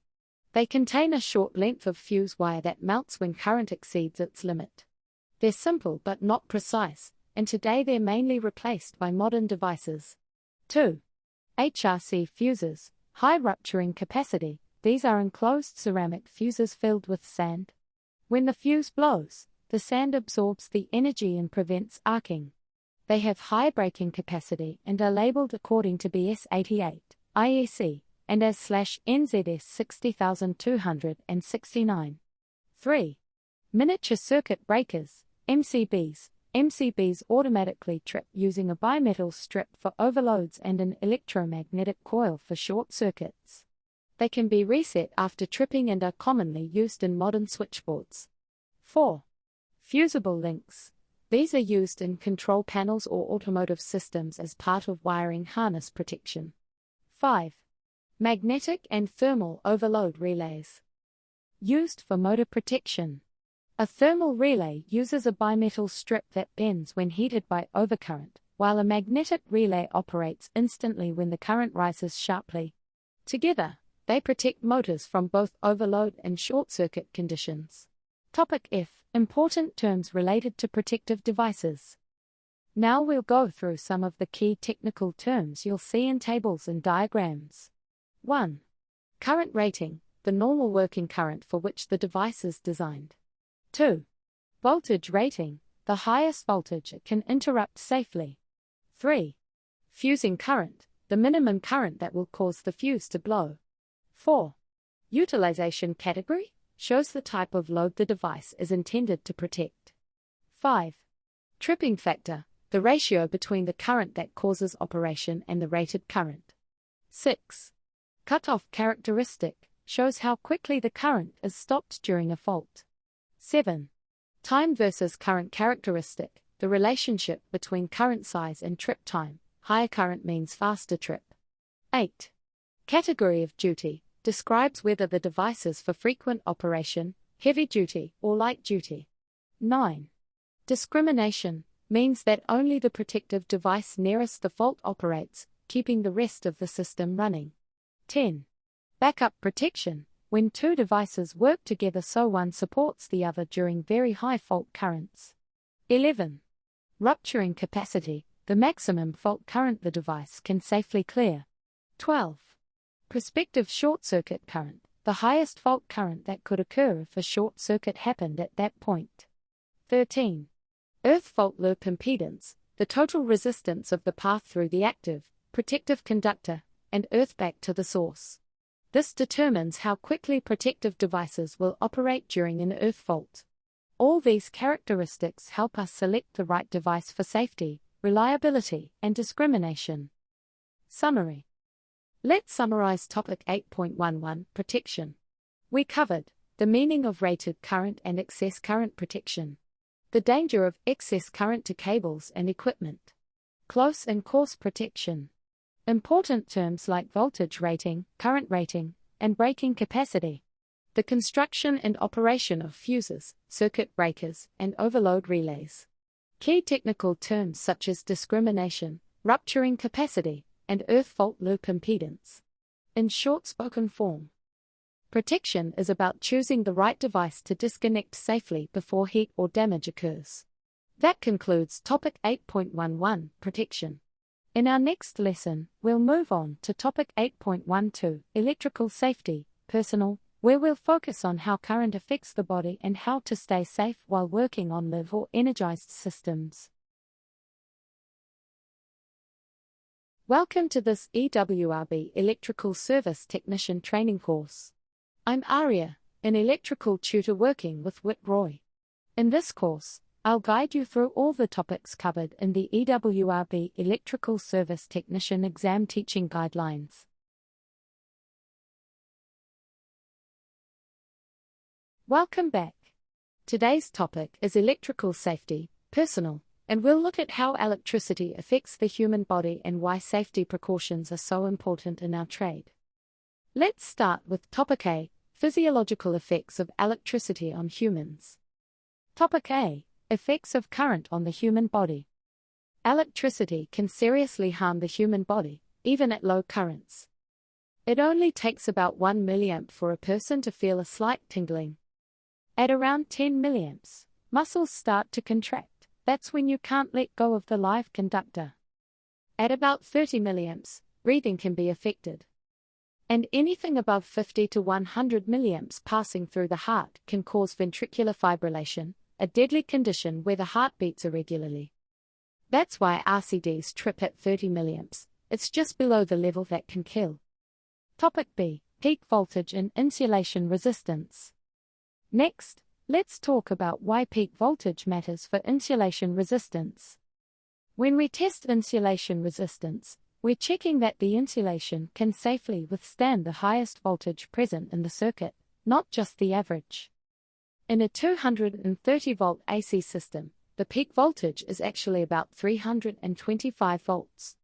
Speaker 1: They contain a short length of fuse wire that melts when current exceeds its limit. They're simple but not precise, and today they're mainly replaced by modern devices. 2. HRC fuses, high rupturing capacity. These are enclosed ceramic fuses filled with sand. When the fuse blows, the sand absorbs the energy and prevents arcing. They have high breaking capacity and are labeled according to BS 88, IEC, and as /NZS 60269. 3. Miniature circuit breakers, MCBs. MCBs automatically trip using a bimetal strip for overloads and an electromagnetic coil for short circuits. They can be reset after tripping and are commonly used in modern switchboards. 4. Fusible links. These are used in control panels or automotive systems as part of wiring harness protection. 5. Magnetic and thermal overload relays. Used for motor protection. A thermal relay uses a bimetal strip that bends when heated by overcurrent, while a magnetic relay operates instantly when the current rises sharply. Together, they protect motors from both overload and short-circuit conditions. Topic F. Important terms related to protective devices. Now we'll go through some of the key technical terms you'll see in tables and diagrams. 1. Current rating, the normal working current for which the device is designed. 2. Voltage rating, the highest voltage it can interrupt safely. 3. Fusing current, the minimum current that will cause the fuse to blow. 4. Utilization category, shows the type of load the device is intended to protect. 5. Tripping factor, the ratio between the current that causes operation and the rated current. 6. Cutoff characteristic, shows how quickly the current is stopped during a fault. 7. Time versus current characteristic, the relationship between current size and trip time. Higher current means faster trip. 8. Category of duty, describes whether the device is for frequent operation, heavy duty, or light duty. 9. Discrimination, means that only the protective device nearest the fault operates, keeping the rest of the system running. 10. Backup protection, when two devices work together so one supports the other during very high fault currents. 11. Rupturing capacity, the maximum fault current the device can safely clear. 12. Prospective short circuit current, the highest fault current that could occur if a short circuit happened at that point. 13. Earth fault loop impedance, the total resistance of the path through the active, protective conductor, and earth back to the source. This determines how quickly protective devices will operate during an earth fault. All these characteristics help us select the right device for safety, reliability, and discrimination. Summary. Let's summarize topic 8.11, protection. We covered the meaning of rated current and excess current protection, the danger of excess current to cables and equipment, close and coarse protection, important terms like voltage rating, current rating, and breaking capacity, the construction and operation of fuses, circuit breakers, and overload relays, key technical terms such as discrimination, rupturing capacity, and earth fault loop impedance. In short spoken form, protection is about choosing the right device to disconnect safely before heat or damage occurs. That concludes topic 8.11, protection. In our next lesson, we'll move on to topic 8.12, electrical safety, personal, where we'll focus on how current affects the body and how to stay safe while working on live or energized systems. Welcome to this EWRB Electrical Service Technician Training course. I'm Aria, an electrical tutor working with Whit Roy. In this course, I'll guide you through all the topics covered in the EWRB Electrical Service Technician Exam Teaching Guidelines. Welcome back. Today's topic is electrical safety, personal, and we'll look at how electricity affects the human body and why safety precautions are so important in our trade. Let's start with Topic A, physiological effects of electricity on humans. Topic A, effects of current on the human body. Electricity can seriously harm the human body, even at low currents. It only takes about 1 milliamp for a person to feel a slight tingling. At around 10 milliamps, muscles start to contract. That's when you can't let go of the live conductor. At about 30 milliamps, breathing can be affected. And anything above 50 to 100 milliamps passing through the heart can cause ventricular fibrillation, a deadly condition where the heart beats irregularly. That's why RCDs trip at 30 milliamps. It's just below the level that can kill. Topic B, peak voltage and insulation resistance. Next, let's talk about why peak voltage matters for insulation resistance. When we test insulation resistance, we're checking that the insulation can safely withstand the highest voltage present in the circuit, not just the average. In a 230-volt AC system, the peak voltage is actually about 325 volts.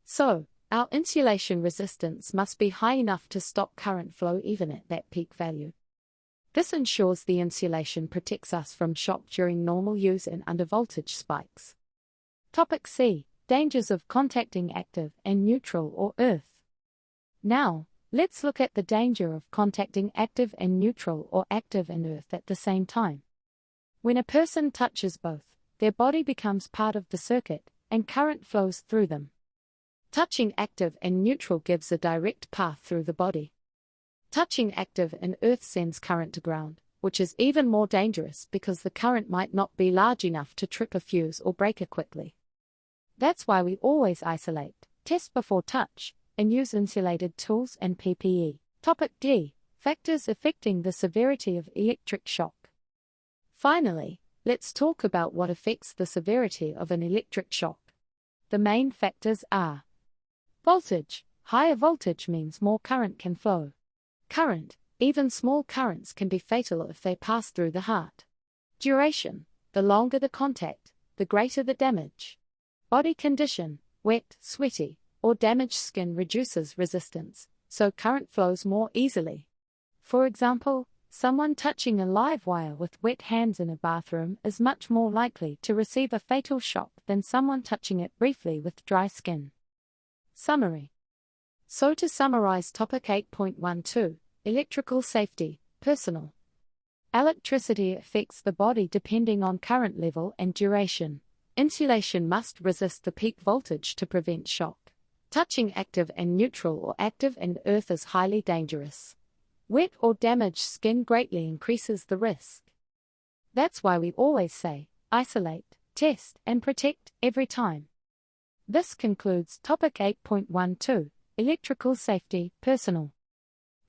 Speaker 1: So, our insulation resistance must be high enough to stop current flow even at that peak value. This ensures the insulation protects us from shock during normal use and undervoltage spikes. Topic C, dangers of contacting active and neutral or earth. Now, let's look at the danger of contacting active and neutral or active and earth at the same time. When a person touches both, their body becomes part of the circuit, and current flows through them. Touching active and neutral gives a direct path through the body. Touching active and earth sends current to ground, which is even more dangerous because the current might not be large enough to trip a fuse or breaker quickly. That's why we always isolate, test before touch, and use insulated tools and PPE. Topic D, factors affecting the severity of electric shock. Finally, let's talk about what affects the severity of an electric shock. The main factors are voltage. Higher voltage means more current can flow. Current, even small currents can be fatal if they pass through the heart. Duration, the longer the contact, the greater the damage. Body condition, wet, sweaty, or damaged skin reduces resistance, so current flows more easily. For example, someone touching a live wire with wet hands in a bathroom is much more likely to receive a fatal shock than someone touching it briefly with dry skin. Summary. So to summarize Topic 8.12, electrical safety, personal. Electricity affects the body depending on current level and duration. Insulation must resist the peak voltage to prevent shock. Touching active and neutral or active and earth is highly dangerous. Wet or damaged skin greatly increases the risk. That's why we always say, isolate, test, and protect every time. This concludes Topic 8.12. Electrical safety, personal.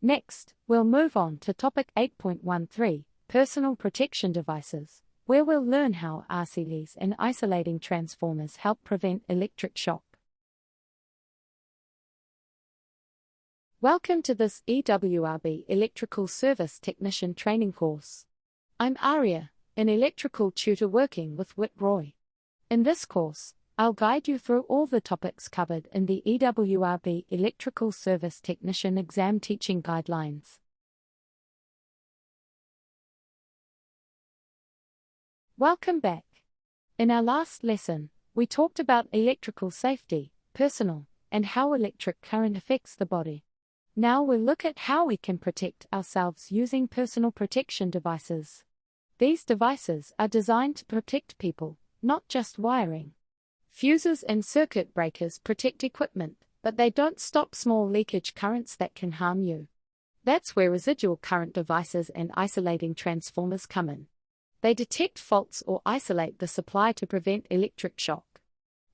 Speaker 1: Next, we'll move on to Topic 8.13, personal protection devices, where we'll learn how RCDs and isolating transformers help prevent electric shock. Welcome to this EWRB Electrical Service Technician Training course. I'm Aria, an electrical tutor working with Whit Roy. In this course, I'll guide you through all the topics covered in the EWRB Electrical Service Technician Exam Teaching Guidelines. Welcome back. In our last lesson, we talked about electrical safety, personal, and how electric current affects the body. Now we'll look at how we can protect ourselves using personal protection devices. These devices are designed to protect people, not just wiring. Fuses and circuit breakers protect equipment, but they don't stop small leakage currents that can harm you. That's where residual current devices and isolating transformers come in. They detect faults or isolate the supply to prevent electric shock.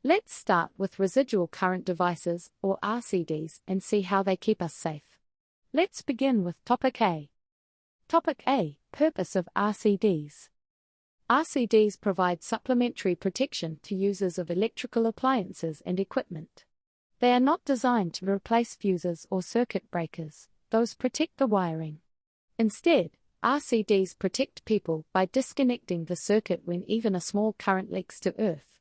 Speaker 1: Let's start with residual current devices, or RCDs, and see how they keep us safe. Let's begin with Topic A. Topic A, purpose of RCDs. RCDs provide supplementary protection to users of electrical appliances and equipment. They are not designed to replace fuses or circuit breakers, those protect the wiring. Instead, RCDs protect people by disconnecting the circuit when even a small current leaks to earth.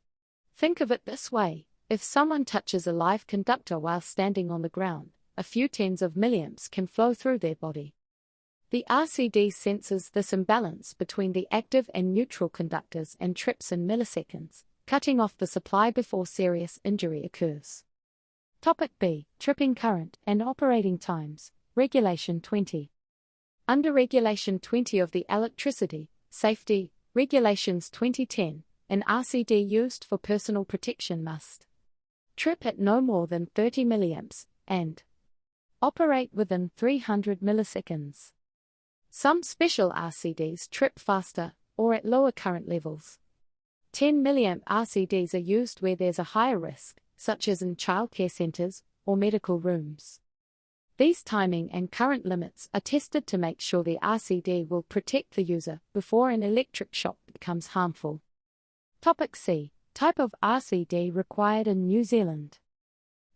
Speaker 1: Think of it this way: if someone touches a live conductor while standing on the ground, a few tens of milliamps can flow through their body. The RCD senses this imbalance between the active and neutral conductors and trips in milliseconds, cutting off the supply before serious injury occurs. Topic B. Tripping current and operating times. Regulation 20. Under Regulation 20 of the Electricity Safety Regulations 2010, an RCD used for personal protection must trip at no more than 30 milliamps and operate within 300 milliseconds. Some special RCDs trip faster or at lower current levels. 10 milliamp RCDs are used where there's a higher risk, such as in childcare centers or medical rooms. These timing and current limits are tested to make sure the RCD will protect the user before an electric shock becomes harmful. Topic C. Type of RCD required in New Zealand.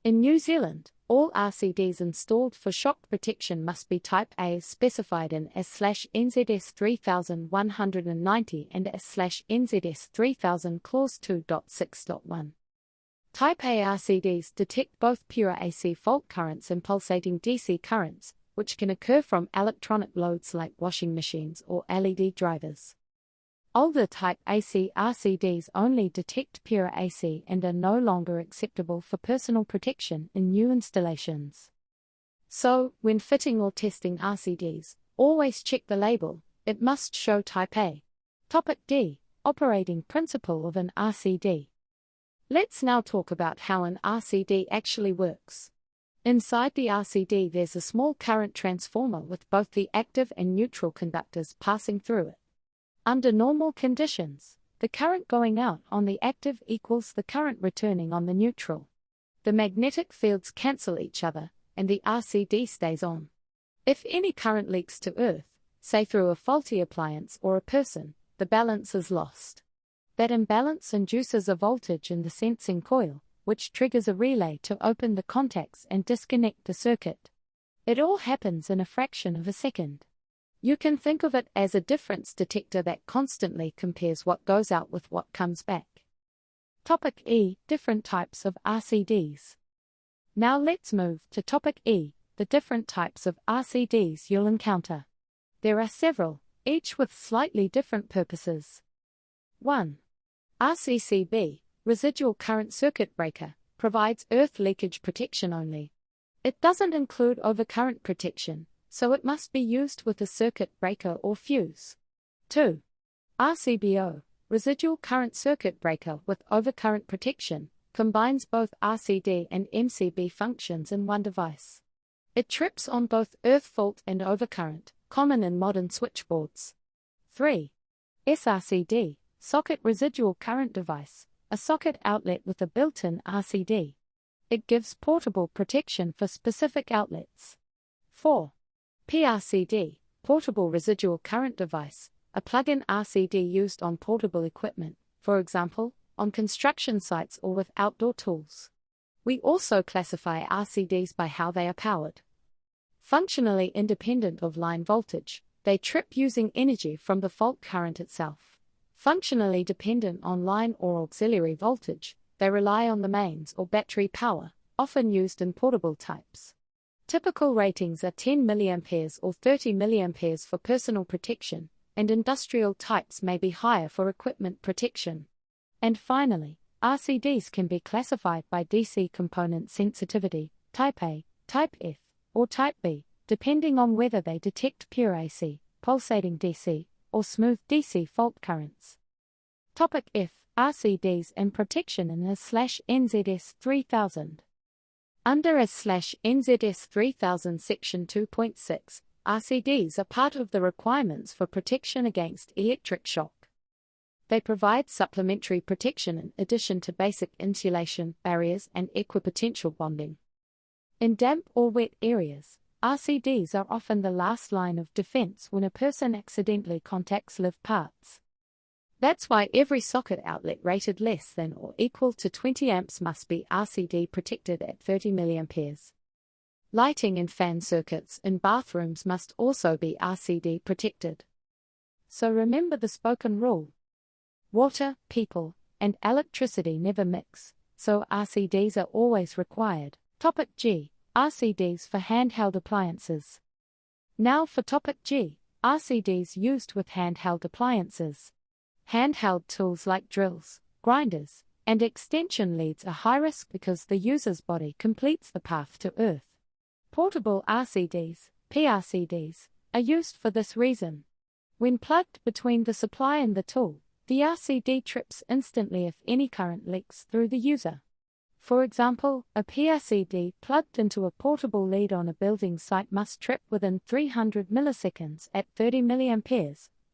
Speaker 1: In New Zealand, all RCDs installed for shock protection must be Type A as specified in S/NZS 3190 and S/NZS 3000 Clause 2.6.1. Type A RCDs detect both pure AC fault currents and pulsating DC currents, which can occur from electronic loads like washing machines or LED drivers. Older Type AC RCDs only detect pure AC and are no longer acceptable for personal protection in new installations. So, when fitting or testing RCDs, always check the label. It must show Type A. Topic D. Operating principle of an RCD. Let's now talk about how an RCD actually works. Inside the RCD there's a small current transformer with both the active and neutral conductors passing through it. Under normal conditions, the current going out on the active equals the current returning on the neutral. The magnetic fields cancel each other, and the RCD stays on. If any current leaks to earth, say through a faulty appliance or a person, the balance is lost. That imbalance induces a voltage in the sensing coil, which triggers a relay to open the contacts and disconnect the circuit. It all happens in a fraction of a second. You can think of it as a difference detector that constantly compares what goes out with what comes back. Topic E. Different types of RCDs. Now let's move to Topic E. The different types of RCDs you'll encounter. There are several, each with slightly different purposes. 1. RCCB, Residual Current Circuit Breaker, provides earth leakage protection only. It doesn't include overcurrent protection, so it must be used with a circuit breaker or fuse. 2. RCBO, Residual Current Circuit Breaker with Overcurrent Protection, combines both RCD and MCB functions in one device. It trips on both earth fault and overcurrent, common in modern switchboards. 3. SRCD, Socket Residual Current Device, a socket outlet with a built-in RCD. It gives portable protection for specific outlets. 4. PRCD, Portable Residual Current Device, a plug-in RCD used on portable equipment, for example, on construction sites or with outdoor tools. We also classify RCDs by how they are powered. Functionally independent of line voltage, they trip using energy from the fault current itself. Functionally dependent on line or auxiliary voltage, they rely on the mains or battery power, often used in portable types. Typical ratings are 10 mA or 30 mA for personal protection, and industrial types may be higher for equipment protection. And finally, RCDs can be classified by DC component sensitivity, Type A, Type F, or Type B, depending on whether they detect pure AC, pulsating DC, or smooth DC fault currents. Topic F. RCDs and protection in S/NZS 3000. Under S/NZS 3000 Section 2.6, RCDs are part of the requirements for protection against electric shock. They provide supplementary protection in addition to basic insulation, barriers, and equipotential bonding. In damp or wet areas, RCDs are often the last line of defense when a person accidentally contacts live parts. That's why every socket outlet rated less than or equal to 20 amps must be RCD protected at 30 mA. Lighting and fan circuits in bathrooms must also be RCD protected. So remember the spoken rule. Water, people, and electricity never mix, so RCDs are always required. Topic G. RCDs for handheld appliances. Now for topic G. RCDs used with handheld appliances. Handheld tools like drills, grinders, and extension leads are high risk because the user's body completes the path to Earth. Portable RCDs, PRCDs, are used for this reason. When plugged between the supply and the tool, the RCD trips instantly if any current leaks through the user. For example, a PRCD plugged into a portable lead on a building site must trip within 300 milliseconds at 30 mA,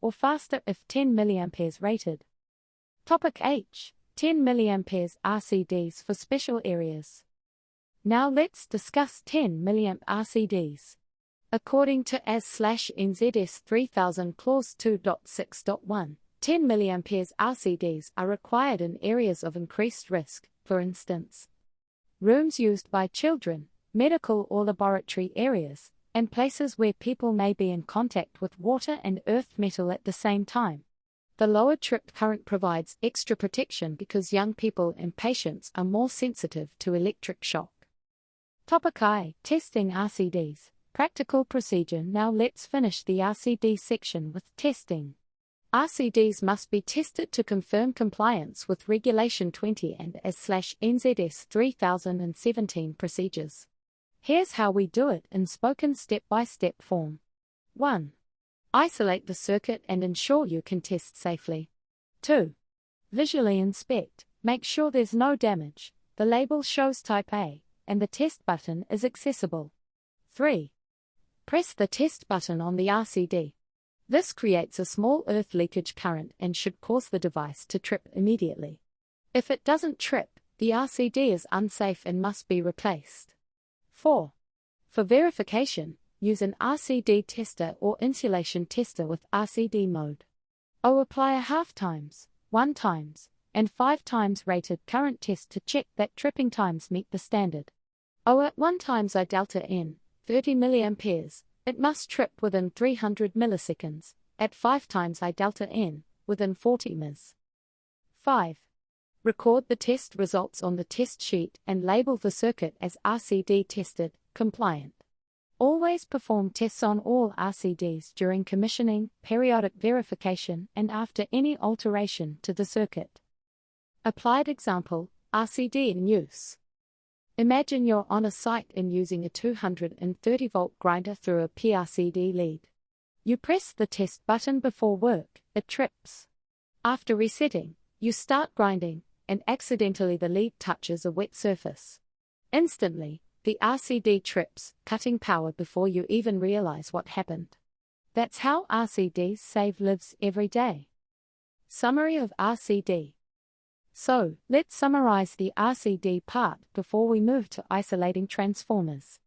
Speaker 1: or faster if 10 mA rated. Topic H. 10 mA RCDs for special areas. Now let's discuss 10 mA RCDs. According to AS/NZS 3000 Clause 2.6.1, 10 mA RCDs are required in areas of increased risk, for instance, rooms used by children, medical or laboratory areas, and places where people may be in contact with water and earth metal at the same time. The lower trip current provides extra protection because young people and patients are more sensitive to electric shock. Topic I. Testing RCDs. Practical procedure. Now let's finish the RCD section with testing. RCDs must be tested to confirm compliance with Regulation 20 and AS/NZS 3017 procedures. Here's how we do it in spoken step-by-step form. 1. Isolate the circuit and ensure you can test safely. 2. Visually inspect, make sure there's no damage, the label shows type A, and the test button is accessible. 3. Press the test button on the RCD. This creates a small earth leakage current and should cause the device to trip immediately. If it doesn't trip, the RCD is unsafe and must be replaced. 4. For verification, use an RCD tester or insulation tester with RCD mode. Apply a half times, 1 times, and 5 times rated current test to check that tripping times meet the standard. At 1 times I delta N, 30 mA, it must trip within 300 milliseconds, at 5 times I delta N, within 40 ms. 5. Record the test results on the test sheet and label the circuit as RCD tested, compliant. Always perform tests on all RCDs during commissioning, periodic verification, and after any alteration to the circuit. Applied example, RCD in use. Imagine you're on a site and using a 230-volt grinder through a PRCD lead. You press the test button before work, it trips. After resetting, you start grinding, and accidentally the lead touches a wet surface. Instantly, the RCD trips, cutting power before you even realize what happened. That's how RCDs save lives every day. Summary of RCD. So, let's summarize the RCD part before we move to isolating transformers.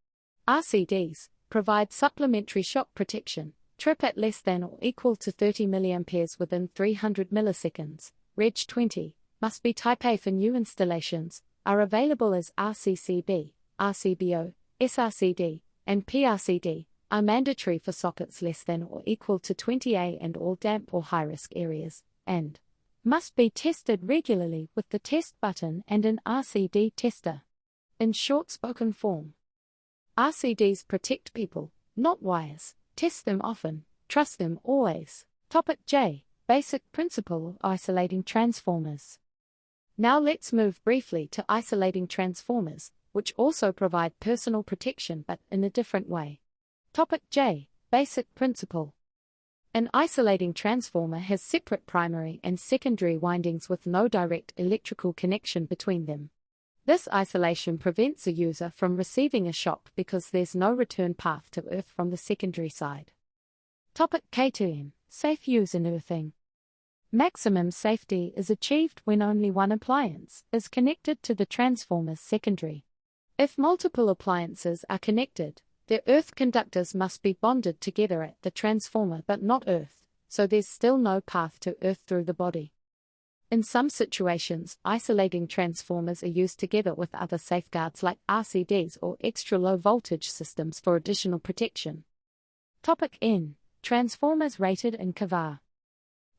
Speaker 1: RCDs provide supplementary shock protection, trip at less than or equal to 30 mA within 300 milliseconds, Reg 20, must be Type A for new installations, are available as RCCB, RCBO, SRCD, and PRCD, are mandatory for sockets less than or equal to 20A and all damp or high-risk areas, and must be tested regularly with the test button and an RCD tester. In short spoken form, RCDs protect people, not wires. Test them often, trust them always. Topic J. Basic principle of isolating transformers. Now let's move briefly to isolating transformers, which also provide personal protection but in a different way. Topic J. Basic principle. An isolating transformer has separate primary and secondary windings with no direct electrical connection between them. This isolation prevents a user from receiving a shock because there's no return path to earth from the secondary side. Topic K2M. Safe use in earthing. Maximum safety is achieved when only one appliance is connected to the transformer's secondary. If multiple appliances are connected, their earth conductors must be bonded together at the transformer but not earth, so there's still no path to earth through the body. In some situations, isolating transformers are used together with other safeguards like RCDs or extra low voltage systems for additional protection. Topic N. Transformers rated in kVAR.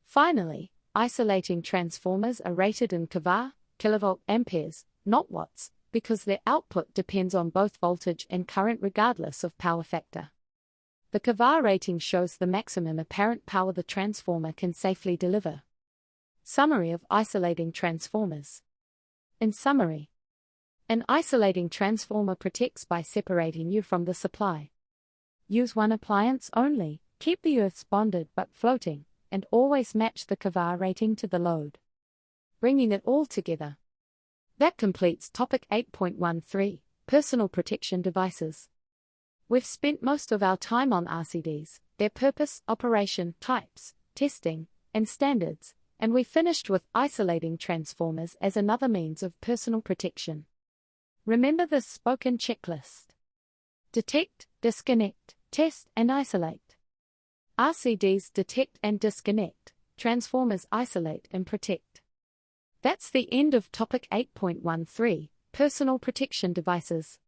Speaker 1: Finally, isolating transformers are rated in kVAR, kilovolt amperes, not watts, because their output depends on both voltage and current regardless of power factor. The kVAR rating shows the maximum apparent power the transformer can safely deliver. Summary of isolating transformers. In summary, an isolating transformer protects by separating you from the supply. Use one appliance only, keep the earths bonded but floating, and always match the kVAR rating to the load. Bringing it all together. That completes topic 8.13, Personal Protection Devices. We've spent most of our time on RCDs, their purpose, operation, types, testing, and standards, and we finished with isolating transformers as another means of personal protection. Remember this spoken checklist. Detect, disconnect, test, and isolate. RCDs detect and disconnect, transformers isolate and protect. That's the end of topic 8.13, Personal Protection Devices.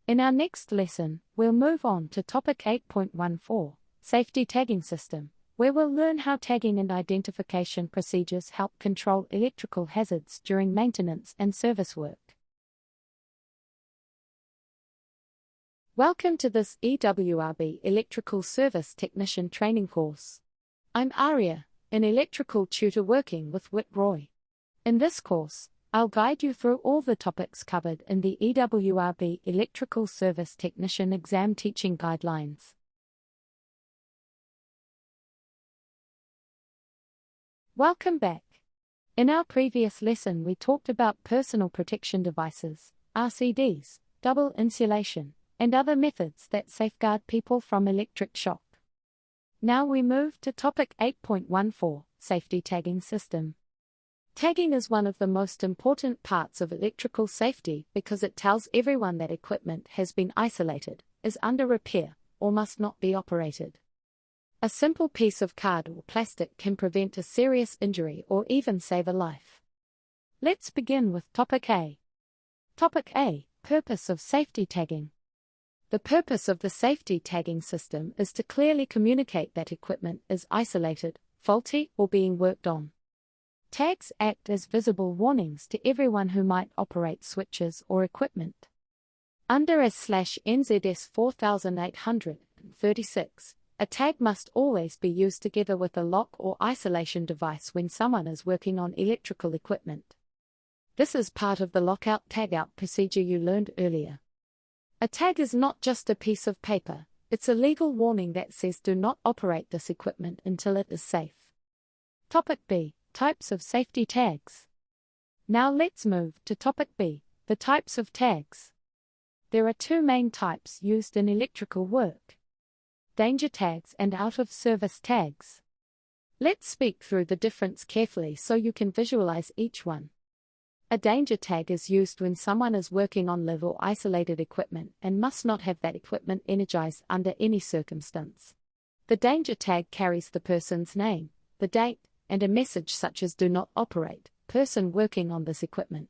Speaker 1: In our next lesson, we'll move on to topic 8.14, Safety Tagging System, where we'll learn how tagging and identification procedures help control electrical hazards during maintenance and service work. Welcome to this EWRB Electrical Service Technician Training course. I'm Aria, an electrical tutor working with Whit Roy. In this course, I'll guide you through all the topics covered in the EWRB Electrical Service Technician Exam Teaching Guidelines. Welcome back. In our previous lesson we talked about personal protection devices, RCDs, double insulation, and other methods that safeguard people from electric shock. Now we move to topic 8.14, Safety Tagging System. Tagging is one of the most important parts of electrical safety because it tells everyone that equipment has been isolated, is under repair, or must not be operated. A simple piece of card or plastic can prevent a serious injury or even save a life. Let's begin with Topic A. Topic A, Purpose of Safety Tagging. The purpose of the safety tagging system is to clearly communicate that equipment is isolated, faulty, or being worked on. Tags act as visible warnings to everyone who might operate switches or equipment. Under S/NZS 4836, a tag must always be used together with a lock or isolation device when someone is working on electrical equipment. This is part of the lockout-tagout procedure you learned earlier. A tag is not just a piece of paper, it's a legal warning that says do not operate this equipment until it is safe. Topic B. Types of safety tags. Now let's move to Topic B, the types of tags. There are two main types used in electrical work: danger tags and out-of-service tags. Let's speak through the difference carefully so you can visualize each one. A danger tag is used when someone is working on live or isolated equipment and must not have that equipment energized under any circumstance. The danger tag carries the person's name, the date, and a message such as "Do not operate, person working on this equipment."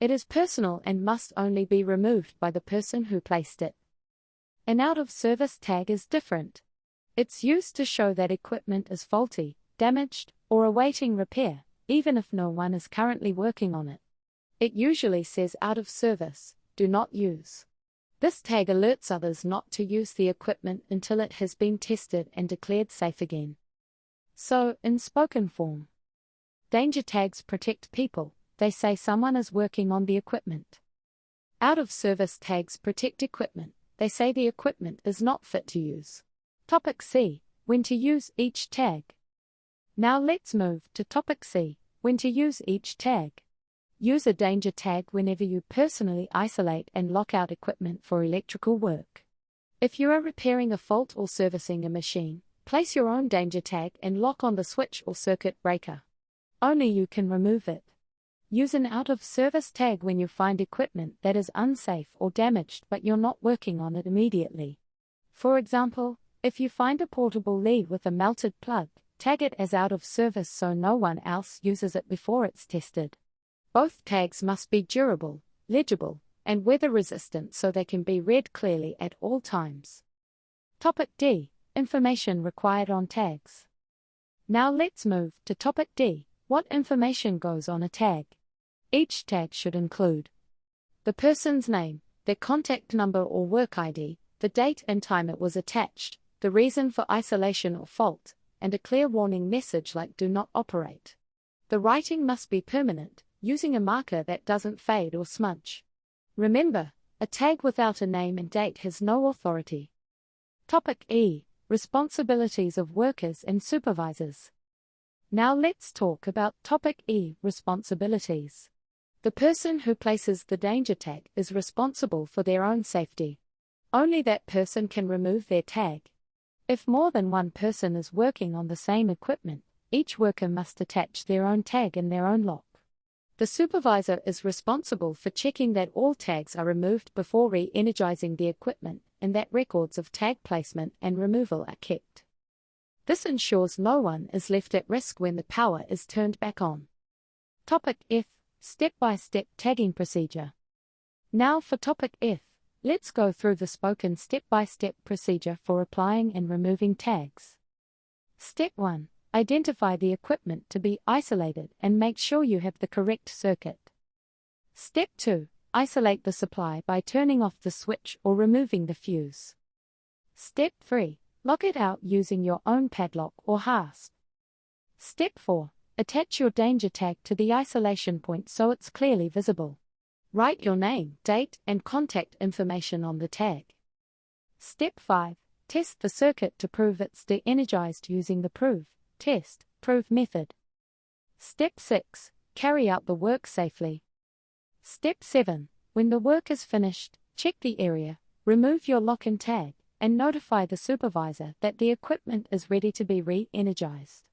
Speaker 1: It is personal and must only be removed by the person who placed it. An out-of-service tag is different. It's used to show that equipment is faulty, damaged, or awaiting repair, even if no one is currently working on it. It usually says "out of service, do not use." This tag alerts others not to use the equipment until it has been tested and declared safe again. So, in spoken form, danger tags protect people, they say someone is working on the equipment. Out-of-service tags protect equipment, they say the equipment is not fit to use. Topic C. When to use each tag. Now let's move to Topic C. When to use each tag. Use a danger tag whenever you personally isolate and lock out equipment for electrical work. If you are repairing a fault or servicing a machine, place your own danger tag and lock on the switch or circuit breaker. Only you can remove it. Use an out-of-service tag when you find equipment that is unsafe or damaged but you're not working on it immediately. For example, if you find a portable lead with a melted plug, Tag it as out of service so no one else uses it before it's tested. Both tags must be durable, legible, and weather resistant so they can be read clearly at all times. Topic D. Information required on tags. Now let's move to Topic D. What information goes on a tag? Each tag should include the person's name, their contact number or work ID, the date and time it was attached, the reason for isolation or fault, and a clear warning message like "Do not operate." The writing must be permanent, using a marker that doesn't fade or smudge. Remember, a tag without a name and date has no authority. Topic E. Responsibilities of workers and supervisors. Now let's talk about Topic E. Responsibilities. The person who places the danger tag is responsible for their own safety. Only that person can remove their tag. If more than one person is working on the same equipment, each worker must attach their own tag in their own lock. The supervisor is responsible for checking that all tags are removed before re-energizing the equipment and that records of tag placement and removal are kept. This ensures no one is left at risk when the power is turned back on. Topic F. Step-by-step tagging procedure. Now for Topic F, let's go through the spoken step-by-step procedure for applying and removing tags. Step 1. Identify the equipment to be isolated and make sure you have the correct circuit. Step 2. Isolate the supply by turning off the switch or removing the fuse. Step 3. Lock it out using your own padlock or hasp. Step 4. Attach your danger tag to the isolation point so it's clearly visible. Write your name, date, and contact information on the tag. Step 5. Test the circuit to prove it's de-energized using the prove, test, prove method. Step 6. Carry out the work safely. Step 7. When the work is finished, check the area, remove your lock and tag, and notify the supervisor that the equipment is ready to be re-energized.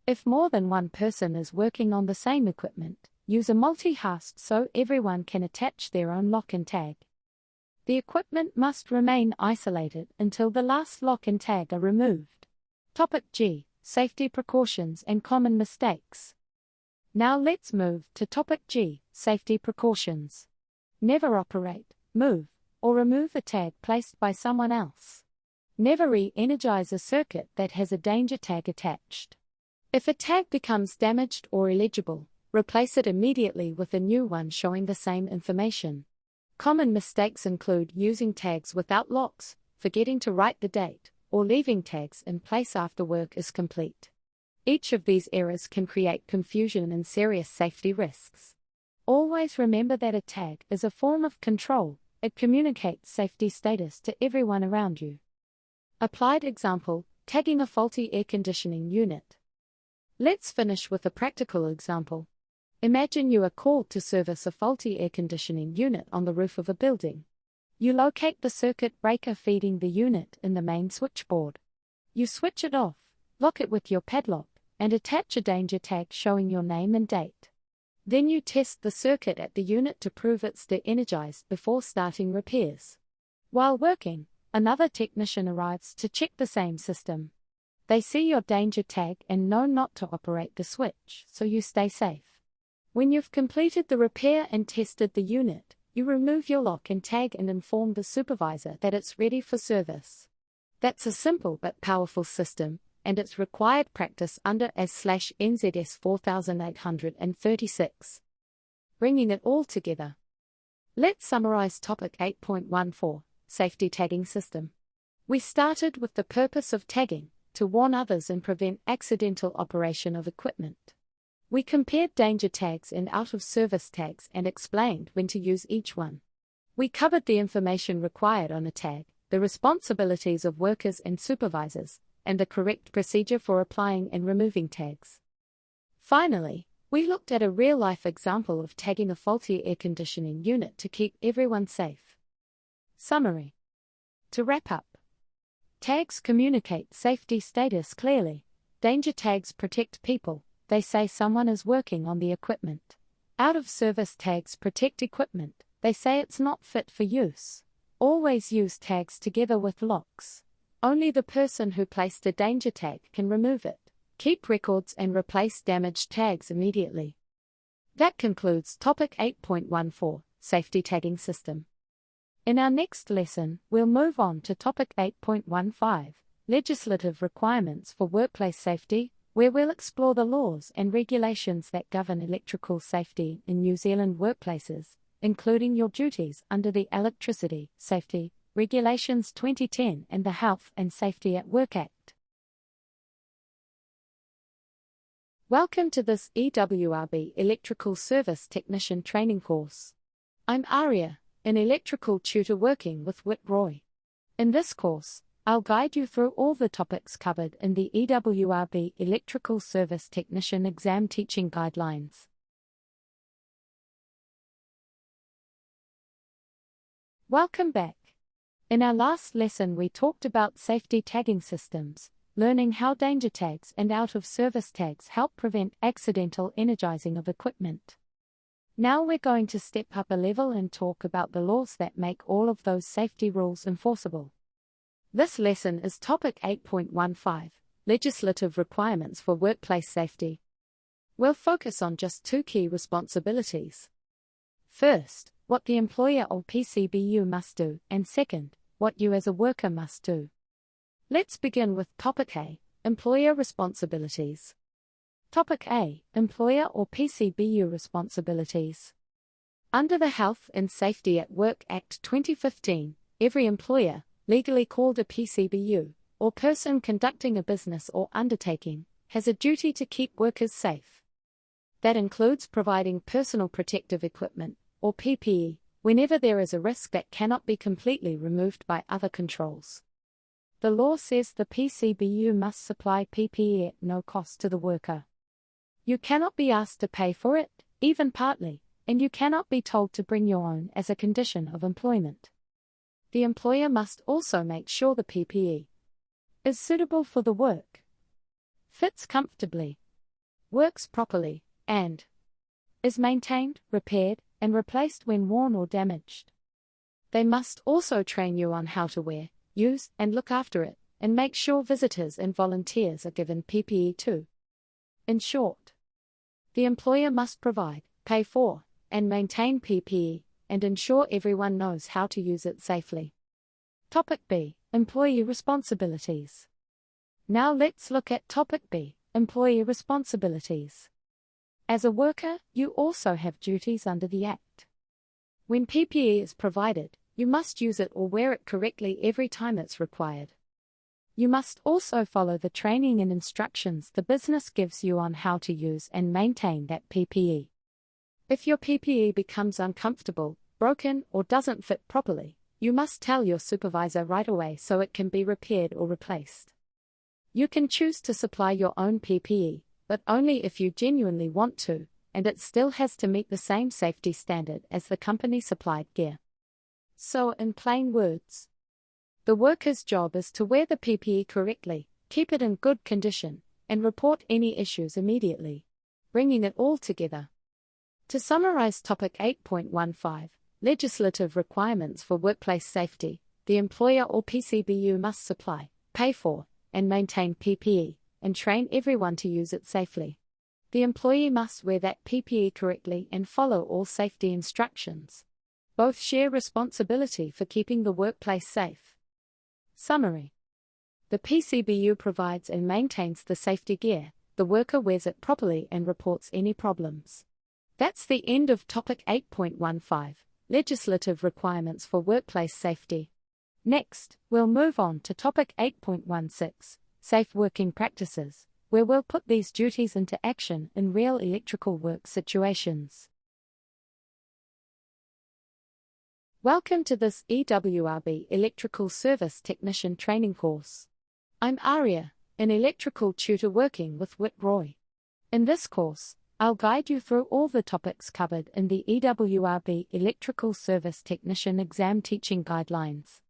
Speaker 1: If more than one person is working on the same equipment, use a multi-hasp so everyone can attach their own lock and tag. The equipment must remain isolated until the last lock and tag are removed. Topic G. Safety precautions and common mistakes. Now let's move to Topic G. Safety precautions. Never operate, move, or remove a tag placed by someone else. Never re-energize a circuit that has a danger tag attached. If a tag becomes damaged or illegible, replace it immediately with a new one showing the same information. Common mistakes include using tags without locks, forgetting to write the date, or leaving tags in place after work is complete. Each of these errors can create confusion and serious safety risks. Always remember that a tag is a form of control. It communicates safety status to everyone around you. Applied example, tagging a faulty air conditioning unit. Let's finish with a practical example. Imagine you are called to service a faulty air conditioning unit on the roof of a building. You locate the circuit breaker feeding the unit in the main switchboard. You switch it off, lock it with your padlock, and attach a danger tag showing your name and date. Then you test the circuit at the unit to prove it's de-energized before starting repairs. While working, another technician arrives to check the same system. They see your danger tag and know not to operate the switch, so you stay safe. When you've completed the repair and tested the unit, you remove your lock and tag and inform the supervisor that it's ready for service. That's a simple but powerful system, and it's required practice under AS/NZS 4836. Bringing it all together. Let's summarize Topic 8.14, Safety Tagging System. We started with the purpose of tagging, to warn others and prevent accidental operation of equipment. We compared danger tags and out-of-service tags and explained when to use each one. We covered the information required on a tag, the responsibilities of workers and supervisors, and the correct procedure for applying and removing tags. Finally, we looked at a real-life example of tagging a faulty air conditioning unit to keep everyone safe. Summary. To wrap up, tags communicate safety status clearly. Danger tags protect people. They say someone is working on the equipment. Out-of-service tags protect equipment. They say it's not fit for use. Always use tags together with locks. Only the person who placed a danger tag can remove it. keep records and replace damaged tags immediately. That concludes topic 8.14, Safety Tagging System. In our next lesson, we'll move on to topic 8.15, Legislative Requirements for Workplace Safety, where we'll explore the laws and regulations that govern electrical safety in New Zealand workplaces, including your duties under the Electricity Safety Regulations 2010 and the Health and Safety at Work Act. Welcome to this EWRB Electrical Service Technician Training course. I'm Aria, an electrical tutor working with Whit Roy. In this course, I'll guide you through all the topics covered in the EWRB Electrical Service Technician Exam Teaching Guidelines. Welcome back. In our last lesson we talked about safety tagging systems, learning how danger tags and out-of-service tags help prevent accidental energizing of equipment. Now we're going to step up a level and talk about the laws that make all of those safety rules enforceable. This lesson is topic 8.15, Legislative Requirements for Workplace Safety. We'll focus on just two key responsibilities. First, what the employer or PCBU must do, and second, what you as a worker must do. Let's begin with topic A, Employer Responsibilities. Topic A, Employer or PCBU Responsibilities. Under the Health and Safety at Work Act 2015, every employer, legally called a PCBU, or person conducting a business or undertaking, has a duty to keep workers safe. That includes providing personal protective equipment, or PPE, whenever there is a risk that cannot be completely removed by other controls. The law says the PCBU must supply PPE at no cost to the worker. You cannot be asked to pay for it, even partly, and you cannot be told to bring your own as a condition of employment. The employer must also make sure the PPE is suitable for the work, fits comfortably, works properly, and is maintained, repaired, and replaced when worn or damaged. They must also train you on how to wear, use, and look after it, and make sure visitors and volunteers are given PPE too. In short, the employer must provide, pay for, and maintain PPE, and ensure everyone knows how to use it safely. Topic B, Employee Responsibilities. Now let's look at topic B, Employee Responsibilities. As a worker, you also have duties under the Act. When PPE is provided, you must use it or wear it correctly every time it's required. You must also follow the training and instructions the business gives you on how to use and maintain that PPE. If your PPE becomes uncomfortable, broken, or doesn't fit properly, you must tell your supervisor right away so it can be repaired or replaced. You can choose to supply your own PPE, but only if you genuinely want to, and it still has to meet the same safety standard as the company-supplied gear. So, in plain words, the worker's job is to wear the PPE correctly, keep it in good condition, and report any issues immediately, bringing it all together. To summarize topic 8.15, Legislative Requirements for Workplace Safety, the employer or PCBU must supply, pay for, and maintain PPE, and train everyone to use it safely. The employee must wear that PPE correctly and follow all safety instructions. Both share responsibility for keeping the workplace safe. Summary. The PCBU provides and maintains the safety gear, the worker wears it properly and reports any problems. That's the end of topic 8.15, Legislative Requirements for Workplace Safety. Next, we'll move on to topic 8.16, Safe Working Practices, where we'll put these duties into action in real electrical work situations. Welcome to this EWRB Electrical Service Technician Training course. I'm Aria, an electrical tutor working with Whit Roy. In this course, I'll guide you through all the topics covered in the EWRB Electrical Service Technician Exam Teaching Guidelines.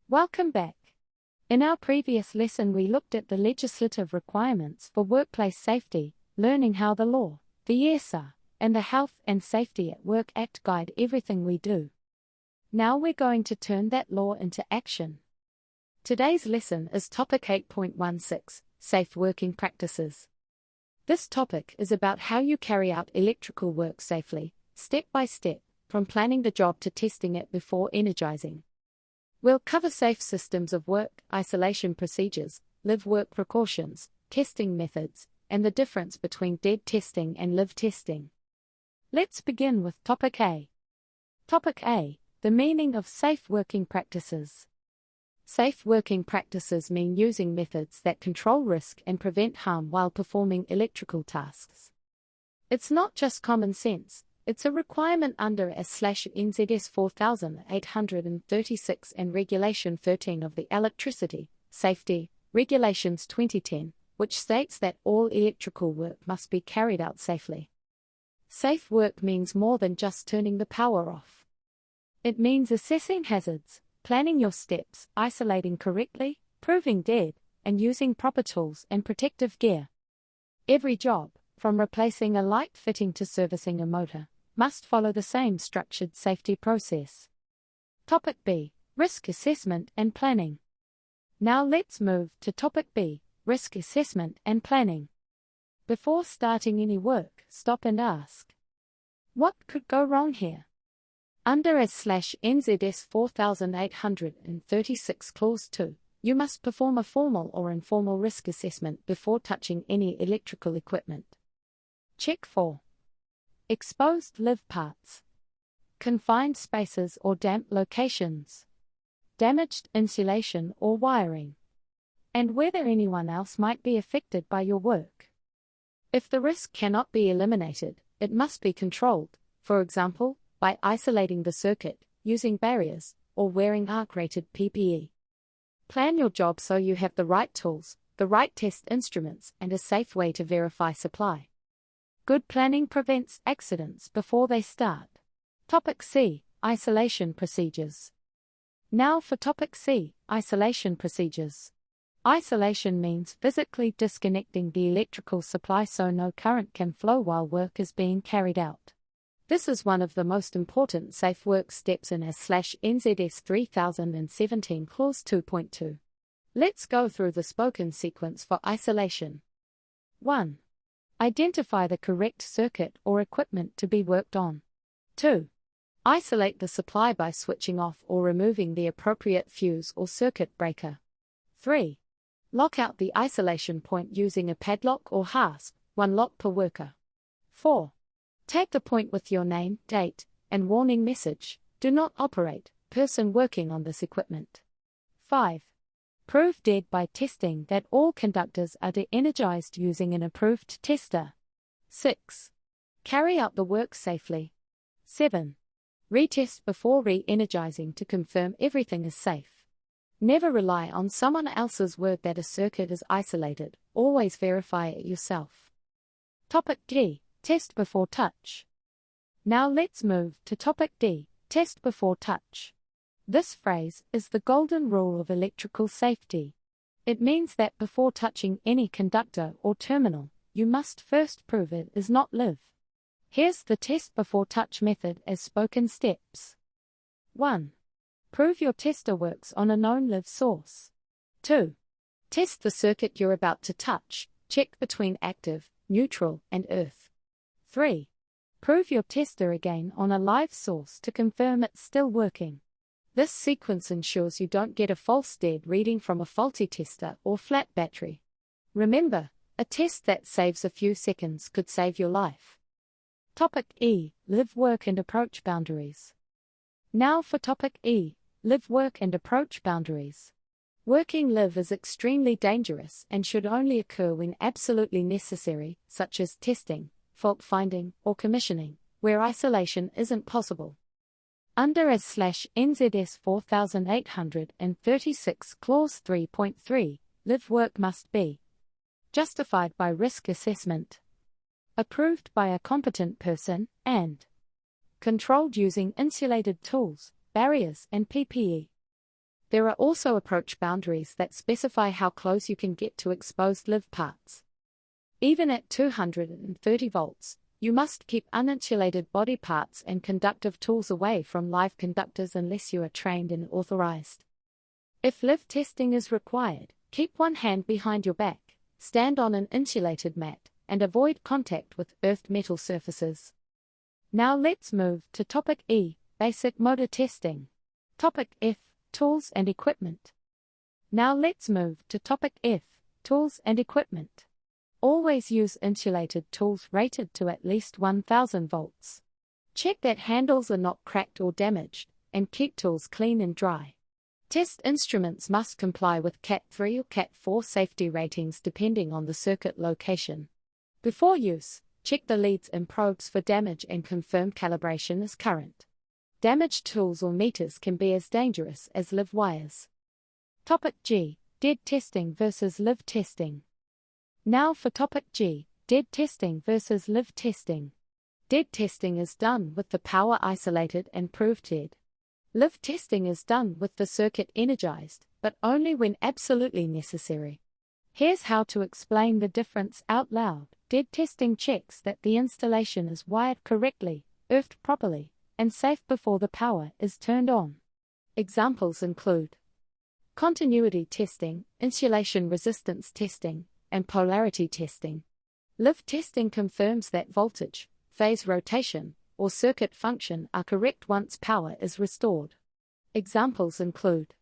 Speaker 1: Welcome back. In our previous lesson we looked at the legislative requirements for workplace safety, learning how the law, the EST, and the Health and Safety at Work Act guide everything we do. Now we're going to turn that law into action. Today's lesson is topic 8.16, Safe Working Practices. This topic is about how you carry out electrical work safely, step by step, from planning the job to testing it before energizing. We'll cover safe systems of work, isolation procedures, live work precautions, testing methods, and the difference between dead testing and live testing. Let's begin with Topic A. Topic A, the meaning of safe working practices. Safe working practices mean using methods that control risk and prevent harm while performing electrical tasks. It's not just common sense, it's a requirement under ES/NZS 4836 and Regulation 13 of the Electricity Safety Regulations 2010, which states that all electrical work must be carried out safely. Safe work means more than just turning the power off. It means assessing hazards, planning your steps, isolating correctly, proving dead, and using proper tools and protective gear. Every job, from replacing a light fitting to servicing a motor, must follow the same structured safety process. Topic B, Risk Assessment and Planning. Now let's move to Topic B, Risk Assessment and Planning. Before starting any work, stop and ask, what could go wrong here? Under ES/NZS 4836 Clause 2, you must perform a formal or informal risk assessment before touching any electrical equipment. Check for exposed live parts, confined spaces or damp locations, damaged insulation or wiring, and whether anyone else might be affected by your work. If the risk cannot be eliminated, it must be controlled, for example, by isolating the circuit, using barriers, or wearing ARC-rated PPE. Plan your job so you have the right tools, the right test instruments, and a safe way to verify supply. Good planning prevents accidents before they start. Topic C, Isolation Procedures. Now for Topic C, Isolation Procedures. Isolation means physically disconnecting the electrical supply so no current can flow while work is being carried out. This is one of the most important safe work steps in ES/NZS 3017 Clause 2.2. Let's go through the spoken sequence for isolation. 1. Identify the correct circuit or equipment to be worked on. 2. Isolate the supply by switching off or removing the appropriate fuse or circuit breaker. 3. Lock out the isolation point using a padlock or hasp, one lock per worker. 4. Tag the point with your name, date, and warning message, do not operate, person working on this equipment. 5. Prove dead by testing that all conductors are de-energized using an approved tester. 6. Carry out the work safely. 7. Retest before re-energizing to confirm everything is safe. Never rely on someone else's word that a circuit is isolated, always verify it yourself. Topic D, Test before touch. Now let's move to Topic D, Test before touch. This phrase is the golden rule of electrical safety. It means that before touching any conductor or terminal, you must first prove it is not live. Here's the test before touch method as spoken steps. 1. Prove your tester works on a known live source. 2. Test the circuit you're about to touch, check between active, neutral, and earth. 3. Prove your tester again on a live source to confirm it's still working. This sequence ensures you don't get a false dead reading from a faulty tester or flat battery. Remember, a test that saves a few seconds could save your life. Topic E, Live Work and Approach Boundaries. Now for Topic E, Live Work and Approach Boundaries. Working live is extremely dangerous and should only occur when absolutely necessary, such as testing, fault finding, or commissioning, where isolation isn't possible. Under ES/NZS 4836 Clause 3.3, live work must be justified by risk assessment, approved by a competent person, and controlled using insulated tools, barriers, and PPE. There are also approach boundaries that specify how close you can get to exposed live parts. Even at 230 volts, you must keep uninsulated body parts and conductive tools away from live conductors unless you are trained and authorized. If live testing is required, keep one hand behind your back, stand on an insulated mat, and avoid contact with earthed metal surfaces. Now let's move to Topic E, Basic Motor Testing. Topic F, Tools and Equipment. Now let's move to Topic F, Tools and Equipment. Always use insulated tools rated to at least 1000 volts. Check that handles are not cracked or damaged, and keep tools clean and dry. Test instruments must comply with Cat 3 or Cat 4 safety ratings depending on the circuit location. Before use, check the leads and probes for damage and confirm calibration is current. Damaged tools or meters can be as dangerous as live wires. Topic G, Dead testing versus live testing. Now for Topic G, Dead testing versus live testing. Dead testing is done with the power isolated and proved dead. Live testing is done with the circuit energized, but only when absolutely necessary. Here's how to explain the difference out loud. Dead testing checks that the installation is wired correctly, earthed properly, and safe before the power is turned on. Examples include continuity testing, insulation resistance testing, and polarity testing. Live testing confirms that voltage, phase rotation, or circuit function are correct once power is restored. Examples include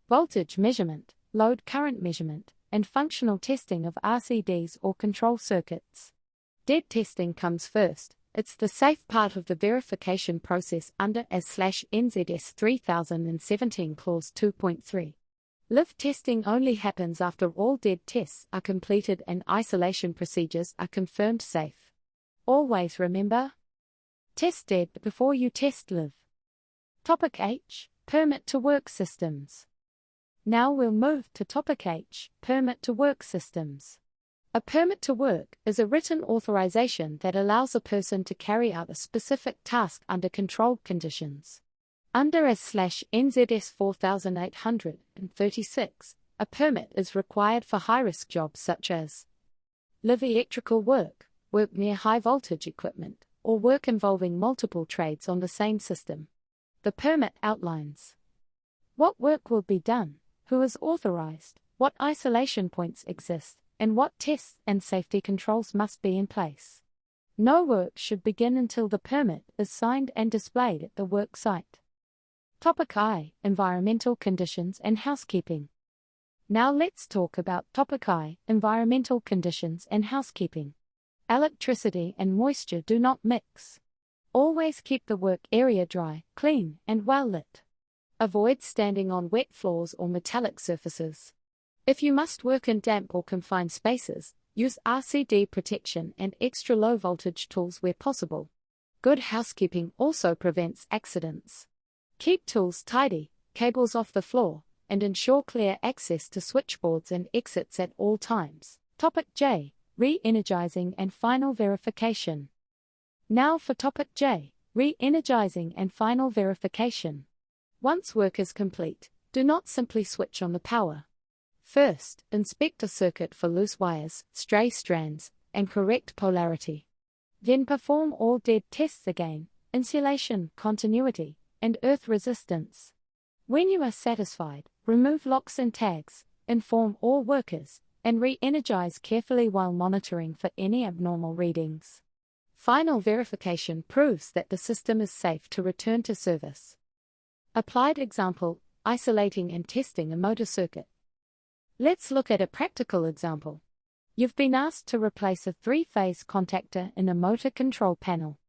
Speaker 1: voltage measurement, load current measurement, and functional testing of RCDs or control circuits. Dead testing comes first. It's the safe part of the verification process under AS/NZS 3017 Clause 2.3. Live testing only happens after all dead tests are completed and isolation procedures are confirmed safe. Always remember, test dead before you test live. Topic H, Permit to Work Systems. Now we'll move to Topic H, Permit to Work Systems. A permit to work is a written authorization that allows a person to carry out a specific task under controlled conditions. Under AS/NZS 4836, a permit is required for high-risk jobs such as live electrical work, work near high-voltage equipment, or work involving multiple trades on the same system. The permit outlines what work will be done, who is authorized, what isolation points exist, and what tests and safety controls must be in place. No work should begin until the permit is signed and displayed at the work site. Topic I, Environmental Conditions and Housekeeping. Now let's talk about Topic I, Environmental Conditions and Housekeeping. Electricity and moisture do not mix. Always keep the work area dry, clean, and well lit. Avoid standing on wet floors or metallic surfaces. If you must work in damp or confined spaces, use RCD protection and extra low voltage tools where possible. Good housekeeping also prevents accidents. Keep tools tidy, cables off the floor, and ensure clear access to switchboards and exits at all times. Topic J, Re-energizing and final verification. Now for Topic J, Re-energizing and final verification. Once work is complete, do not simply switch on the power. First, inspect a circuit for loose wires, stray strands, and correct polarity. Then perform all dead tests again, insulation, continuity, and earth resistance. When you are satisfied, remove locks and tags, inform all workers, and re-energize carefully while monitoring for any abnormal readings. Final verification proves that the system is safe to return to service. Applied example, isolating and testing a motor circuit. Let's look at a practical example. You've been asked to replace a 3-phase contactor in a motor control panel.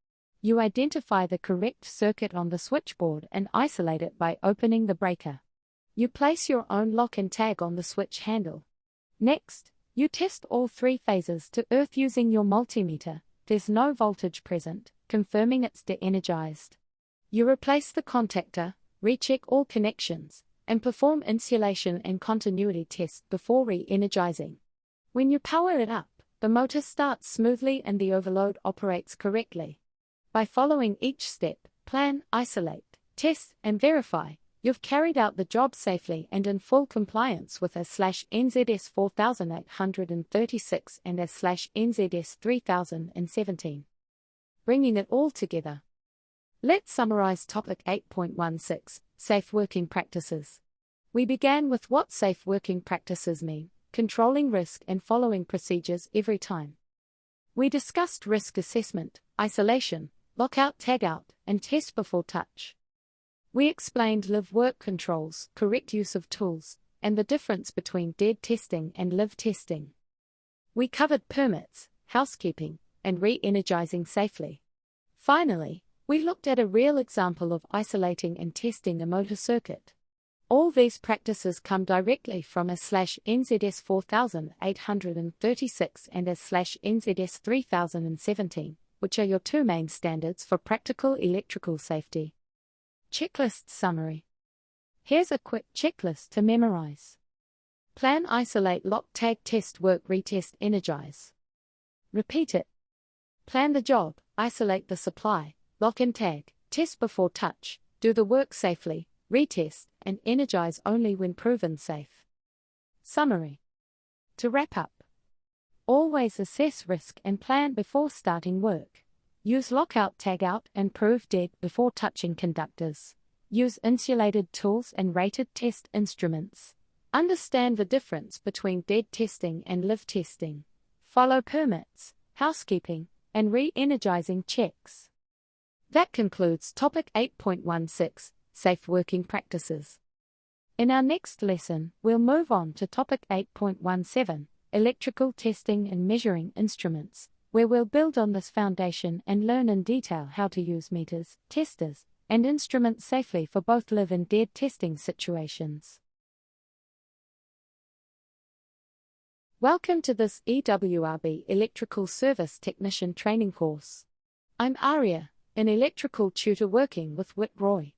Speaker 1: You identify the correct circuit on the switchboard and isolate it by opening the breaker. You place your own lock and tag on the switch handle. Next, you test all 3 phases to earth using your multimeter. There's no voltage present, confirming it's de-energized. You replace the contactor, recheck all connections, and perform insulation and continuity tests before re-energizing. When you power it up, the motor starts smoothly and the overload operates correctly. By following each step, plan, isolate, test, and verify, you've carried out the job safely and in full compliance with AS/NZS 4836 and AS/NZS 3017. Bringing it all together. Let's summarize Topic 8.16, Safe Working Practices. We began with what safe working practices mean, controlling risk and following procedures every time. We discussed risk assessment, isolation, lockout tagout, and test before touch. We explained live-work controls, correct use of tools, and the difference between dead testing and live testing. We covered permits, housekeeping, and re-energizing safely. Finally, we looked at a real example of isolating and testing a motor circuit. All these practices come directly from AS/NZS 4836 and AS/NZS 3017, which are your two main standards for practical electrical safety. Checklist summary. Here's a quick checklist to memorize. Plan, isolate, lock, tag, test, work, retest, energize. Repeat it. Plan the job, isolate the supply, lock and tag, test before touch, do the work safely, retest, and energize only when proven safe. Summary. To wrap up, always assess risk and plan before starting work. Use lockout, tagout, and prove dead before touching conductors. Use insulated tools and rated test instruments. Understand the difference between dead testing and live testing. Follow permits, housekeeping, and re-energizing checks. That concludes topic 8.16, Safe Working Practices. In our next lesson, we'll move on to topic 8.17, Electrical Testing and Measuring Instruments, where we'll build on this foundation and learn in detail how to use meters, testers, and instruments safely for both live and dead testing situations. Welcome to this EWRB Electrical Service Technician Training course. I'm Aria, an electrical tutor working with Whit Roy.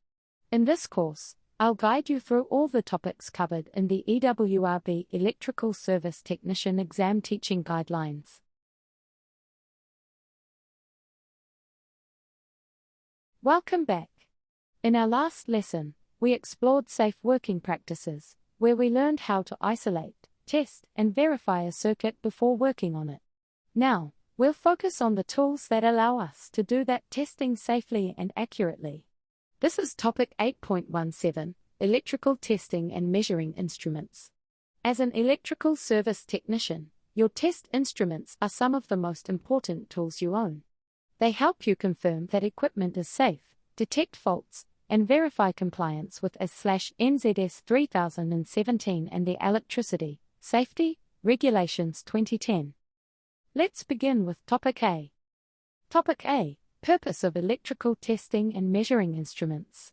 Speaker 1: In this course, I'll guide you through all the topics covered in the EWRB Electrical Service Technician Exam Teaching Guidelines. Welcome back. In our last lesson, we explored safe working practices, where we learned how to isolate, test, and verify a circuit before working on it. Now, we'll focus on the tools that allow us to do that testing safely and accurately. This is topic 8.17, Electrical Testing and Measuring Instruments. As an electrical service technician, your test instruments are some of the most important tools you own. They help you confirm that equipment is safe, detect faults, and verify compliance with AS/NZS 3017 and the Electricity Safety Regulations 2010. Let's begin with Topic A. Topic A. Purpose of electrical testing and measuring instruments.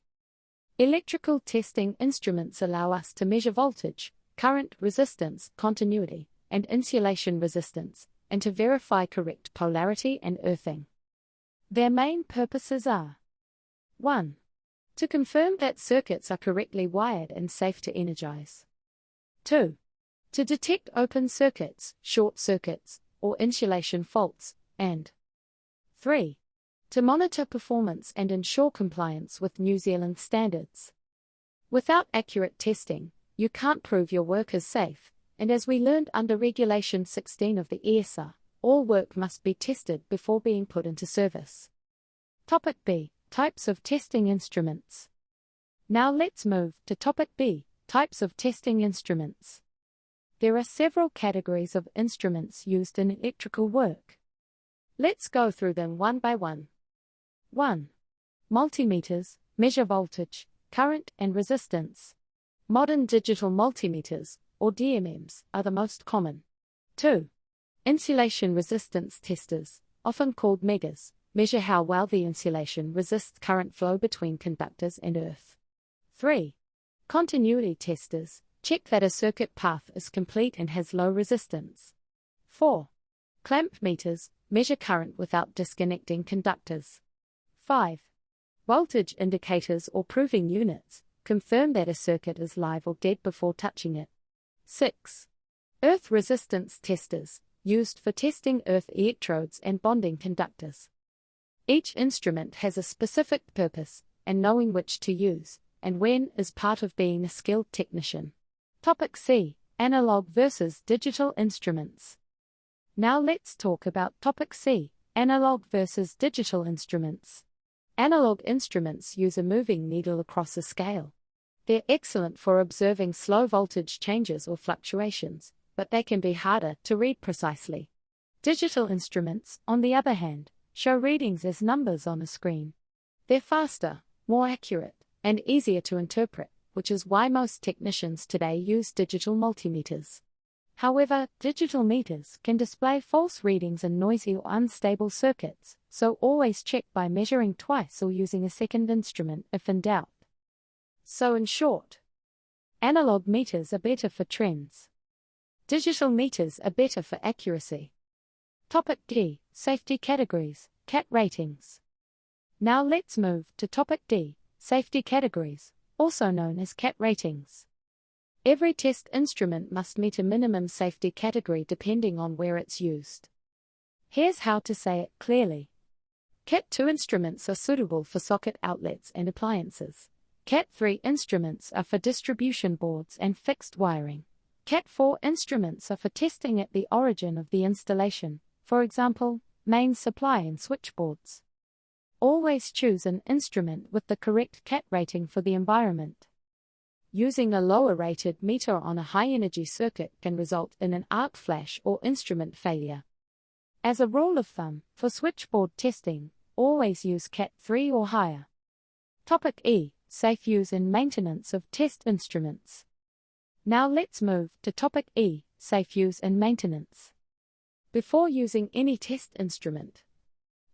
Speaker 1: Electrical testing instruments allow us to measure voltage, current, resistance, continuity, and insulation resistance, and to verify correct polarity and earthing. Their main purposes are: 1. To confirm that circuits are correctly wired and safe to energize. 2. To detect open circuits, short circuits, or insulation faults, and 3. To monitor performance and ensure compliance with New Zealand standards. Without accurate testing, you can't prove your work is safe, and as we learned under Regulation 16 of the EST, all work must be tested before being put into service. Topic B. Types of testing instruments. Now let's move to Topic B. Types of testing instruments. There are several categories of instruments used in electrical work. Let's go through them one by one. 1. Multimeters measure voltage, current, and resistance. Modern digital multimeters, or DMMs, are the most common. 2. Insulation resistance testers, often called megas, measure how well the insulation resists current flow between conductors and earth. 3. Continuity testers, check that a circuit path is complete and has low resistance. 4. Clamp meters, measure current without disconnecting conductors. 5. Voltage indicators or proving units, confirm that a circuit is live or dead before touching it. 6. Earth resistance testers, used for testing earth electrodes and bonding conductors. Each instrument has a specific purpose, and knowing which to use, and when, is part of being a skilled technician. Topic C. Analog versus digital instruments. Now let's talk about Topic C. Analog versus digital instruments. Analog instruments use a moving needle across a scale. They're excellent for observing slow voltage changes or fluctuations, but they can be harder to read precisely. Digital instruments, on the other hand, show readings as numbers on a screen. They're faster, more accurate, and easier to interpret, which is why most technicians today use digital multimeters. However, digital meters can display false readings in noisy or unstable circuits, so always check by measuring twice or using a second instrument if in doubt. So in short, analog meters are better for trends. Digital meters are better for accuracy. Topic D. Safety categories, CAT ratings. Now let's move to Topic D. Safety categories, also known as CAT ratings. Every test instrument must meet a minimum safety category depending on where it's used. Here's how to say it clearly. Cat 2 instruments are suitable for socket outlets and appliances. Cat 3 instruments are for distribution boards and fixed wiring. Cat 4 instruments are for testing at the origin of the installation, for example, mains supply and switchboards. Always choose an instrument with the correct CAT rating for the environment. Using a lower rated meter on a high-energy circuit can result in an arc flash or instrument failure. As a rule of thumb, for switchboard testing, always use CAT 3 or higher. Topic E. Safe use and maintenance of test instruments. Now let's move to Topic E. Safe use and maintenance. Before using any test instrument,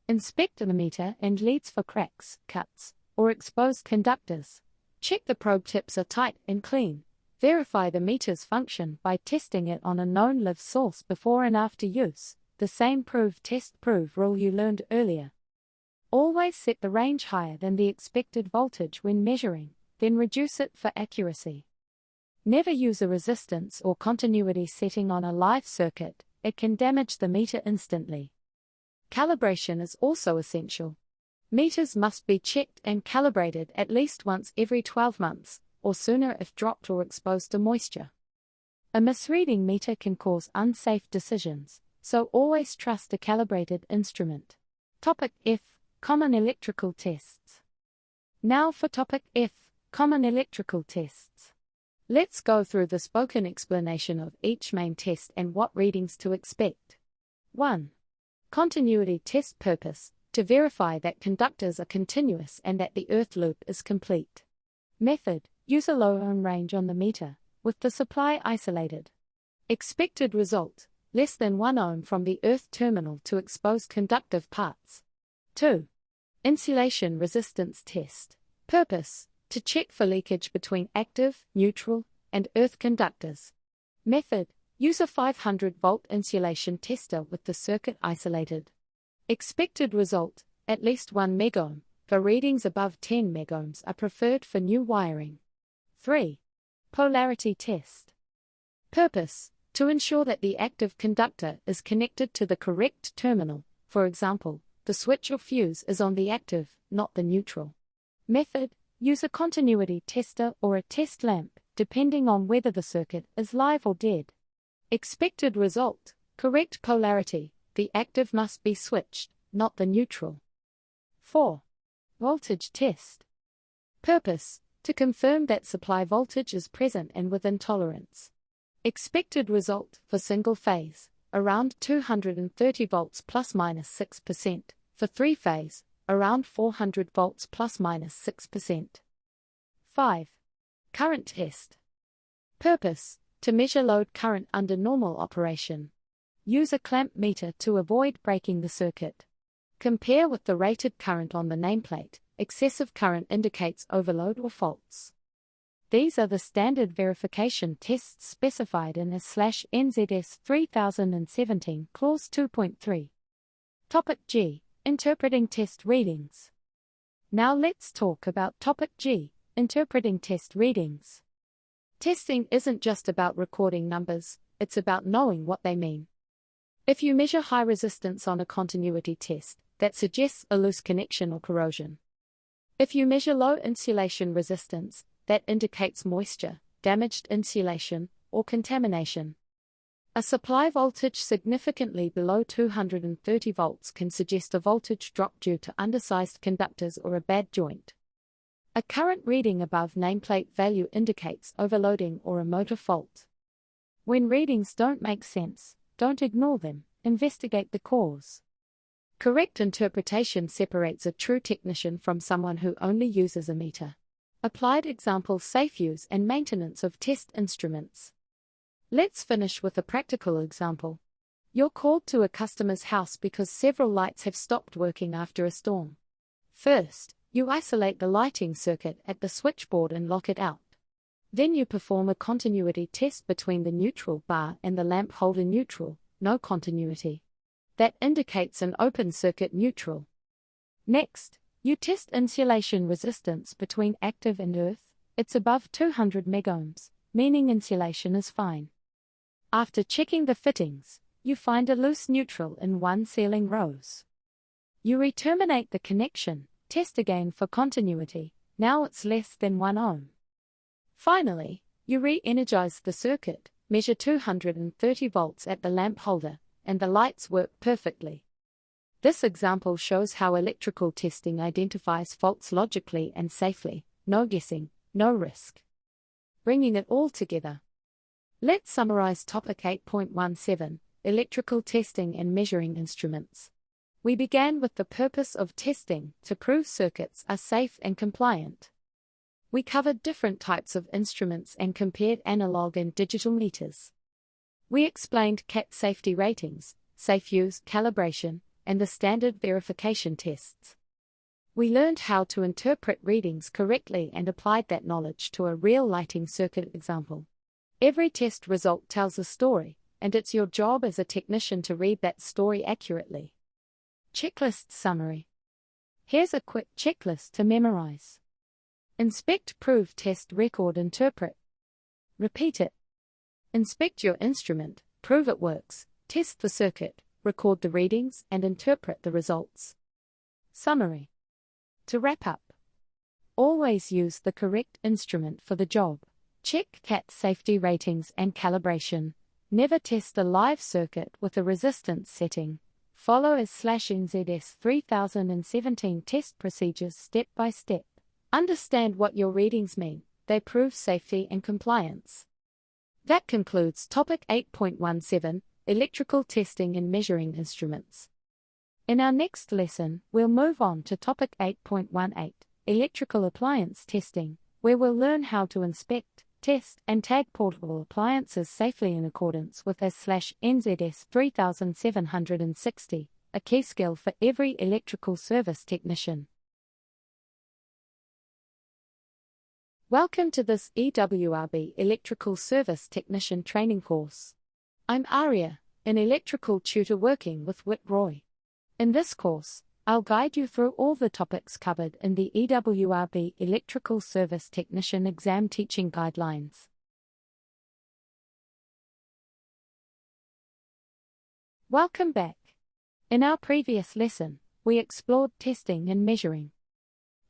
Speaker 1: inspect the meter and leads for cracks, cuts, or exposed conductors. Check the probe tips are tight and clean. Verify the meter's function by testing it on a known live source before and after use, the same prove test prove rule you learned earlier. Always set the range higher than the expected voltage when measuring, then reduce it for accuracy. Never use a resistance or continuity setting on a live circuit, it can damage the meter instantly. Calibration is also essential. Meters must be checked and calibrated at least once every 12 months, or sooner if dropped or exposed to moisture. A misreading meter can cause unsafe decisions, so always trust a calibrated instrument. Topic F. Common electrical tests. Now for Topic F. Common electrical tests. Let's go through the spoken explanation of each main test and what readings to expect. 1. Continuity test purpose. To verify that conductors are continuous and that the earth loop is complete. Method. Use a low ohm range on the meter, with the supply isolated. Expected result. Less than 1 ohm from the earth terminal to expose conductive parts. 2. Insulation resistance test. Purpose. To check for leakage between active, neutral, and earth conductors. Method. Use a 500-volt insulation tester with the circuit isolated. Expected result, at least 1 megohm, for readings above 10 megohms are preferred for new wiring. 3. Polarity test. Purpose, to ensure that the active conductor is connected to the correct terminal, for example, the switch or fuse is on the active, not the neutral. Method, use a continuity tester or a test lamp, depending on whether the circuit is live or dead. Expected result, correct polarity. The active must be switched, not the neutral. 4. Voltage test. Purpose, to confirm that supply voltage is present and within tolerance. Expected result, for single phase, around 230 volts plus minus 6%, for 3 phase, around 400 volts plus minus 6%. 5. Current test. Purpose, to measure load current under normal operation. Use a clamp meter to avoid breaking the circuit. Compare with the rated current on the nameplate. Excessive current indicates overload or faults. These are the standard verification tests specified in S/NZS 3017 Clause 2.3. Topic G. Interpreting test readings. Now let's talk about Topic G. Interpreting test readings. Testing isn't just about recording numbers, it's about knowing what they mean. If you measure high resistance on a continuity test, that suggests a loose connection or corrosion. If you measure low insulation resistance, that indicates moisture, damaged insulation, or contamination. A supply voltage significantly below 230 volts can suggest a voltage drop due to undersized conductors or a bad joint. A current reading above nameplate value indicates overloading or a motor fault. When readings don't make sense, don't ignore them, investigate the cause. Correct interpretation separates a true technician from someone who only uses a meter. Applied example: safe use and maintenance of test instruments. Let's finish with a practical example. You're called to a customer's house because several lights have stopped working after a storm. First, you isolate the lighting circuit at the switchboard and lock it out. Then you perform a continuity test between the neutral bar and the lamp holder neutral, no continuity. That indicates an open circuit neutral. Next, you test insulation resistance between active and earth. It's above 200 megohms, meaning insulation is fine. After checking the fittings, you find a loose neutral in one sealing rose. You re-terminate the connection, test again for continuity, now it's less than 1 ohm. Finally, you re-energize the circuit, measure 230 volts at the lamp holder, and the lights work perfectly. This example shows how electrical testing identifies faults logically and safely, no guessing, no risk. Bringing it all together. Let's summarize topic 8.17, electrical testing and measuring instruments. We began with the purpose of testing, to prove circuits are safe and compliant. We covered different types of instruments and compared analog and digital meters. We explained CAT safety ratings, safe use, calibration, and the standard verification tests. We learned how to interpret readings correctly and applied that knowledge to a real lighting circuit example. Every test result tells a story, and it's your job as a technician to read that story accurately. Checklist summary. Here's a quick checklist to memorize. Inspect, prove, test, record, interpret. Repeat it. Inspect your instrument, prove it works, test the circuit, record the readings, and interpret the results. Summary. To wrap up, always use the correct instrument for the job. Check CAT safety ratings and calibration. Never test a live circuit with a resistance setting. Follow /NZS 3017 test procedures step by step. Understand what your readings mean, they prove safety and compliance. That concludes topic 8.17, electrical testing and measuring instruments. In our next lesson, we'll move on to topic 8.18, electrical appliance testing, where we'll learn how to inspect, test, and tag portable appliances safely in accordance with /NZS 3760, a key skill for every electrical service technician. Welcome to this EWRB Electrical Service Technician Training course. I'm Aria, an electrical tutor working with Whit Roy. In this course, I'll guide you through all the topics covered in the EWRB Electrical Service Technician Exam Teaching Guidelines. Welcome back. In our previous lesson, we explored testing and measuring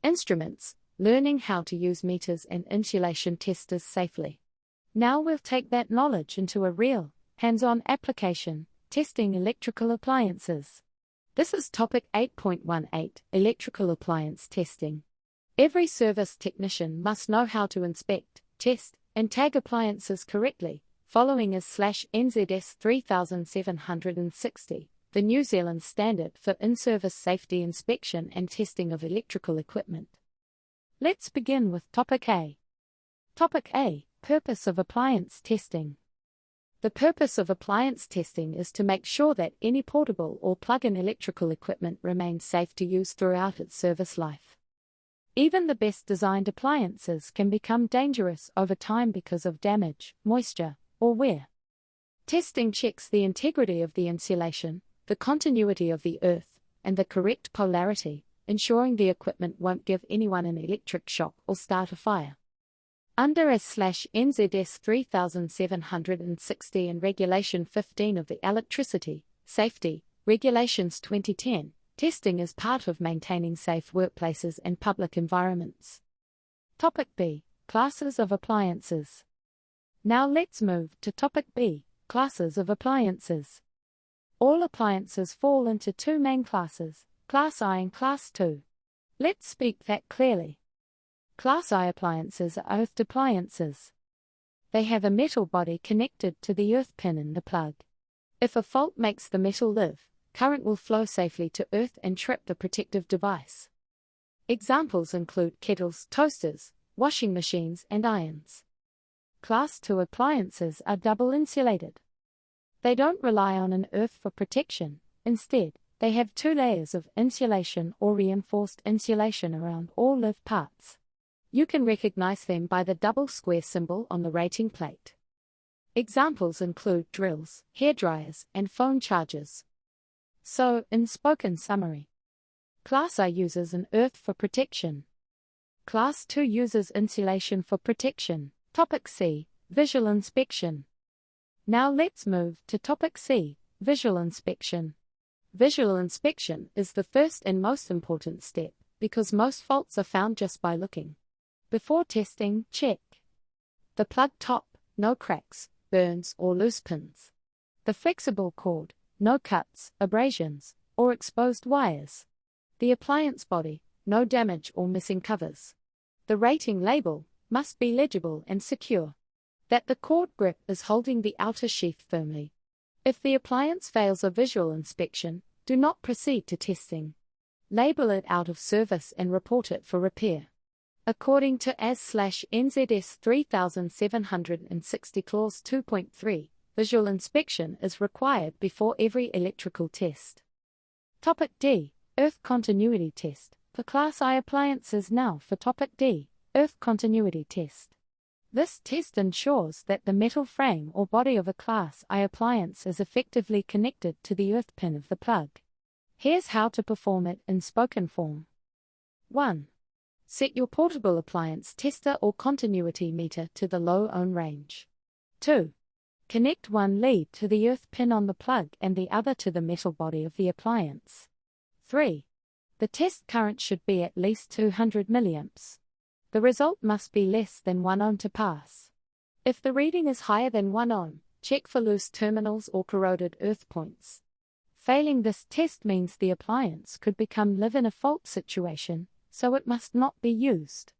Speaker 1: instruments, learning how to use meters and insulation testers safely. Now we'll take that knowledge into a real, hands-on application, testing electrical appliances. This is topic 8.18, electrical appliance testing. Every service technician must know how to inspect, test, and tag appliances correctly, following /NZS 3760, the New Zealand standard for in-service safety inspection and testing of electrical equipment. Let's begin with Topic A. Topic A, Purpose of Appliance Testing. The purpose of appliance testing is to make sure that any portable or plug-in electrical equipment remains safe to use throughout its service life. Even the best designed appliances can become dangerous over time because of damage, moisture, or wear. Testing checks the integrity of the insulation, the continuity of the earth, and the correct polarity, ensuring the equipment won't give anyone an electric shock or start a fire. Under /NZS 3760 and Regulation 15 of the Electricity, Safety, Regulations 2010, testing is part of maintaining safe workplaces and public environments. Topic B, Classes of Appliances. Now let's move to Topic B, Classes of Appliances. All appliances fall into two main classes, Class I and Class II. Let's speak that clearly. Class I appliances are earthed appliances. They have a metal body connected to the earth pin in the plug. If a fault makes the metal live, current will flow safely to earth and trip the protective device. Examples include kettles, toasters, washing machines, and irons. Class II appliances are double insulated. They don't rely on an earth for protection. Instead, they have 2 layers of insulation or reinforced insulation around all live parts. You can recognize them by the double square symbol on the rating plate. Examples include drills, hairdryers, and phone chargers. So, in spoken summary, Class I uses an earth for protection. Class II uses insulation for protection. Topic C. Visual inspection. Now let's move to Topic C. Visual inspection. Visual inspection is the first and most important step, because most faults are found just by looking. Before testing, check the plug top, no cracks, burns, or loose pins. The flexible cord, no cuts, abrasions, or exposed wires. The appliance body, no damage or missing covers. The rating label must be legible and secure. That the cord grip is holding the outer sheath firmly. If the appliance fails a visual inspection, do not proceed to testing. Label it out of service and report it for repair. According to AS/NZS 3760 Clause 2.3, visual inspection is required before every electrical test. Topic D. Earth continuity test. For Class I appliances. Now for Topic D. Earth continuity test. This test ensures that the metal frame or body of a Class I appliance is effectively connected to the earth pin of the plug. Here's how to perform it in spoken form. 1. Set your portable appliance tester or continuity meter to the low ohm range. 2. Connect one lead to the earth pin on the plug and the other to the metal body of the appliance. 3. The test current should be at least 200 milliamps. The result must be less than 1 ohm to pass. If the reading is higher than 1 ohm, check for loose terminals or corroded earth points. Failing this test means the appliance could live in a fault situation, so it must not be used.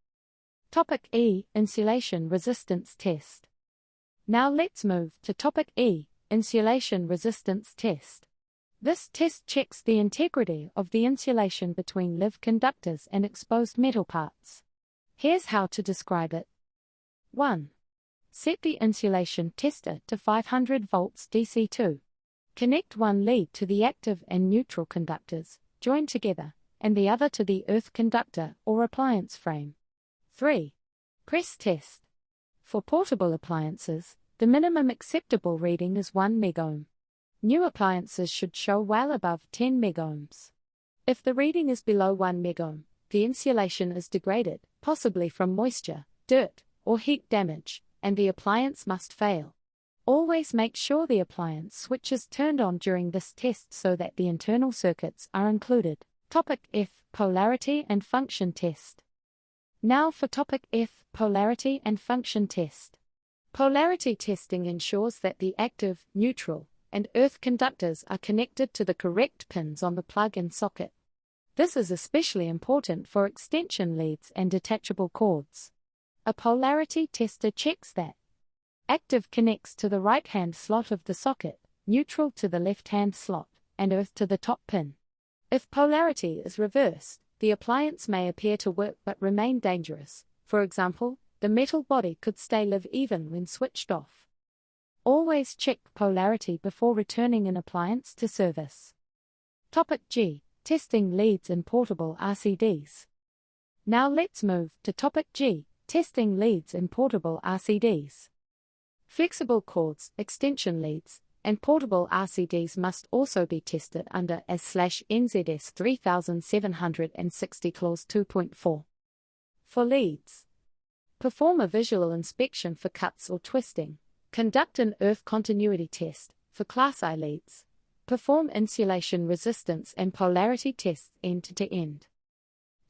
Speaker 1: Topic E. Insulation resistance test. Now let's move to Topic E. Insulation resistance test. This test checks the integrity of the insulation between live conductors and exposed metal parts. Here's how to describe it. 1. Set the insulation tester to 500 volts DC. 2. Connect one lead to the active and neutral conductors, joined together, and the other to the earth conductor or appliance frame. 3. Press test. For portable appliances, the minimum acceptable reading is 1 megohm. New appliances should show well above 10 megohms. If the reading is below 1 megohm, the insulation is degraded, possibly from moisture, dirt, or heat damage, and the appliance must fail. Always make sure the appliance switch is turned on during this test so that the internal circuits are included. Topic F. Polarity and function test. Now for Topic F. Polarity and function test. Polarity testing ensures that the active, neutral, and earth conductors are connected to the correct pins on the plug and socket. This is especially important for extension leads and detachable cords. A polarity tester checks that active connects to the right-hand slot of the socket, neutral to the left-hand slot, and earth to the top pin. If polarity is reversed, the appliance may appear to work but remain dangerous. For example, the metal body could stay live even when switched off. Always check polarity before returning an appliance to service. Topic G. Testing leads in portable RCDs. Now let's move to Topic G. Testing leads in portable RCDs. Flexible cords, extension leads, and portable RCDs must also be tested under AS/NZS 3760 Clause 2.4. For leads, perform a visual inspection for cuts or twisting. Conduct an earth continuity test. For Class I leads, perform insulation resistance and polarity tests end to end.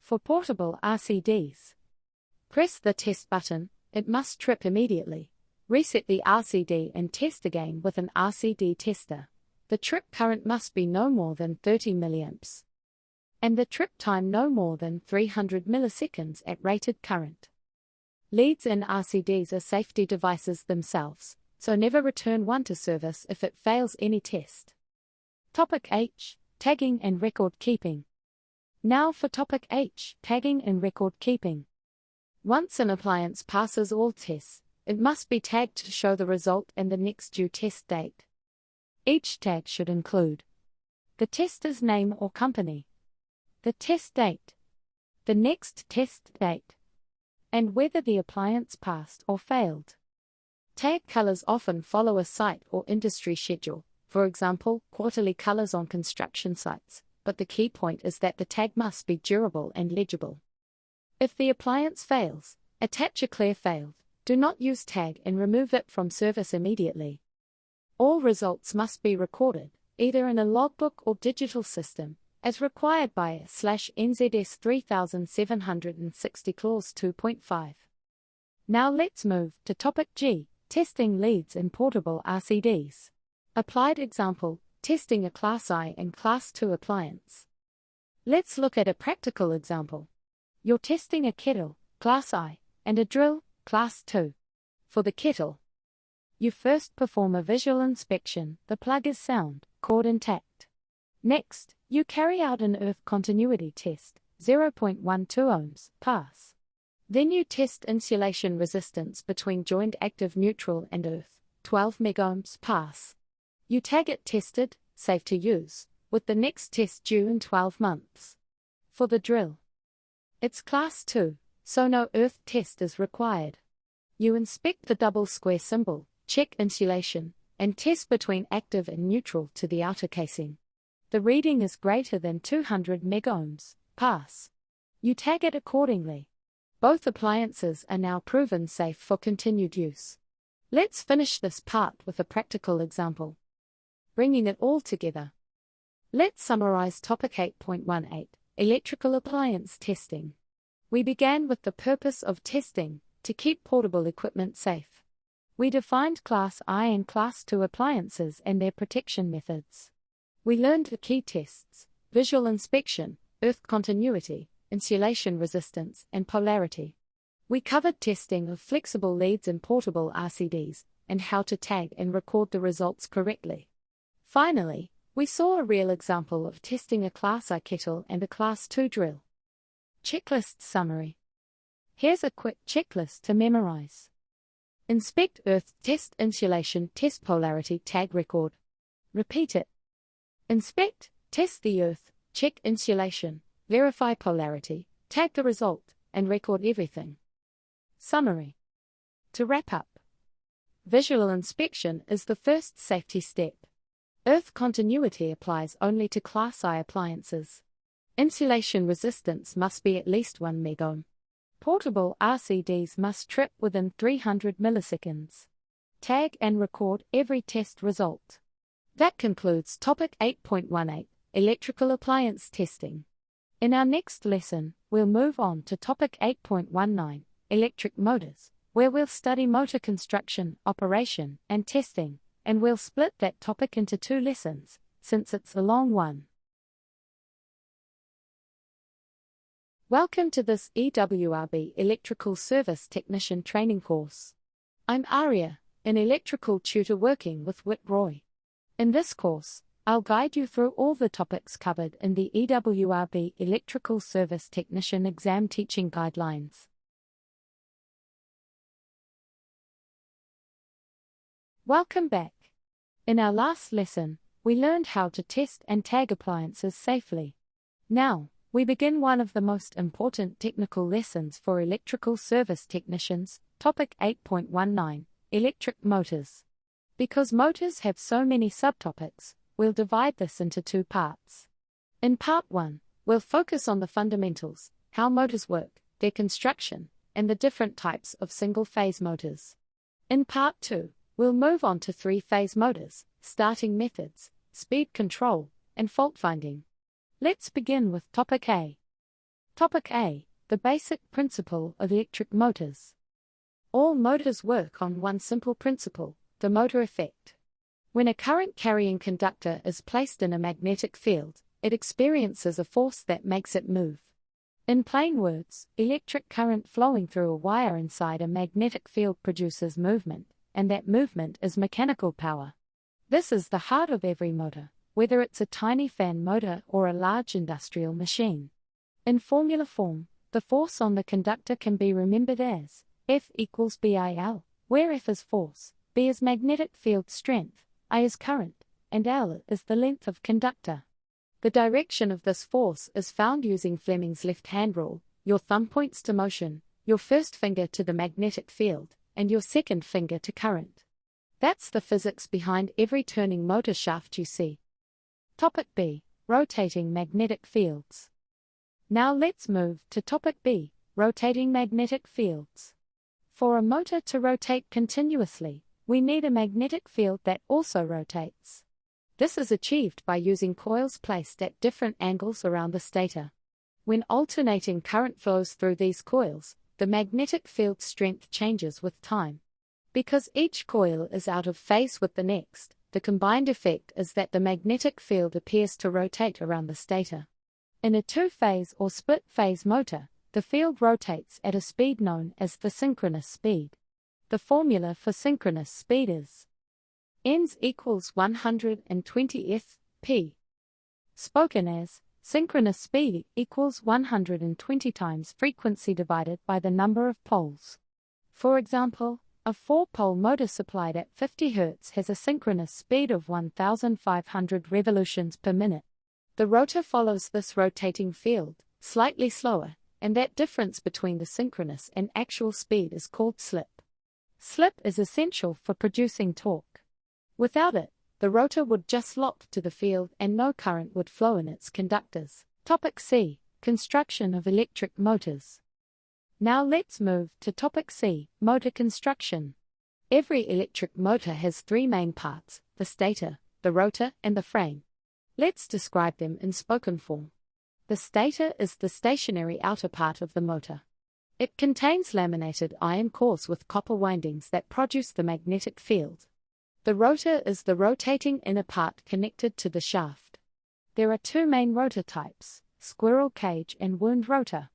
Speaker 1: For portable RCDs, press the test button. It must trip immediately. Reset the RCD and test again with an RCD tester. The trip current must be no more than 30 milliamps. and the trip time no more than 300 milliseconds at rated current. Leads and RCDs are safety devices themselves, so never return one to service if it fails any test. Topic H. Tagging and record keeping. Now for Topic H. Tagging and record keeping. Once an appliance passes all tests, it must be tagged to show the result and the next due test date. Each tag should include the tester's name or company, the test date, the next test date, and whether the appliance passed or failed. Tag colors often follow a site or industry schedule, for example, quarterly colors on construction sites, but the key point is that the tag must be durable and legible. If the appliance fails, attach a clear failed. Do not use tag and remove it from service immediately. All results must be recorded, either in a logbook or digital system, as required by /NZS 3760 Clause 2.5. Now let's move to Topic G. Testing leads in portable RCDs. Applied example, testing a Class I and Class II appliance. Let's look at a practical example. You're testing a kettle, Class I, and a drill, Class II. For the kettle, you first perform a visual inspection. The plug is sound, cord intact. Next, you carry out an earth continuity test, 0.12 ohms, pass. Then you test insulation resistance between joint active neutral and earth, 12 megohms, pass. You tag it tested, safe to use, with the next test due in 12 months. For the drill, it's Class II, so no earth test is required. You inspect the double square symbol, check insulation, and test between active and neutral to the outer casing. The reading is greater than 200 megohms, pass. You tag it accordingly. Both appliances are now proven safe for continued use. Let's finish this part with a practical example. Bringing it all together. Let's summarize Topic 8.18, Electrical Appliance Testing. We began with the purpose of testing, to keep portable equipment safe. We defined Class I and Class II appliances and their protection methods. We learned the key tests: visual inspection, earth continuity, insulation resistance, and polarity. We covered testing of flexible leads in portable RCDs, and how to tag and record the results correctly. Finally, we saw a real example of testing a Class I kettle and a Class II drill. Checklist summary. Here's a quick checklist to memorize. Inspect earth, test insulation, test polarity, tag record. Repeat it. Inspect, test the earth, check insulation, verify polarity, tag the result, and record everything. Summary. To wrap up, visual inspection is the first safety step. Earth continuity applies only to Class I appliances. Insulation resistance must be at least 1 megohm. Portable RCDs must trip within 300 milliseconds. Tag and record every test result. That concludes Topic 8.18, Electrical Appliance Testing. In our next lesson, we'll move on to Topic 8.19, Electric Motors, where we'll study motor construction, operation, and testing, and we'll split that topic into 2 lessons, since it's a long one. Welcome to this EWRB Electrical Service Technician Training course. I'm Aria, an electrical tutor working with Whit Roy. In this course, I'll guide you through all the topics covered in the EWRB Electrical Service Technician Exam Teaching Guidelines. Welcome back. In our last lesson, we learned how to test and tag appliances safely. Now, we begin one of the most important technical lessons for electrical service technicians, Topic 8.19, Electric Motors. Because motors have so many subtopics, we'll divide this into 2 parts. In Part 1, we'll focus on the fundamentals, how motors work, their construction, and the different types of single-phase motors. In Part 2, we'll move on to 3-phase motors, starting methods, speed control, and fault finding. Let's begin with Topic A. Topic A, the basic principle of electric motors. All motors work on one simple principle, the motor effect. When a current-carrying conductor is placed in a magnetic field, it experiences a force that makes it move. In plain words, electric current flowing through a wire inside a magnetic field produces movement, and that movement is mechanical power. This is the heart of every motor, whether it's a tiny fan motor or a large industrial machine. In formula form, the force on the conductor can be remembered as F equals BIL, where F is force, B is magnetic field strength, I is current, and L is the length of conductor. The direction of this force is found using Fleming's left-hand rule. Your thumb points to motion, your first finger to the magnetic field, and your second finger to current. That's the physics behind every turning motor shaft you see. Topic B. Rotating magnetic fields. Now let's move to Topic B. Rotating magnetic fields. For a motor to rotate continuously, we need a magnetic field that also rotates. This is achieved by using coils placed at different angles around the stator. When alternating current flows through these coils, the magnetic field strength changes with time. Because each coil is out of phase with the next, the combined effect is that the magnetic field appears to rotate around the stator. In a two-phase or split-phase motor, the field rotates at a speed known as the synchronous speed. The formula for synchronous speed is N equals 120th p. Spoken as, synchronous speed equals 120 times frequency divided by the number of poles. For example, a 4-pole motor supplied at 50 Hz has a synchronous speed of 1,500 revolutions per minute. The rotor follows this rotating field, slightly slower, and that difference between the synchronous and actual speed is called slip. Slip is essential for producing torque. Without it, the rotor would just lock to the field and no current would flow in its conductors. Topic C. Construction of electric motors. Now let's move to Topic C. Motor construction. Every electric motor has three main parts: the stator, the rotor, and the frame. Let's describe them in spoken form. The stator is the stationary outer part of the motor. It contains laminated iron cores with copper windings that produce the magnetic field. The rotor is the rotating inner part connected to the shaft. There are two main rotor types: squirrel cage and wound rotor.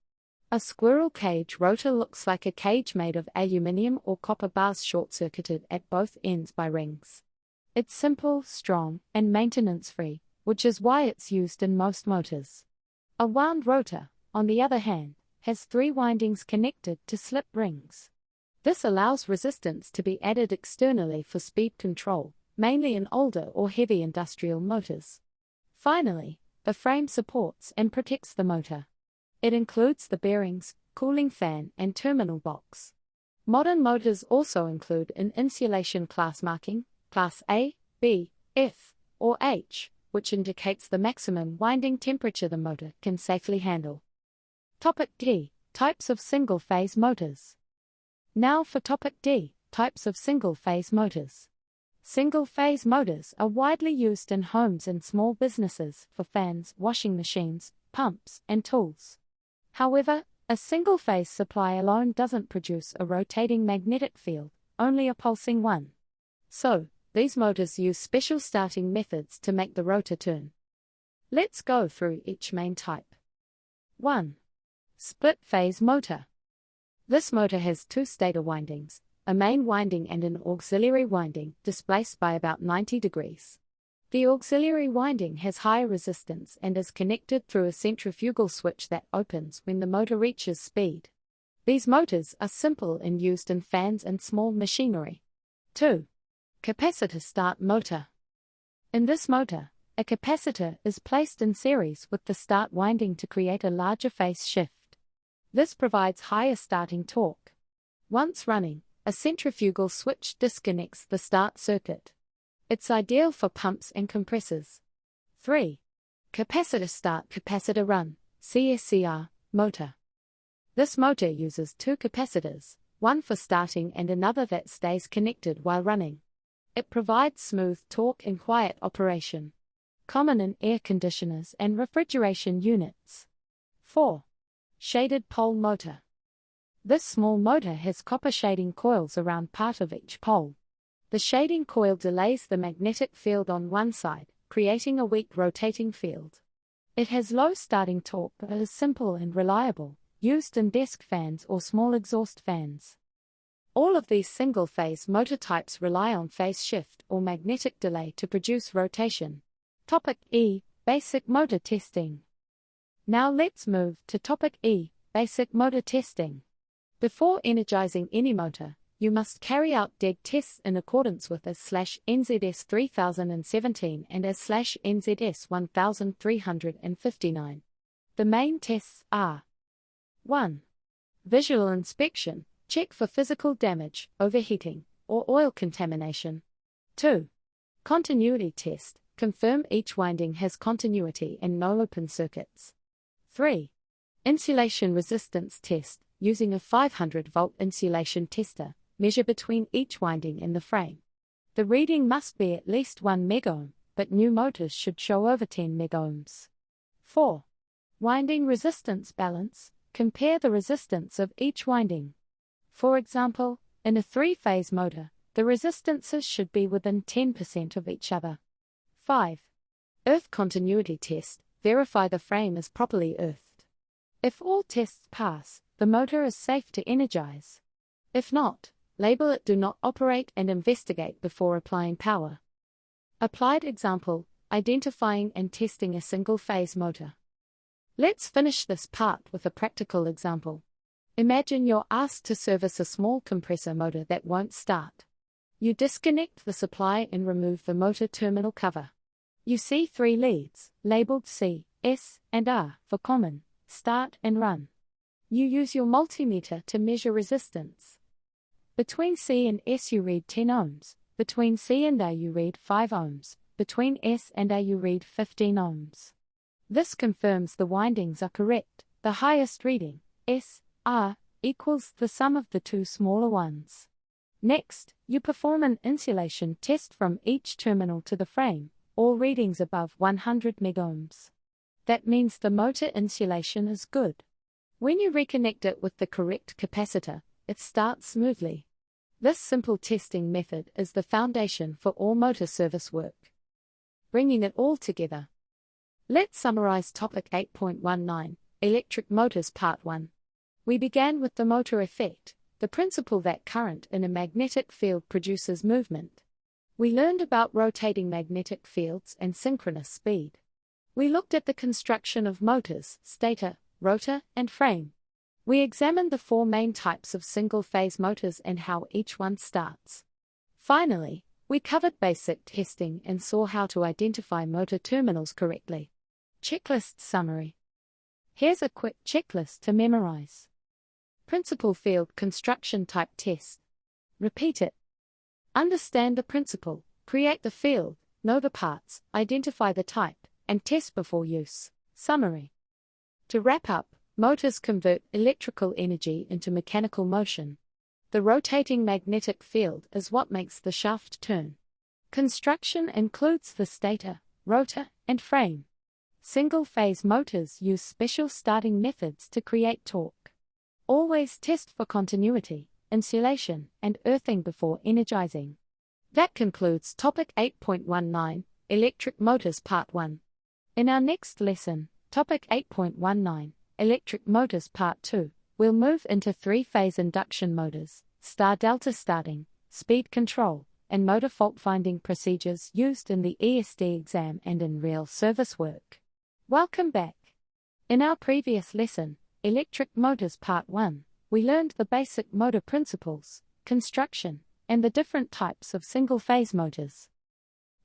Speaker 1: A squirrel cage rotor looks like a cage made of aluminium or copper bars short-circuited at both ends by rings. It's simple, strong, and maintenance-free, which is why it's used in most motors. A wound rotor, on the other hand, has three windings connected to slip rings. This allows resistance to be added externally for speed control, mainly in older or heavy industrial motors. Finally, the frame supports and protects the motor. It includes the bearings, cooling fan, and terminal box. Modern motors also include an insulation class marking, class A, B, F, or H, which indicates the maximum winding temperature the motor can safely handle. Topic D. Types of single-phase motors. Now for Topic D. Types of single-phase motors. Single-phase motors are widely used in homes and small businesses for fans, washing machines, pumps, and tools. However, a single-phase supply alone doesn't produce a rotating magnetic field, only a pulsing one. So, these motors use special starting methods to make the rotor turn. Let's go through each main type. 1. Split-phase motor. This motor has two stator windings, a main winding and an auxiliary winding, displaced by about 90 degrees. The auxiliary winding has high resistance and is connected through a centrifugal switch that opens when the motor reaches speed. These motors are simple and used in fans and small machinery. 2. Capacitor start motor. In this motor, a capacitor is placed in series with the start winding to create a larger phase shift. This provides higher starting torque. Once running, a centrifugal switch disconnects the start circuit. It's ideal for pumps and compressors. 3. Capacitor start capacitor run, CSCR, motor. This motor uses two capacitors, one for starting and another that stays connected while running. It provides smooth torque and quiet operation. Common in air conditioners and refrigeration units. 4. Shaded pole motor. This small motor has copper shading coils around part of each pole. The shading coil delays the magnetic field on one side, creating a weak rotating field. It has low starting torque but is simple and reliable, used in desk fans or small exhaust fans. All of these single-phase motor types rely on phase shift or magnetic delay to produce rotation. Topic E. Basic motor testing. Now let's move to Topic E. Basic motor testing. Before energizing any motor, you must carry out dead tests in accordance with AS/NZS 3017 and AS/NZS 1359. The main tests are: 1. Visual inspection. Check for physical damage, overheating, or oil contamination. 2. Continuity test. Confirm each winding has continuity and no open circuits. 3. Insulation resistance test. Using a 500-volt insulation tester, measure between each winding in the frame. The reading must be at least 1 megohm, but new motors should show over 10 megohms. 4. Winding resistance balance. Compare the resistance of each winding. For example, in a 3-phase motor, the resistances should be within 10% of each other. 5. Earth continuity test. Verify the frame is properly earthed. If all tests pass, the motor is safe to energize. If not, label it "Do not operate" and investigate before applying power. Applied example: identifying and testing a single-phase motor. Let's finish this part with a practical example. Imagine you're asked to service a small compressor motor that won't start. You disconnect the supply and remove the motor terminal cover. You see 3 leads, labeled C, S, and R for common, start and run. You use your multimeter to measure resistance. Between C and S you read 10 ohms, between C and A you read 5 ohms, between S and A you read 15 ohms. This confirms the windings are correct. The highest reading, S, R, equals the sum of the 2 smaller ones. Next, you perform an insulation test from each terminal to the frame, all readings above 100 megohms. That means the motor insulation is good. When you reconnect it with the correct capacitor, it starts smoothly. This simple testing method is the foundation for all motor service work. Bringing it all together. Let's summarize Topic 8.19, Electric Motors Part 1. We began with the motor effect, the principle that current in a magnetic field produces movement. We learned about rotating magnetic fields and synchronous speed. We looked at the construction of motors, stator, rotor, and frame. We examined the 4 main types of single-phase motors and how each one starts. Finally, we covered basic testing and saw how to identify motor terminals correctly. Checklist summary. Here's a quick checklist to memorize. Principal field construction type test. Repeat it. Understand the principle, create the field, know the parts, identify the type, and test before use. Summary. To wrap up, motors convert electrical energy into mechanical motion. The rotating magnetic field is what makes the shaft turn. Construction includes the stator, rotor, and frame. Single-phase motors use special starting methods to create torque. Always test for continuity, insulation, and earthing before energizing. That concludes Topic 8.19, Electric Motors Part 1. In our next lesson, Topic 8.19, Electric Motors Part 2, we'll move into 3-phase induction motors, star-delta starting, speed control, and motor fault-finding procedures used in the EST exam and in real service work. Welcome back. In our previous lesson, Electric Motors Part 1, we learned the basic motor principles, construction, and the different types of single-phase motors.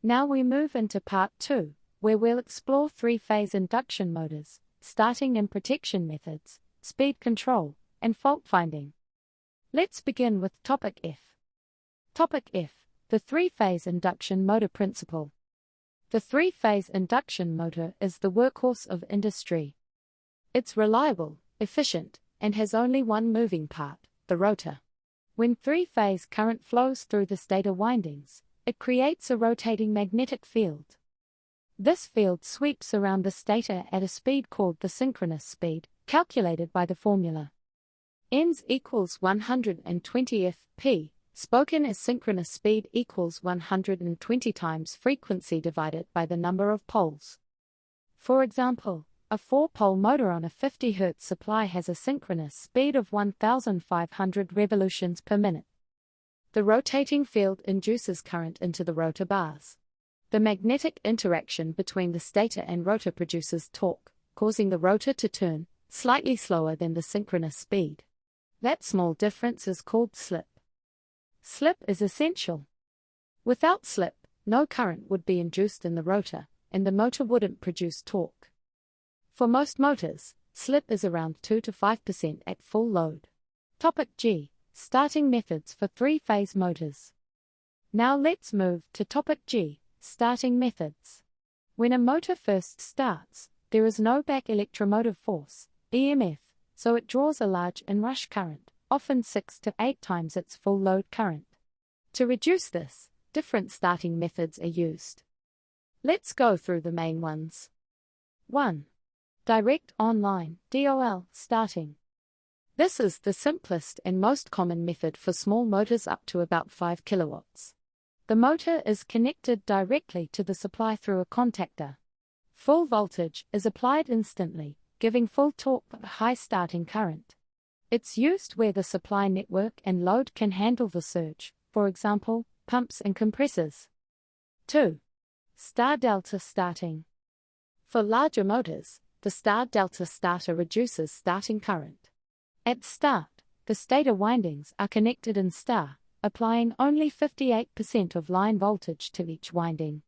Speaker 1: Now we move into Part 2, where we'll explore 3-phase induction motors, starting and protection methods, speed control, and fault finding. Let's begin with Topic F. Topic F, the 3-phase induction motor principle. The 3-phase induction motor is the workhorse of industry. It's reliable, efficient, and has only one moving part, the rotor. When 3-phase current flows through the stator windings, it creates a rotating magnetic field. This field sweeps around the stator at a speed called the synchronous speed, calculated by the formula. Ns equals 120 fp, spoken as synchronous speed equals 120 times frequency divided by the number of poles. For example, a 4-pole motor on a 50 Hz supply has a synchronous speed of 1,500 revolutions per minute. The rotating field induces current into the rotor bars. The magnetic interaction between the stator and rotor produces torque, causing the rotor to turn slightly slower than the synchronous speed. That small difference is called slip. Slip is essential. Without slip, no current would be induced in the rotor, and the motor wouldn't produce torque. For most motors, slip is around 2 to 5% at full load. Topic G. Starting methods for 3-phase motors. Now let's move to topic G. Starting methods. When a motor first starts, there is no back electromotive force, EMF, so it draws a large inrush current, often 6 to 8 times its full load current. To reduce this, different starting methods are used. Let's go through the main ones. 1. Direct online, DOL, starting. This is the simplest and most common method for small motors up to about 5 kilowatts. The motor is connected directly to the supply through a contactor. Full voltage is applied instantly, giving full torque but high starting current. It's used where the supply network and load can handle the surge, for example, pumps and compressors. 2. Star-delta starting. For larger motors, the star-delta starter reduces starting current. At start, the stator windings are connected in star, applying only 58% of line voltage to each winding.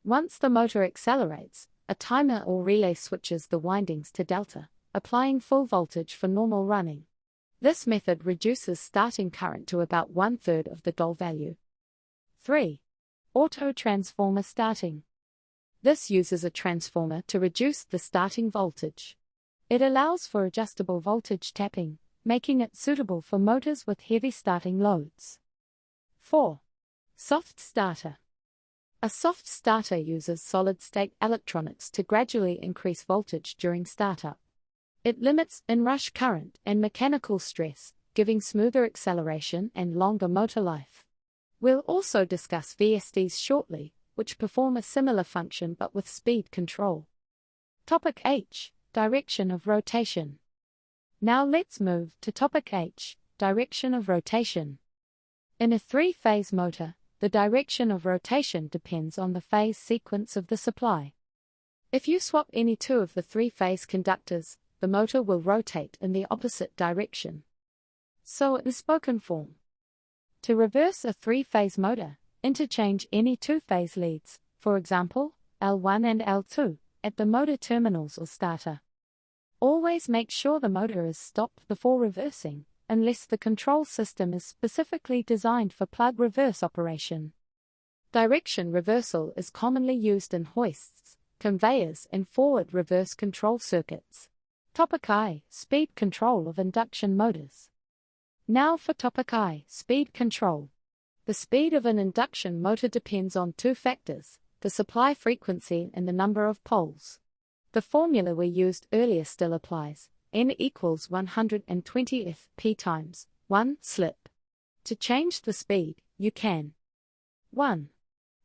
Speaker 1: Once the motor accelerates, a timer or relay switches the windings to delta, applying full voltage for normal running. This method reduces starting current to about 1/3 of the DOL value. 3. Auto transformer starting. This uses a transformer to reduce the starting voltage. It allows for adjustable voltage tapping, making it suitable for motors with heavy starting loads. 4. Soft starter. A soft starter uses solid-state electronics to gradually increase voltage during startup. It limits inrush current and mechanical stress, giving smoother acceleration and longer motor life. We'll also discuss VSTs shortly, which perform a similar function but with speed control. Topic H. Direction of rotation. Now let's move to topic H. Direction of rotation. In a 3-phase motor, the direction of rotation depends on the phase sequence of the supply. If you swap any two of the 3-phase conductors, the motor will rotate in the opposite direction. So in spoken form. To reverse a 3-phase motor, interchange any 2-phase leads, for example, L1 and L2, at the motor terminals or starter. Always make sure the motor is stopped before reversing, unless the control system is specifically designed for plug reverse operation. Direction reversal is commonly used in hoists, conveyors and forward reverse control circuits. Topic I. Speed control of induction motors. Now for topic I. Speed control. The speed of an induction motor depends on 2 factors, the supply frequency and the number of poles. The formula we used earlier still applies. N equals 120 F P times 1 slip. To change the speed, you can 1.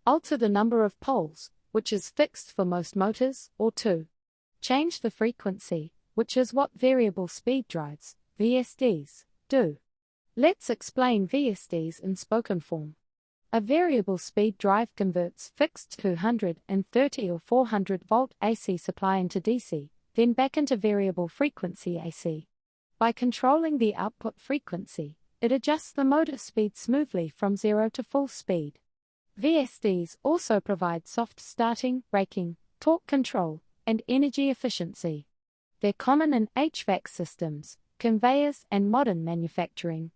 Speaker 1: Alter the number of poles, which is fixed for most motors, or 2. Change the frequency, which is what variable speed drives, VSDs, do. Let's explain VSDs in spoken form. A variable speed drive converts fixed 230 or 400 volt AC supply into DC, then back into variable frequency AC. By controlling the output frequency, it adjusts the motor speed smoothly from 0 to full speed. VSDs also provide soft starting, braking, torque control, and energy efficiency. They're common in HVAC systems, conveyors, and modern manufacturing.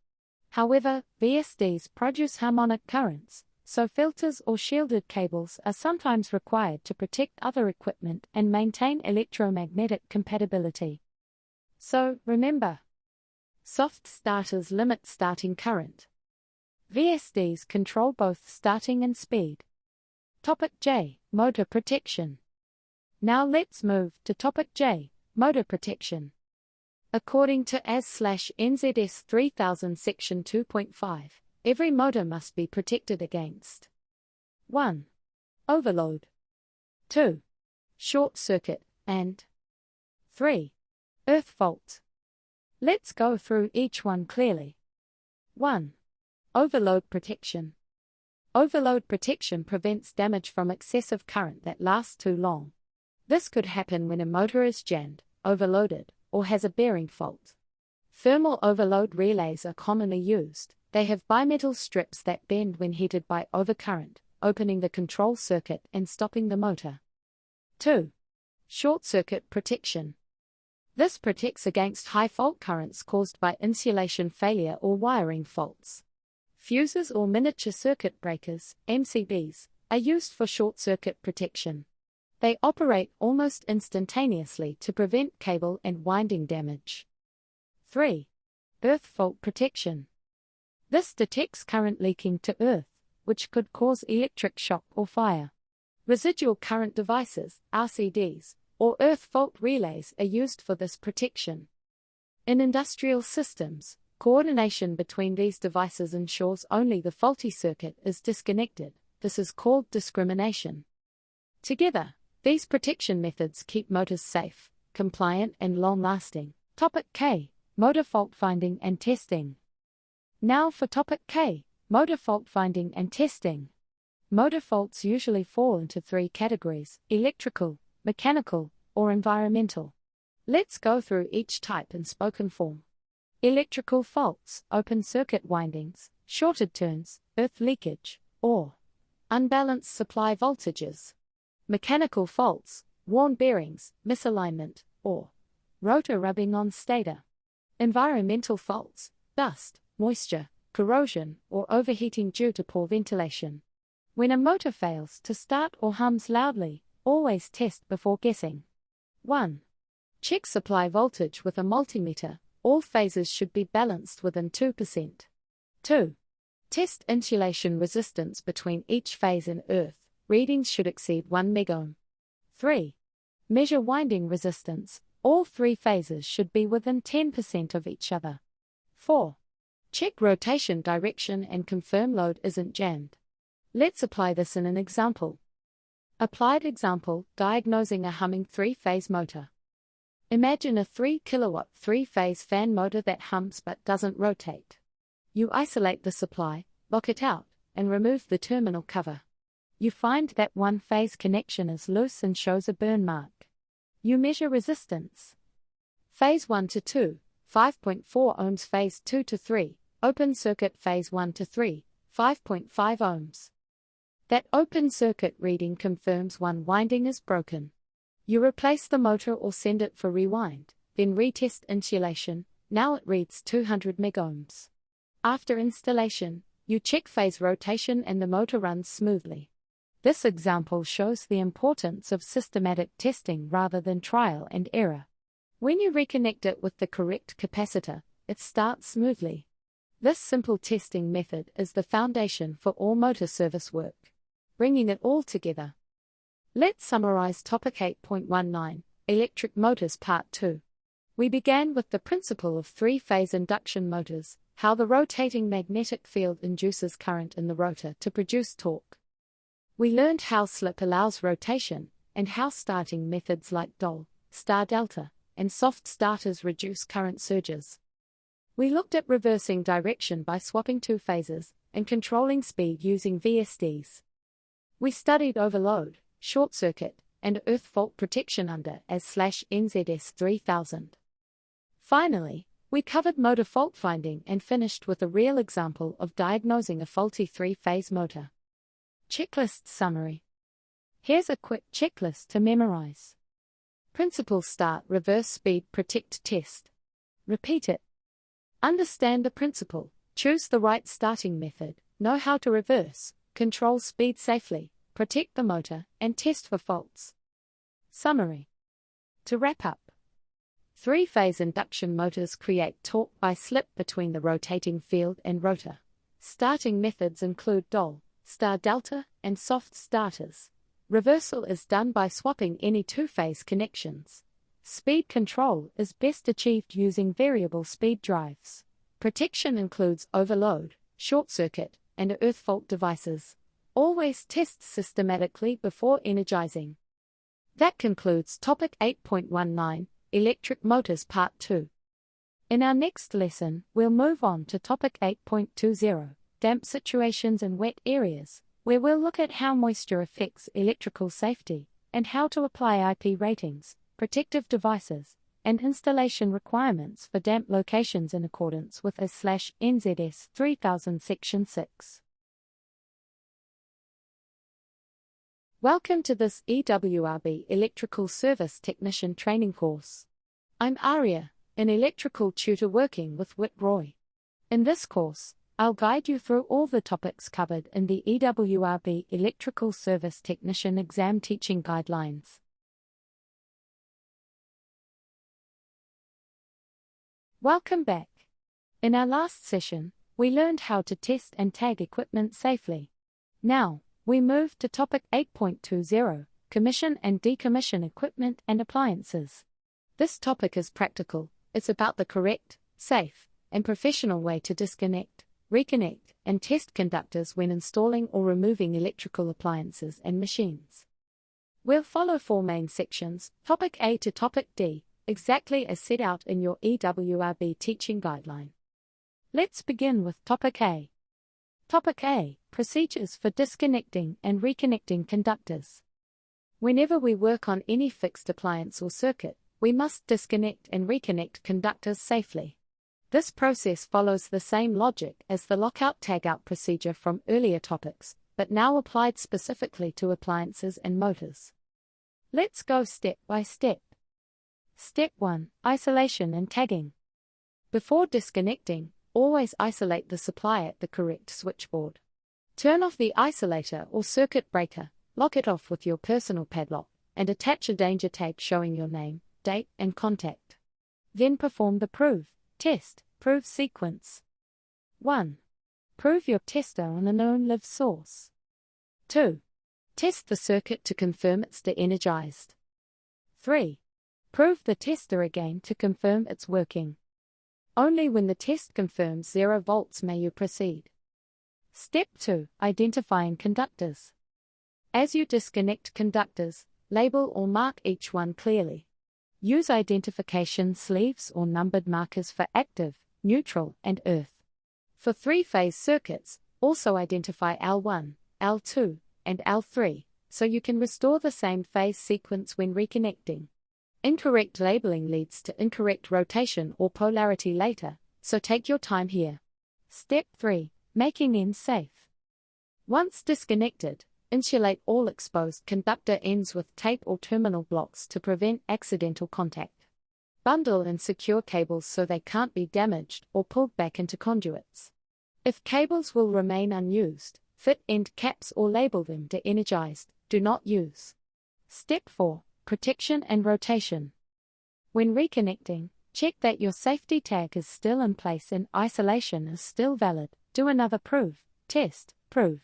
Speaker 1: However, VSDs produce harmonic currents, so filters or shielded cables are sometimes required to protect other equipment and maintain electromagnetic compatibility. So, remember, soft starters limit starting current. VSDs control both starting and speed. Topic J. Motor protection. Now let's move to topic J. Motor protection. According to AS/NZS 3000 section 2.5, every motor must be protected against 1. Overload. 2. Short circuit, and 3. Earth fault. Let's go through each one clearly. 1. Overload protection. Overload protection prevents damage from excessive current that lasts too long. This could happen when a motor is jammed, overloaded, or has a bearing fault. Thermal overload relays are commonly used. They have bimetal strips that bend when heated by overcurrent, opening the control circuit and stopping the motor. 2. Short circuit protection. This protects against high fault currents caused by insulation failure or wiring faults. Fuses or miniature circuit breakers, MCBs, are used for short circuit protection. They operate almost instantaneously to prevent cable and winding damage. 3. Earth fault protection. This detects current leaking to earth, which could cause electric shock or fire. Residual current devices, RCDs, or earth fault relays are used for this protection. In industrial systems, coordination between these devices ensures only the faulty circuit is disconnected. This is called discrimination. Together, these protection methods keep motors safe, compliant, and long-lasting. Topic K. Motor fault finding and testing. Now for Topic K. Motor fault finding and testing. Motor faults usually fall into 3 categories: electrical, mechanical, or environmental. Let's go through each type in spoken form. Electrical faults: open circuit windings, shorted turns, earth leakage, or unbalanced supply voltages. Mechanical faults: worn bearings, misalignment, or rotor rubbing on stator. Environmental faults: dust, moisture, corrosion, or overheating due to poor ventilation. When a motor fails to start or hums loudly, always test before guessing. 1. Check supply voltage with a multimeter. All phases should be balanced within 2%. 2. Test insulation resistance between each phase in earth. Readings should exceed 1 megohm. 3. Measure winding resistance. All 3 phases should be within 10% of each other. 4. Check rotation direction and confirm load isn't jammed. Let's apply this in an example. Applied example: diagnosing a humming 3-phase motor. Imagine a 3 kilowatt 3-phase fan motor that hums but doesn't rotate. You isolate the supply, lock it out, and remove the terminal cover. You find that one phase connection is loose and shows a burn mark. You measure resistance. Phase 1 to 2, 5.4 ohms. Phase 2 to 3, open circuit. Phase 1 to 3, 5.5 ohms. That open circuit reading confirms one winding is broken. You replace the motor or send it for rewind, then retest insulation. Now it reads 200 megohms. After installation, you check phase rotation and the motor runs smoothly. This example shows the importance of systematic testing rather than trial and error. When you reconnect it with the correct capacitor, it starts smoothly. This simple testing method is the foundation for all motor service work. Bringing it all together. Let's summarize Topic 8.19, Electric Motors Part 2. We began with the principle of 3-phase induction motors, how the rotating magnetic field induces current in the rotor to produce torque. We learned how slip allows rotation, and how starting methods like DOL, star delta, and soft starters reduce current surges. We looked at reversing direction by swapping 2 phases, and controlling speed using VSTs. We studied overload, short circuit, and earth fault protection under AS/NZS 3000. Finally, we covered motor fault finding and finished with a real example of diagnosing a faulty 3-phase motor. Checklist summary. Here's a quick checklist to memorize. Principle: start, reverse, speed, protect, test. Repeat it. Understand the principle, choose the right starting method, know how to reverse, control speed safely, protect the motor, and test for faults. Summary. To wrap up, 3-phase induction motors create torque by slip between the rotating field and rotor. Starting methods include DOL, star delta, and soft starters. Reversal is done by swapping any 2-phase connections. Speed control is best achieved using variable speed drives. Protection includes overload, short circuit, and earth fault devices. Always test systematically before energizing. That concludes Topic 8.19, Electric Motors Part 2. In our next lesson, we'll move on to Topic 8.20, Damp Situations in Wet Areas, where we'll look at how moisture affects electrical safety, and how to apply IP ratings, protective devices, and installation requirements for damp locations in accordance with AS/NZS 3000 Section 6. Welcome to this EWRB Electrical Service Technician Training course. I'm Aria, an electrical tutor working with Whit Roy. In this course, I'll guide you through all the topics covered in the EWRB Electrical Service Technician Exam Teaching Guidelines. Welcome back. In our last session, we learned how to test and tag equipment safely. Now, we move to Topic 8.20, Commission and Decommission Equipment and Appliances. This topic is practical. It's about the correct, safe, and professional way to disconnect, reconnect, and test conductors when installing or removing electrical appliances and machines. We'll follow four main sections, Topic A to Topic D, exactly as set out in your EWRB teaching guideline. Let's begin with Topic A. Topic A, Procedures for disconnecting and reconnecting conductors. Whenever we work on any fixed appliance or circuit, we must disconnect and reconnect conductors safely. This process follows the same logic as the lockout-tagout procedure from earlier topics, but now applied specifically to appliances and motors. Let's go step by step. Step 1. Isolation and tagging. Before disconnecting, always isolate the supply at the correct switchboard. Turn off the isolator or circuit breaker, lock it off with your personal padlock, and attach a danger tag showing your name, date, and contact. Then perform the prove, test, prove sequence. 1. Prove your tester on a known live source. 2. Test the circuit to confirm it's de-energized. 3. Prove the tester again to confirm it's working. Only when the test confirms 0 volts may you proceed. Step 2. Identifying conductors. As you disconnect conductors, label or mark each one clearly. Use identification sleeves or numbered markers for active, neutral, and earth. For three-phase circuits, also identify L1, L2, and L3, so you can restore the same phase sequence when reconnecting. Incorrect labeling leads to incorrect rotation or polarity later, so take your time here. Step 3. Making ends safe. Once disconnected, insulate all exposed conductor ends with tape or terminal blocks to prevent accidental contact. Bundle and secure cables so they can't be damaged or pulled back into conduits. If cables will remain unused, fit end caps or label them de-energized, do not use. Step 4. Protection and rotation. When reconnecting, check that your safety tag is still in place and isolation is still valid. Do another prove, test, prove.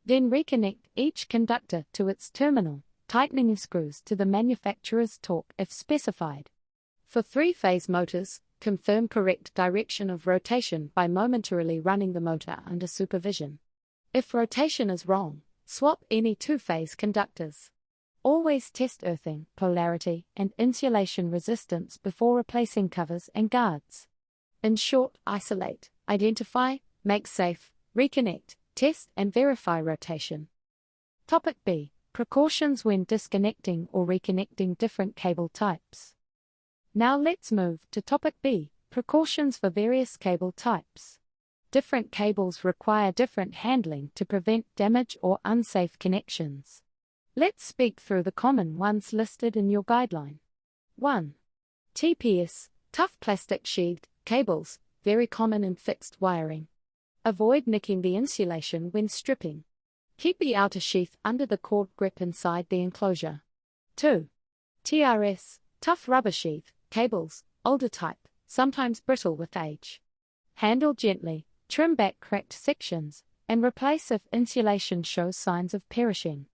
Speaker 1: Then reconnect each conductor to its terminal, tightening the screws to the manufacturer's torque if specified. For three-phase motors, confirm correct direction of rotation by momentarily running the motor under supervision. If rotation is wrong, swap any two-phase conductors. Always test earthing, polarity, and insulation resistance before replacing covers and guards. In short, isolate, identify, make safe, reconnect, test and verify rotation. Topic B. Precautions when disconnecting or reconnecting different cable types. Now let's move to Topic B. Precautions for various cable types. Different cables require different handling to prevent damage or unsafe connections. Let's speak through the common ones listed in your guideline. 1. TPS, tough plastic sheathed cables, very common in fixed wiring. Avoid nicking the insulation when stripping. Keep the outer sheath under the cord grip inside the enclosure. 2. TRS, tough rubber sheath cables, older type, sometimes brittle with age. Handle gently, trim back cracked sections, and replace if insulation shows signs of perishing.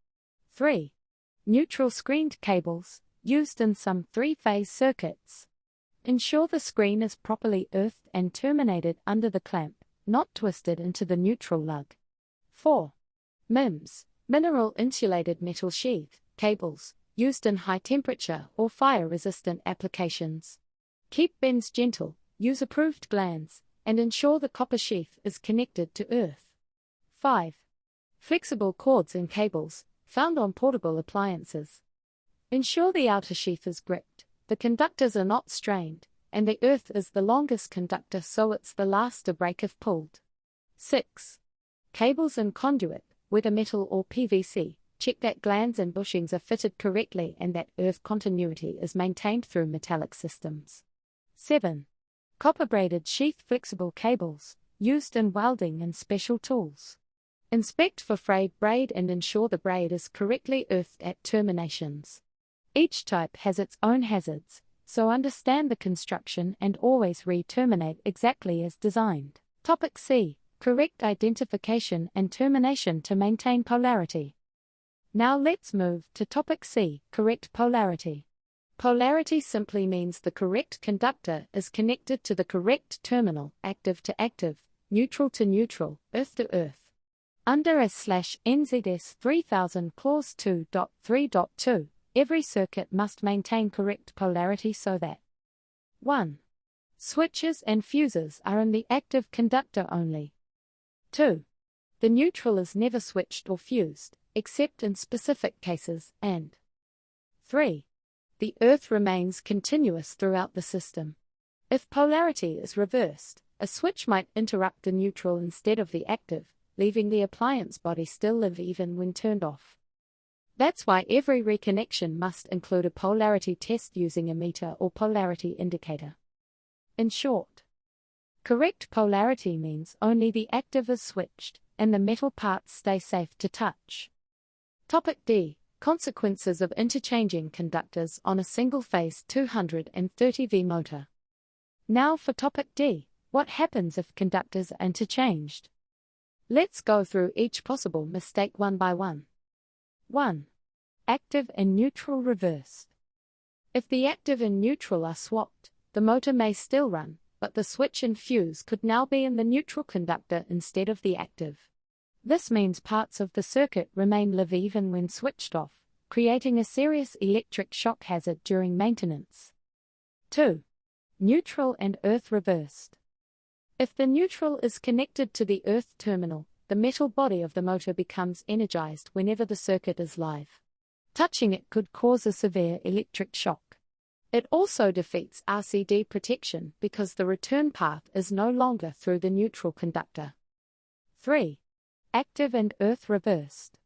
Speaker 1: 3. Neutral screened cables, used in some three-phase circuits. Ensure the screen is properly earthed and terminated under the clamp, not twisted into the neutral lug. 4. MIMS, mineral insulated metal sheath cables, used in high temperature or fire-resistant applications. Keep bends gentle, use approved glands, and ensure the copper sheath is connected to earth. 5. Flexible cords and cables, found on portable appliances. Ensure the outer sheath is gripped, the conductors are not strained, and the earth is the longest conductor so it's the last to break if pulled. 6. Cables and conduit, whether metal or PVC, check that glands and bushings are fitted correctly and that earth continuity is maintained through metallic systems. 7. Copper-braided sheath flexible cables, used in welding and special tools. Inspect for frayed braid and ensure the braid is correctly earthed at terminations. Each type has its own hazards, so understand the construction and always re-terminate exactly as designed. Topic C. Correct identification and termination to maintain polarity. Now let's move to Topic C. Correct polarity. Polarity simply means the correct conductor is connected to the correct terminal, active to active, neutral to neutral, earth to earth. Under S/NZS 3000 Clause 2.3.2, every circuit must maintain correct polarity so that 1. Switches and fuses are in the active conductor only. 2. The neutral is never switched or fused, except in specific cases, and 3. The earth remains continuous throughout the system. If polarity is reversed, a switch might interrupt the neutral instead of the active, leaving the appliance body still live even when turned off. That's why every reconnection must include a polarity test using a meter or polarity indicator. In short, correct polarity means only the active is switched, and the metal parts stay safe to touch. Topic D. Consequences of interchanging conductors on a single-phase 230 V motor. Now for Topic D. What happens if conductors are interchanged? Let's go through each possible mistake one by one. 1. Active and neutral reversed. If the active and neutral are swapped, the motor may still run, but the switch and fuse could now be in the neutral conductor instead of the active. This means parts of the circuit remain live even when switched off, creating a serious electric shock hazard during maintenance. 2. Neutral and earth reversed. If the neutral is connected to the earth terminal, the metal body of the motor becomes energized whenever the circuit is live. Touching it could cause a severe electric shock. It also defeats RCD protection because the return path is no longer through the neutral conductor. 3. Active and earth reversed.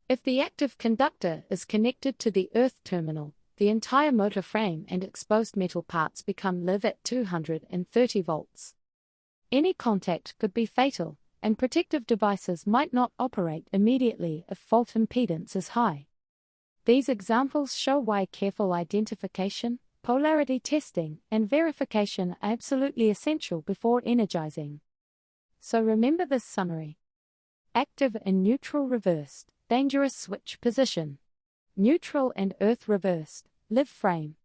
Speaker 1: If the active conductor is connected to the earth terminal, the entire motor frame and exposed metal parts become live at 230 volts. Any contact could be fatal, and protective devices might not operate immediately if fault impedance is high. These examples show why careful identification, polarity testing, and verification are absolutely essential before energizing. So remember this summary. Active and neutral reversed, dangerous switch position. Neutral and earth reversed, live frame.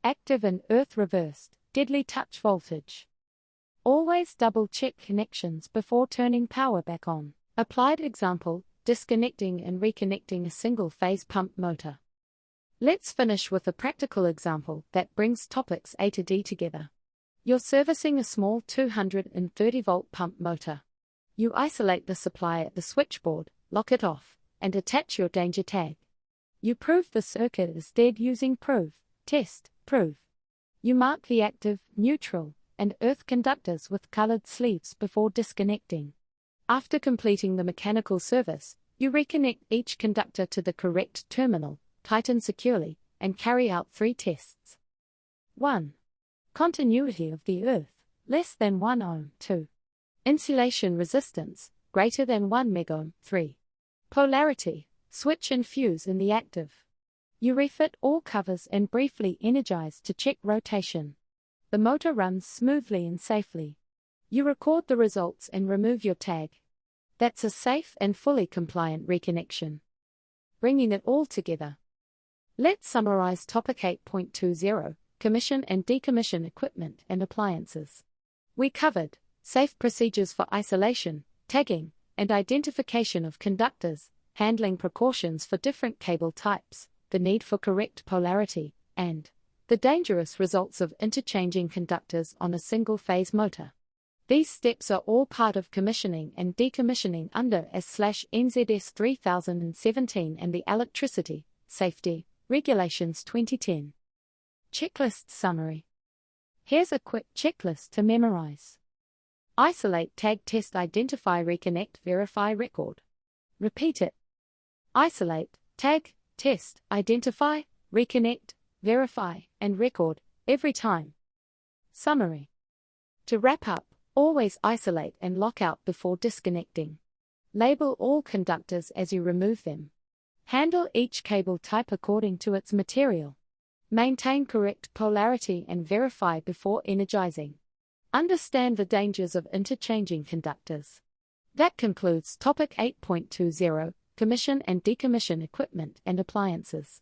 Speaker 1: Active and earth reversed, deadly touch voltage. Always double-check connections before turning power back on. Applied example, disconnecting and reconnecting a single-phase pump motor. Let's finish with a practical example that brings topics A to D together. You're servicing a small 230-volt pump motor. You isolate the supply at the switchboard, lock it off, and attach your danger tag. You prove the circuit is dead using prove, test, prove. You mark the active, neutral, and earth conductors with colored sleeves before disconnecting. After completing the mechanical service, you reconnect each conductor to the correct terminal, tighten securely, and carry out 3 tests. 1. Continuity of the earth, less than 1 ohm. 2. Insulation resistance, greater than 1 megohm. 3. Polarity, switch and fuse in the active. You refit all covers and briefly energize to check rotation. The motor runs smoothly and safely. You record the results and remove your tag. That's a safe and fully compliant reconnection. Bringing it all together. Let's summarize Topic 8.20, Commission and Decommission Equipment and Appliances. We covered safe procedures for isolation, tagging, and identification of conductors, handling precautions for different cable types, the need for correct polarity, and the dangerous results of interchanging conductors on a single-phase motor. These steps are all part of commissioning and decommissioning under ES/NZS 3017 and the Electricity Safety Regulations 2010. Checklist summary. Here's a quick checklist to memorize. Isolate, tag, test, identify, reconnect, verify, record. Repeat it. Isolate, tag, test, identify, reconnect, verify, and record, every time. Summary. To wrap up, always isolate and lock out before disconnecting. Label all conductors as you remove them. Handle each cable type according to its material. Maintain correct polarity and verify before energizing. Understand the dangers of interchanging conductors. That concludes Topic 8.20, Commission and Decommission Equipment and Appliances.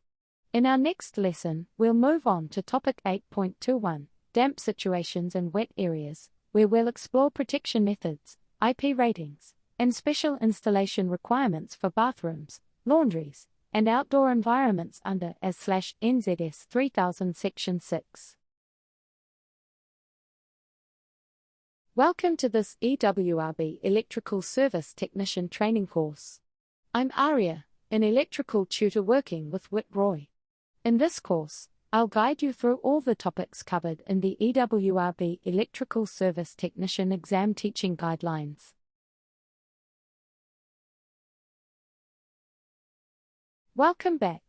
Speaker 1: In our next lesson, we'll move on to Topic 8.21, Damp Situations and Wet Areas, where we'll explore protection methods, IP ratings, and special installation requirements for bathrooms, laundries, and outdoor environments under ES/NZS 3000 Section 6. Welcome to this EWRB Electrical Service Technician Training course. I'm Aria, an electrical tutor working with Whit Roy. In this course, I'll guide you through all the topics covered in the EWRB Electrical Service Technician Exam Teaching Guidelines. Welcome back.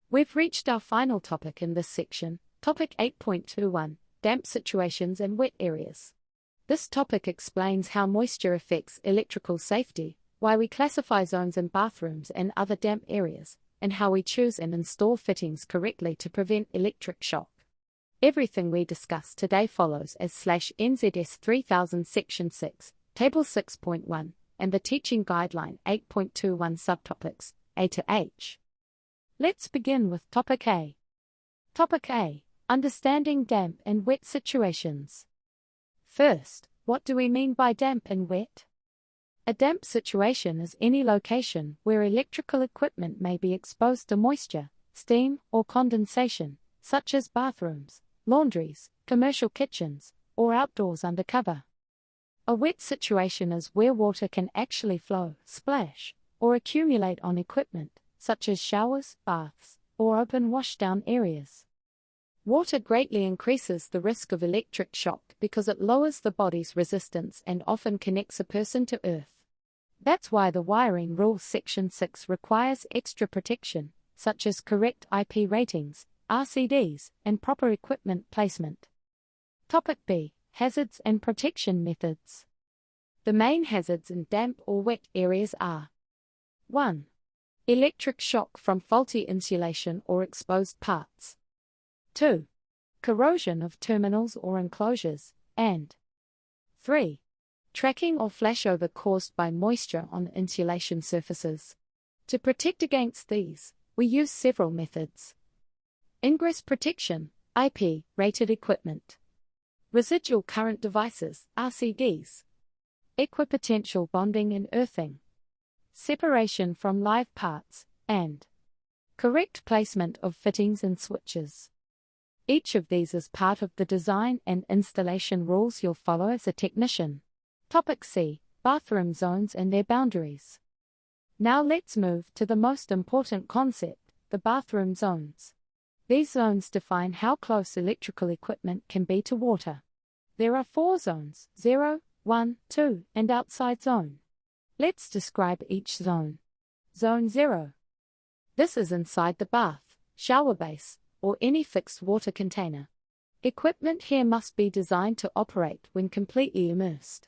Speaker 1: We've reached our final topic in this section, Topic 8.21, Damp Situations and Wet Areas. This topic explains how moisture affects electrical safety, why we classify zones in bathrooms and other damp areas, and how we choose and install fittings correctly to prevent electric shock. Everything we discuss today follows ES/NZS 3000 Section 6, Table 6.1, and the Teaching Guideline 8.21 subtopics, A to H. Let's begin with Topic A. Topic A, Understanding Damp and Wet Situations. First, what do we mean by damp and wet? A damp situation is any location where electrical equipment may be exposed to moisture, steam, or condensation, such as bathrooms, laundries, commercial kitchens, or outdoors under cover. A wet situation is where water can actually flow, splash, or accumulate on equipment, such as showers, baths, or open washdown areas. Water greatly increases the risk of electric shock because it lowers the body's resistance and often connects a person to earth. That's why the Wiring Rules Section 6 requires extra protection, such as correct IP ratings, RCDs, and proper equipment placement. Topic B, Hazards and Protection Methods. The main hazards in damp or wet areas are 1. Electric shock from faulty insulation or exposed parts. 2. Corrosion of terminals or enclosures, and 3. Tracking or flashover caused by moisture on insulation surfaces. To protect against these, we use several methods. Ingress protection, IP, rated equipment. Residual current devices, RCDs. Equipotential bonding and earthing. Separation from live parts, and correct placement of fittings and switches. Each of these is part of the design and installation rules you'll follow as a technician. Topic C, Bathroom zones and their boundaries. Now let's move to the most important concept, the bathroom zones. These zones define how close electrical equipment can be to water. There are 4 zones, 0, 1, 2, and outside zone. Let's describe each zone. Zone 0. This is inside the bath, shower base, or any fixed water container. Equipment here must be designed to operate when completely immersed.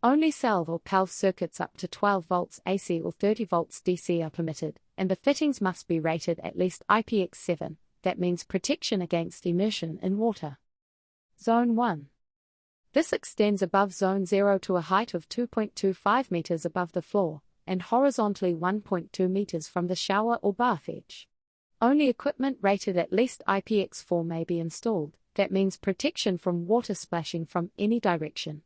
Speaker 1: Only salve or PALV circuits up to 12 volts AC or 30 volts DC are permitted, and the fittings must be rated at least IPX7, that means protection against immersion in water. Zone 1. This extends above Zone 0 to a height of 2.25 meters above the floor, and horizontally 1.2 meters from the shower or bath edge. Only equipment rated at least IPX4 may be installed, that means protection from water splashing from any direction.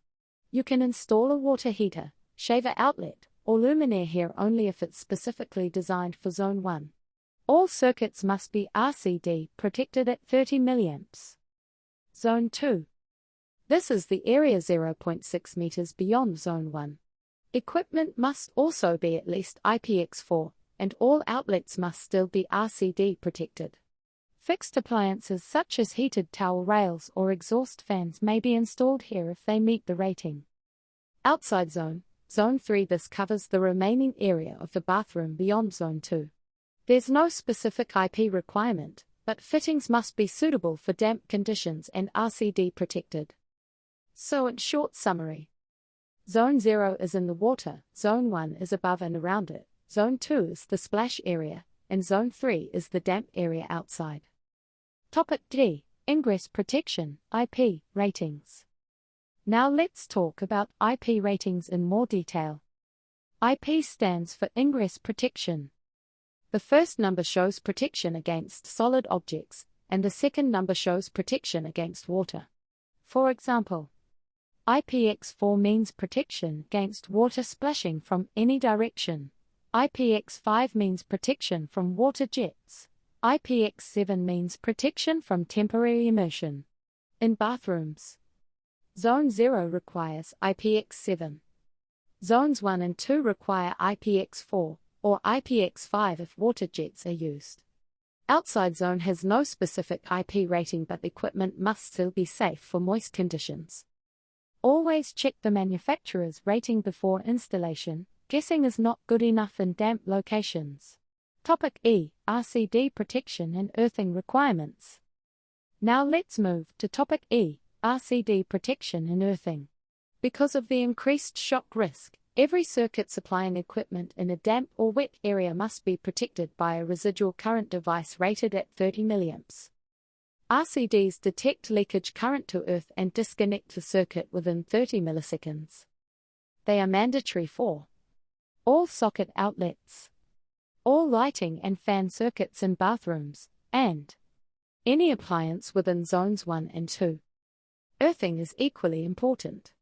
Speaker 1: You can install a water heater, shaver outlet, or luminaire here only if it's specifically designed for Zone 1. All circuits must be RCD protected at 30 mA. Zone 2. This is the area 0.6 meters beyond Zone 1. Equipment must also be at least IPX4, and all outlets must still be RCD protected. Fixed appliances such as heated towel rails or exhaust fans may be installed here if they meet the rating. Outside zone, Zone 3. This covers the remaining area of the bathroom beyond Zone 2. There's no specific IP requirement, but fittings must be suitable for damp conditions and RCD protected. So in short summary, Zone 0 is in the water, Zone 1 is above and around it, Zone 2 is the splash area, and Zone 3 is the damp area outside. Topic D. Ingress protection, IP, ratings. Now let's talk about IP ratings in more detail. IP stands for ingress protection. The first number shows protection against solid objects, and the second number shows protection against water. For example, IPX4 means protection against water splashing from any direction. IPX5 means protection from water jets. IPX7 means protection from temporary immersion. In bathrooms, Zone 0 requires IPX7. Zones 1 and 2 require IPX4, or IPX5 if water jets are used. Outside zone has no specific IP rating, but equipment must still be safe for moist conditions. Always check the manufacturer's rating before installation. Guessing is not good enough in damp locations. Topic E. RCD protection and earthing requirements. Now let's move to Topic E. RCD protection and earthing. Because of the increased shock risk, every circuit supplying equipment in a damp or wet area must be protected by a residual current device rated at 30 mA. RCDs detect leakage current to earth and disconnect the circuit within 30 milliseconds. They are mandatory for all socket outlets, all lighting and fan circuits in bathrooms, and any appliance within Zones 1 and 2. Earthing is equally important.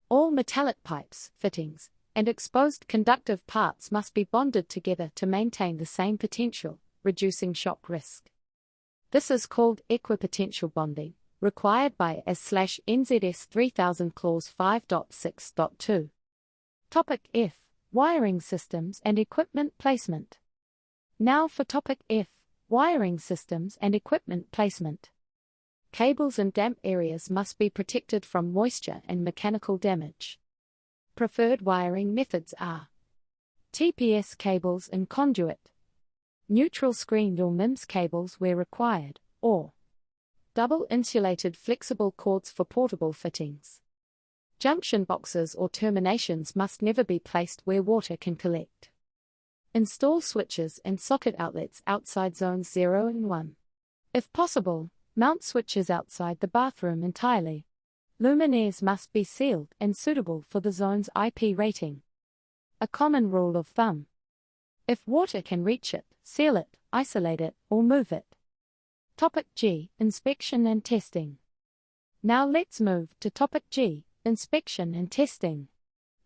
Speaker 1: All metallic pipes, fittings, and exposed conductive parts must be bonded together to maintain the same potential, reducing shock risk. This is called equipotential bonding, required by AS/NZS 3000 Clause 5.6.2. Topic F. Wiring systems and equipment placement. Now for Topic F. Wiring systems and equipment placement. Cables in damp areas must be protected from moisture and mechanical damage. Preferred wiring methods are TPS cables and conduit, neutral screened or MIMS cables where required, or double insulated flexible cords for portable fittings. Junction boxes or terminations must never be placed where water can collect. Install switches and socket outlets outside Zones 0 and 1. If possible, mount switches outside the bathroom entirely. Luminaires must be sealed and suitable for the zone's IP rating. A common rule of thumb: if water can reach it, seal it, isolate it, or move it. Topic G. Inspection and testing. Now let's move to Topic G. Inspection and testing.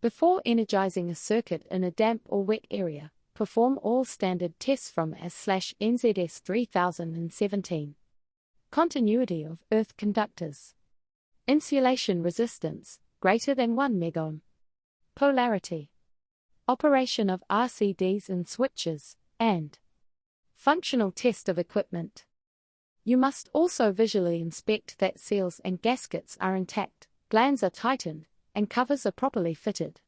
Speaker 1: Before energizing a circuit in a damp or wet area, perform all standard tests from AS/NZS 3017. Continuity of earth conductors. Insulation resistance, greater than 1 megohm. Polarity. Operation of RCDs and switches, and functional test of equipment. You must also visually inspect that seals and gaskets are intact, glands are tightened, and covers are properly fitted.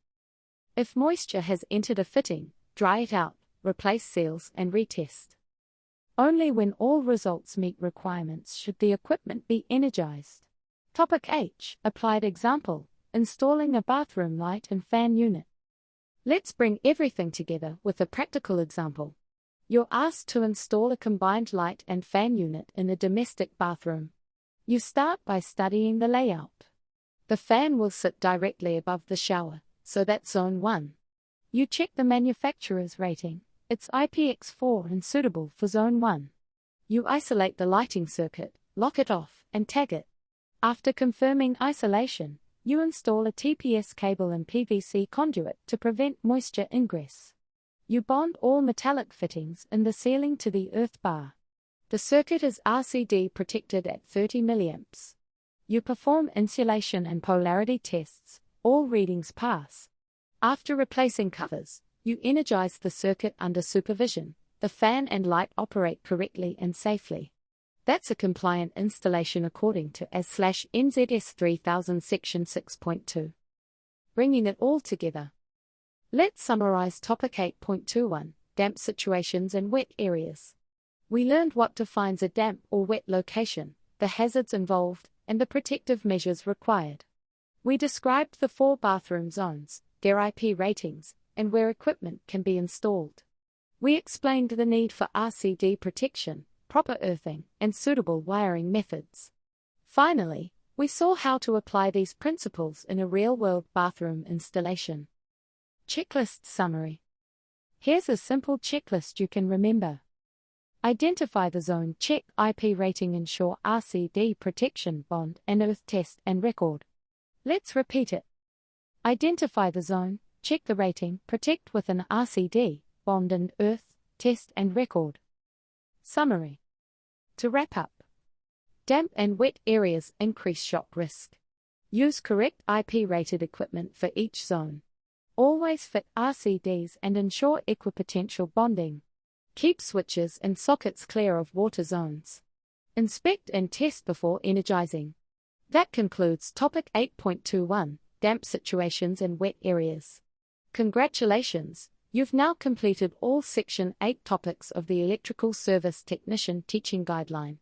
Speaker 1: If moisture has entered a fitting, dry it out, replace seals and retest. Only when all results meet requirements should the equipment be energized. Topic H. Applied example: installing a bathroom light and fan unit. Let's bring everything together with a practical example. You're asked to install a combined light and fan unit in a domestic bathroom. You start by studying the layout. The fan will sit directly above the shower, so that's Zone 1. You check the manufacturer's rating. It's IPX4 and suitable for Zone 1. You isolate the lighting circuit, lock it off, and tag it. After confirming isolation, you install a TPS cable and PVC conduit to prevent moisture ingress. You bond all metallic fittings in the ceiling to the earth bar. The circuit is RCD protected at 30 mA. You perform insulation and polarity tests, all readings pass. After replacing covers, you energize the circuit under supervision. The fan and light operate correctly and safely. That's a compliant installation according to AS/NZS 3000 section 6.2. Bringing it all together. Let's summarize topic 8.21, damp situations and wet areas. We learned what defines a damp or wet location, the hazards involved, and the protective measures required. We described the 4 bathroom zones, their IP ratings, and where equipment can be installed. We explained the need for RCD protection, proper earthing, and suitable wiring methods. Finally, we saw how to apply these principles in a real-world bathroom installation. Checklist summary. Here's a simple checklist you can remember. Identify the zone, check IP rating, ensure RCD protection, bond and earth test and record. Let's repeat it. Identify the zone, check the rating, protect with an RCD, bond and earth, test and record. Summary. To wrap up. Damp and wet areas increase shock risk. Use correct IP-rated equipment for each zone. Always fit RCDs and ensure equipotential bonding. Keep switches and sockets clear of water zones. Inspect and test before energizing. That concludes topic 8.21, damp situations and wet areas. Congratulations, you've now completed all section 8 topics of the Electrical Service Technician Teaching Guideline.